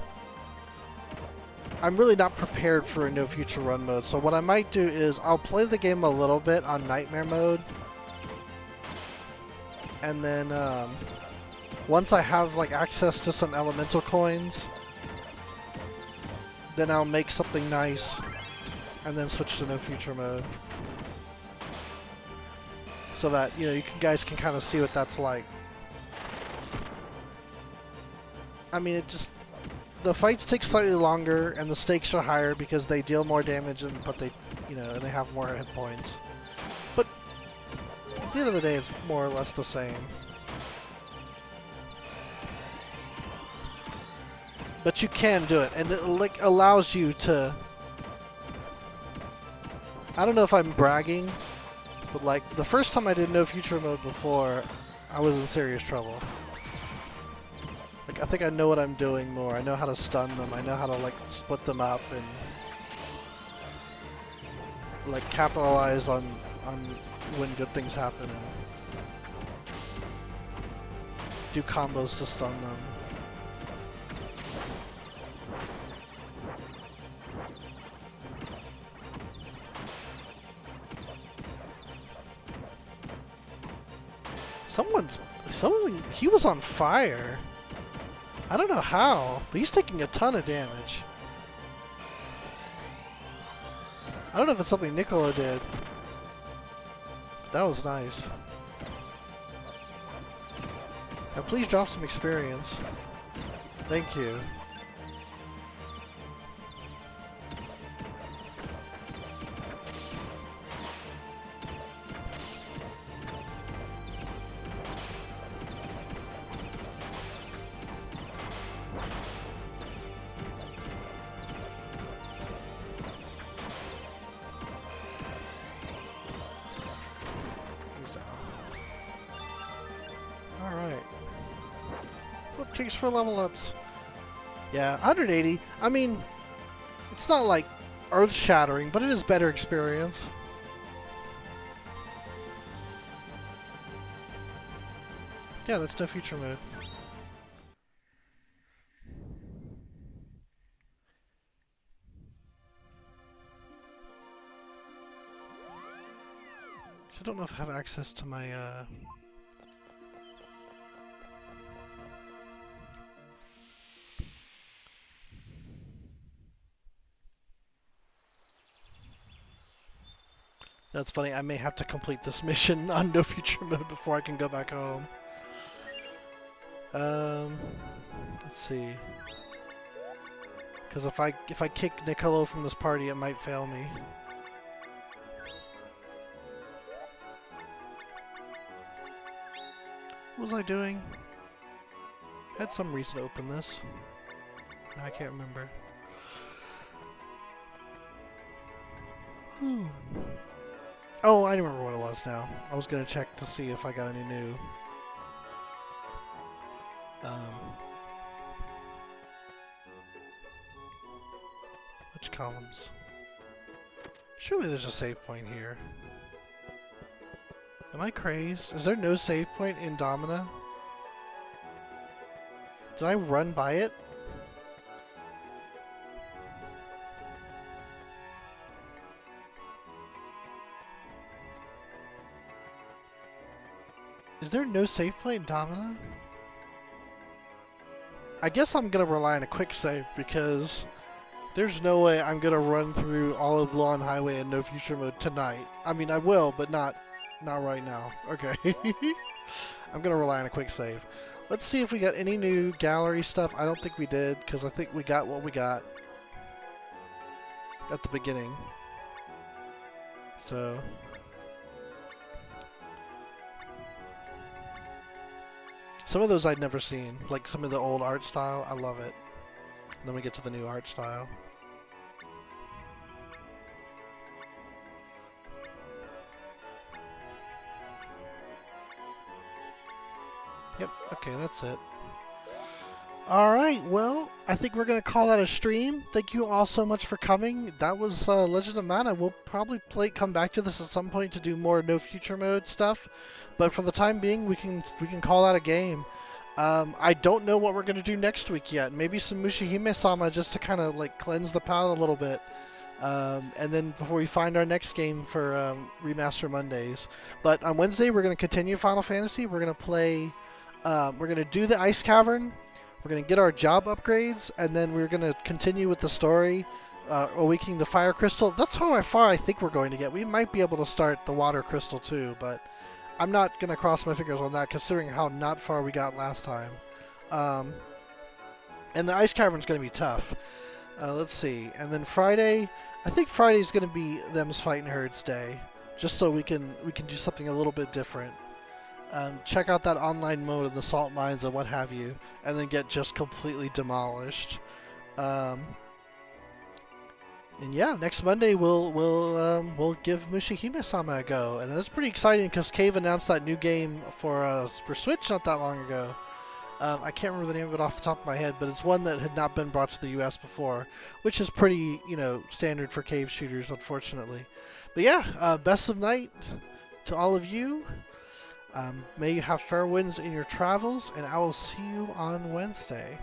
I'm really not prepared for a no future run mode. So what I might do is I'll play the game a little bit on nightmare mode, and then once I have like access to some elemental coins, then I'll make something nice and then switch to no future mode, so that, you know, you guys can kind of see what that's like. I mean, the fights take slightly longer and the stakes are higher because they deal more damage, but they, you know, and they have more hit points. But at the end of the day, it's more or less the same. But you can do it, and it like allows you to. I don't know if I'm bragging, but like the first time I did no future mode before, I was in serious trouble. Like, I think I know what I'm doing more. I know how to stun them. I know how to, like, split them up and, like, capitalize on when good things happen and do combos to stun them. he was on fire. I don't know how, but he's taking a ton of damage. I don't know if it's something Niccolo did. That was nice. Now please drop some experience. Thank you. Case for level ups. Yeah, 180. I mean, it's not like earth shattering, but it is better experience. Yeah, that's no future mode. I don't know if I have access to my That's funny, I may have to complete this mission on no future mode before I can go back home. Let's see. Because if I kick Niccolo from this party, it might fail me. What was I doing? I had some reason to open this. I can't remember. Oh, I remember what it was now. I was gonna check to see if I got any new. Which columns? Surely there's a save point here. Am I crazed? Is there no save point in Domina? Did I run by it? Is there no save point in Domina? I guess I'm gonna rely on a quick save because there's no way I'm gonna run through all of Lawn Highway in no future mode tonight. I mean, I will, but not right now. Okay. I'm gonna rely on a quick save. Let's see if we got any new gallery stuff. I don't think we did, because I think we got what we got at the beginning. So some of those I'd never seen, like some of the old art style. I love it. And then we get to the new art style. Yep, okay, that's it. Alright, well, I think we're going to call that a stream. Thank you all so much for coming. That was Legend of Mana. We'll probably come back to this at some point to do more no future mode stuff. But for the time being, we can call that a game. I don't know what we're going to do next week yet. Maybe some Mushihime-sama just to kind of like cleanse the palate a little bit. And then before we find our next game for Remaster Mondays. But on Wednesday, we're going to continue Final Fantasy. We're going to play... we're going to do the Ice Cavern. We're going to get our job upgrades. And then we're going to continue with the story. Awakening the Fire Crystal. That's how far I think we're going to get. We might be able to start the Water Crystal too, but I'm not going to cross my fingers on that considering how not far we got last time. And the Ice Cavern's going to be tough. Let's see. And then Friday, I think Friday's going to be Them's Fighting Herds Day, just so we can do something a little bit different. Check out that online mode in the salt mines and what have you, and then get just completely demolished. And yeah, next Monday we'll give Mushihime-sama a go, and that's pretty exciting because Cave announced that new game for Switch not that long ago. I can't remember the name of it off the top of my head, but it's one that had not been brought to the U.S. before, which is pretty, standard for Cave shooters, unfortunately. But yeah, best of night to all of you. May you have fair winds in your travels, and I will see you on Wednesday.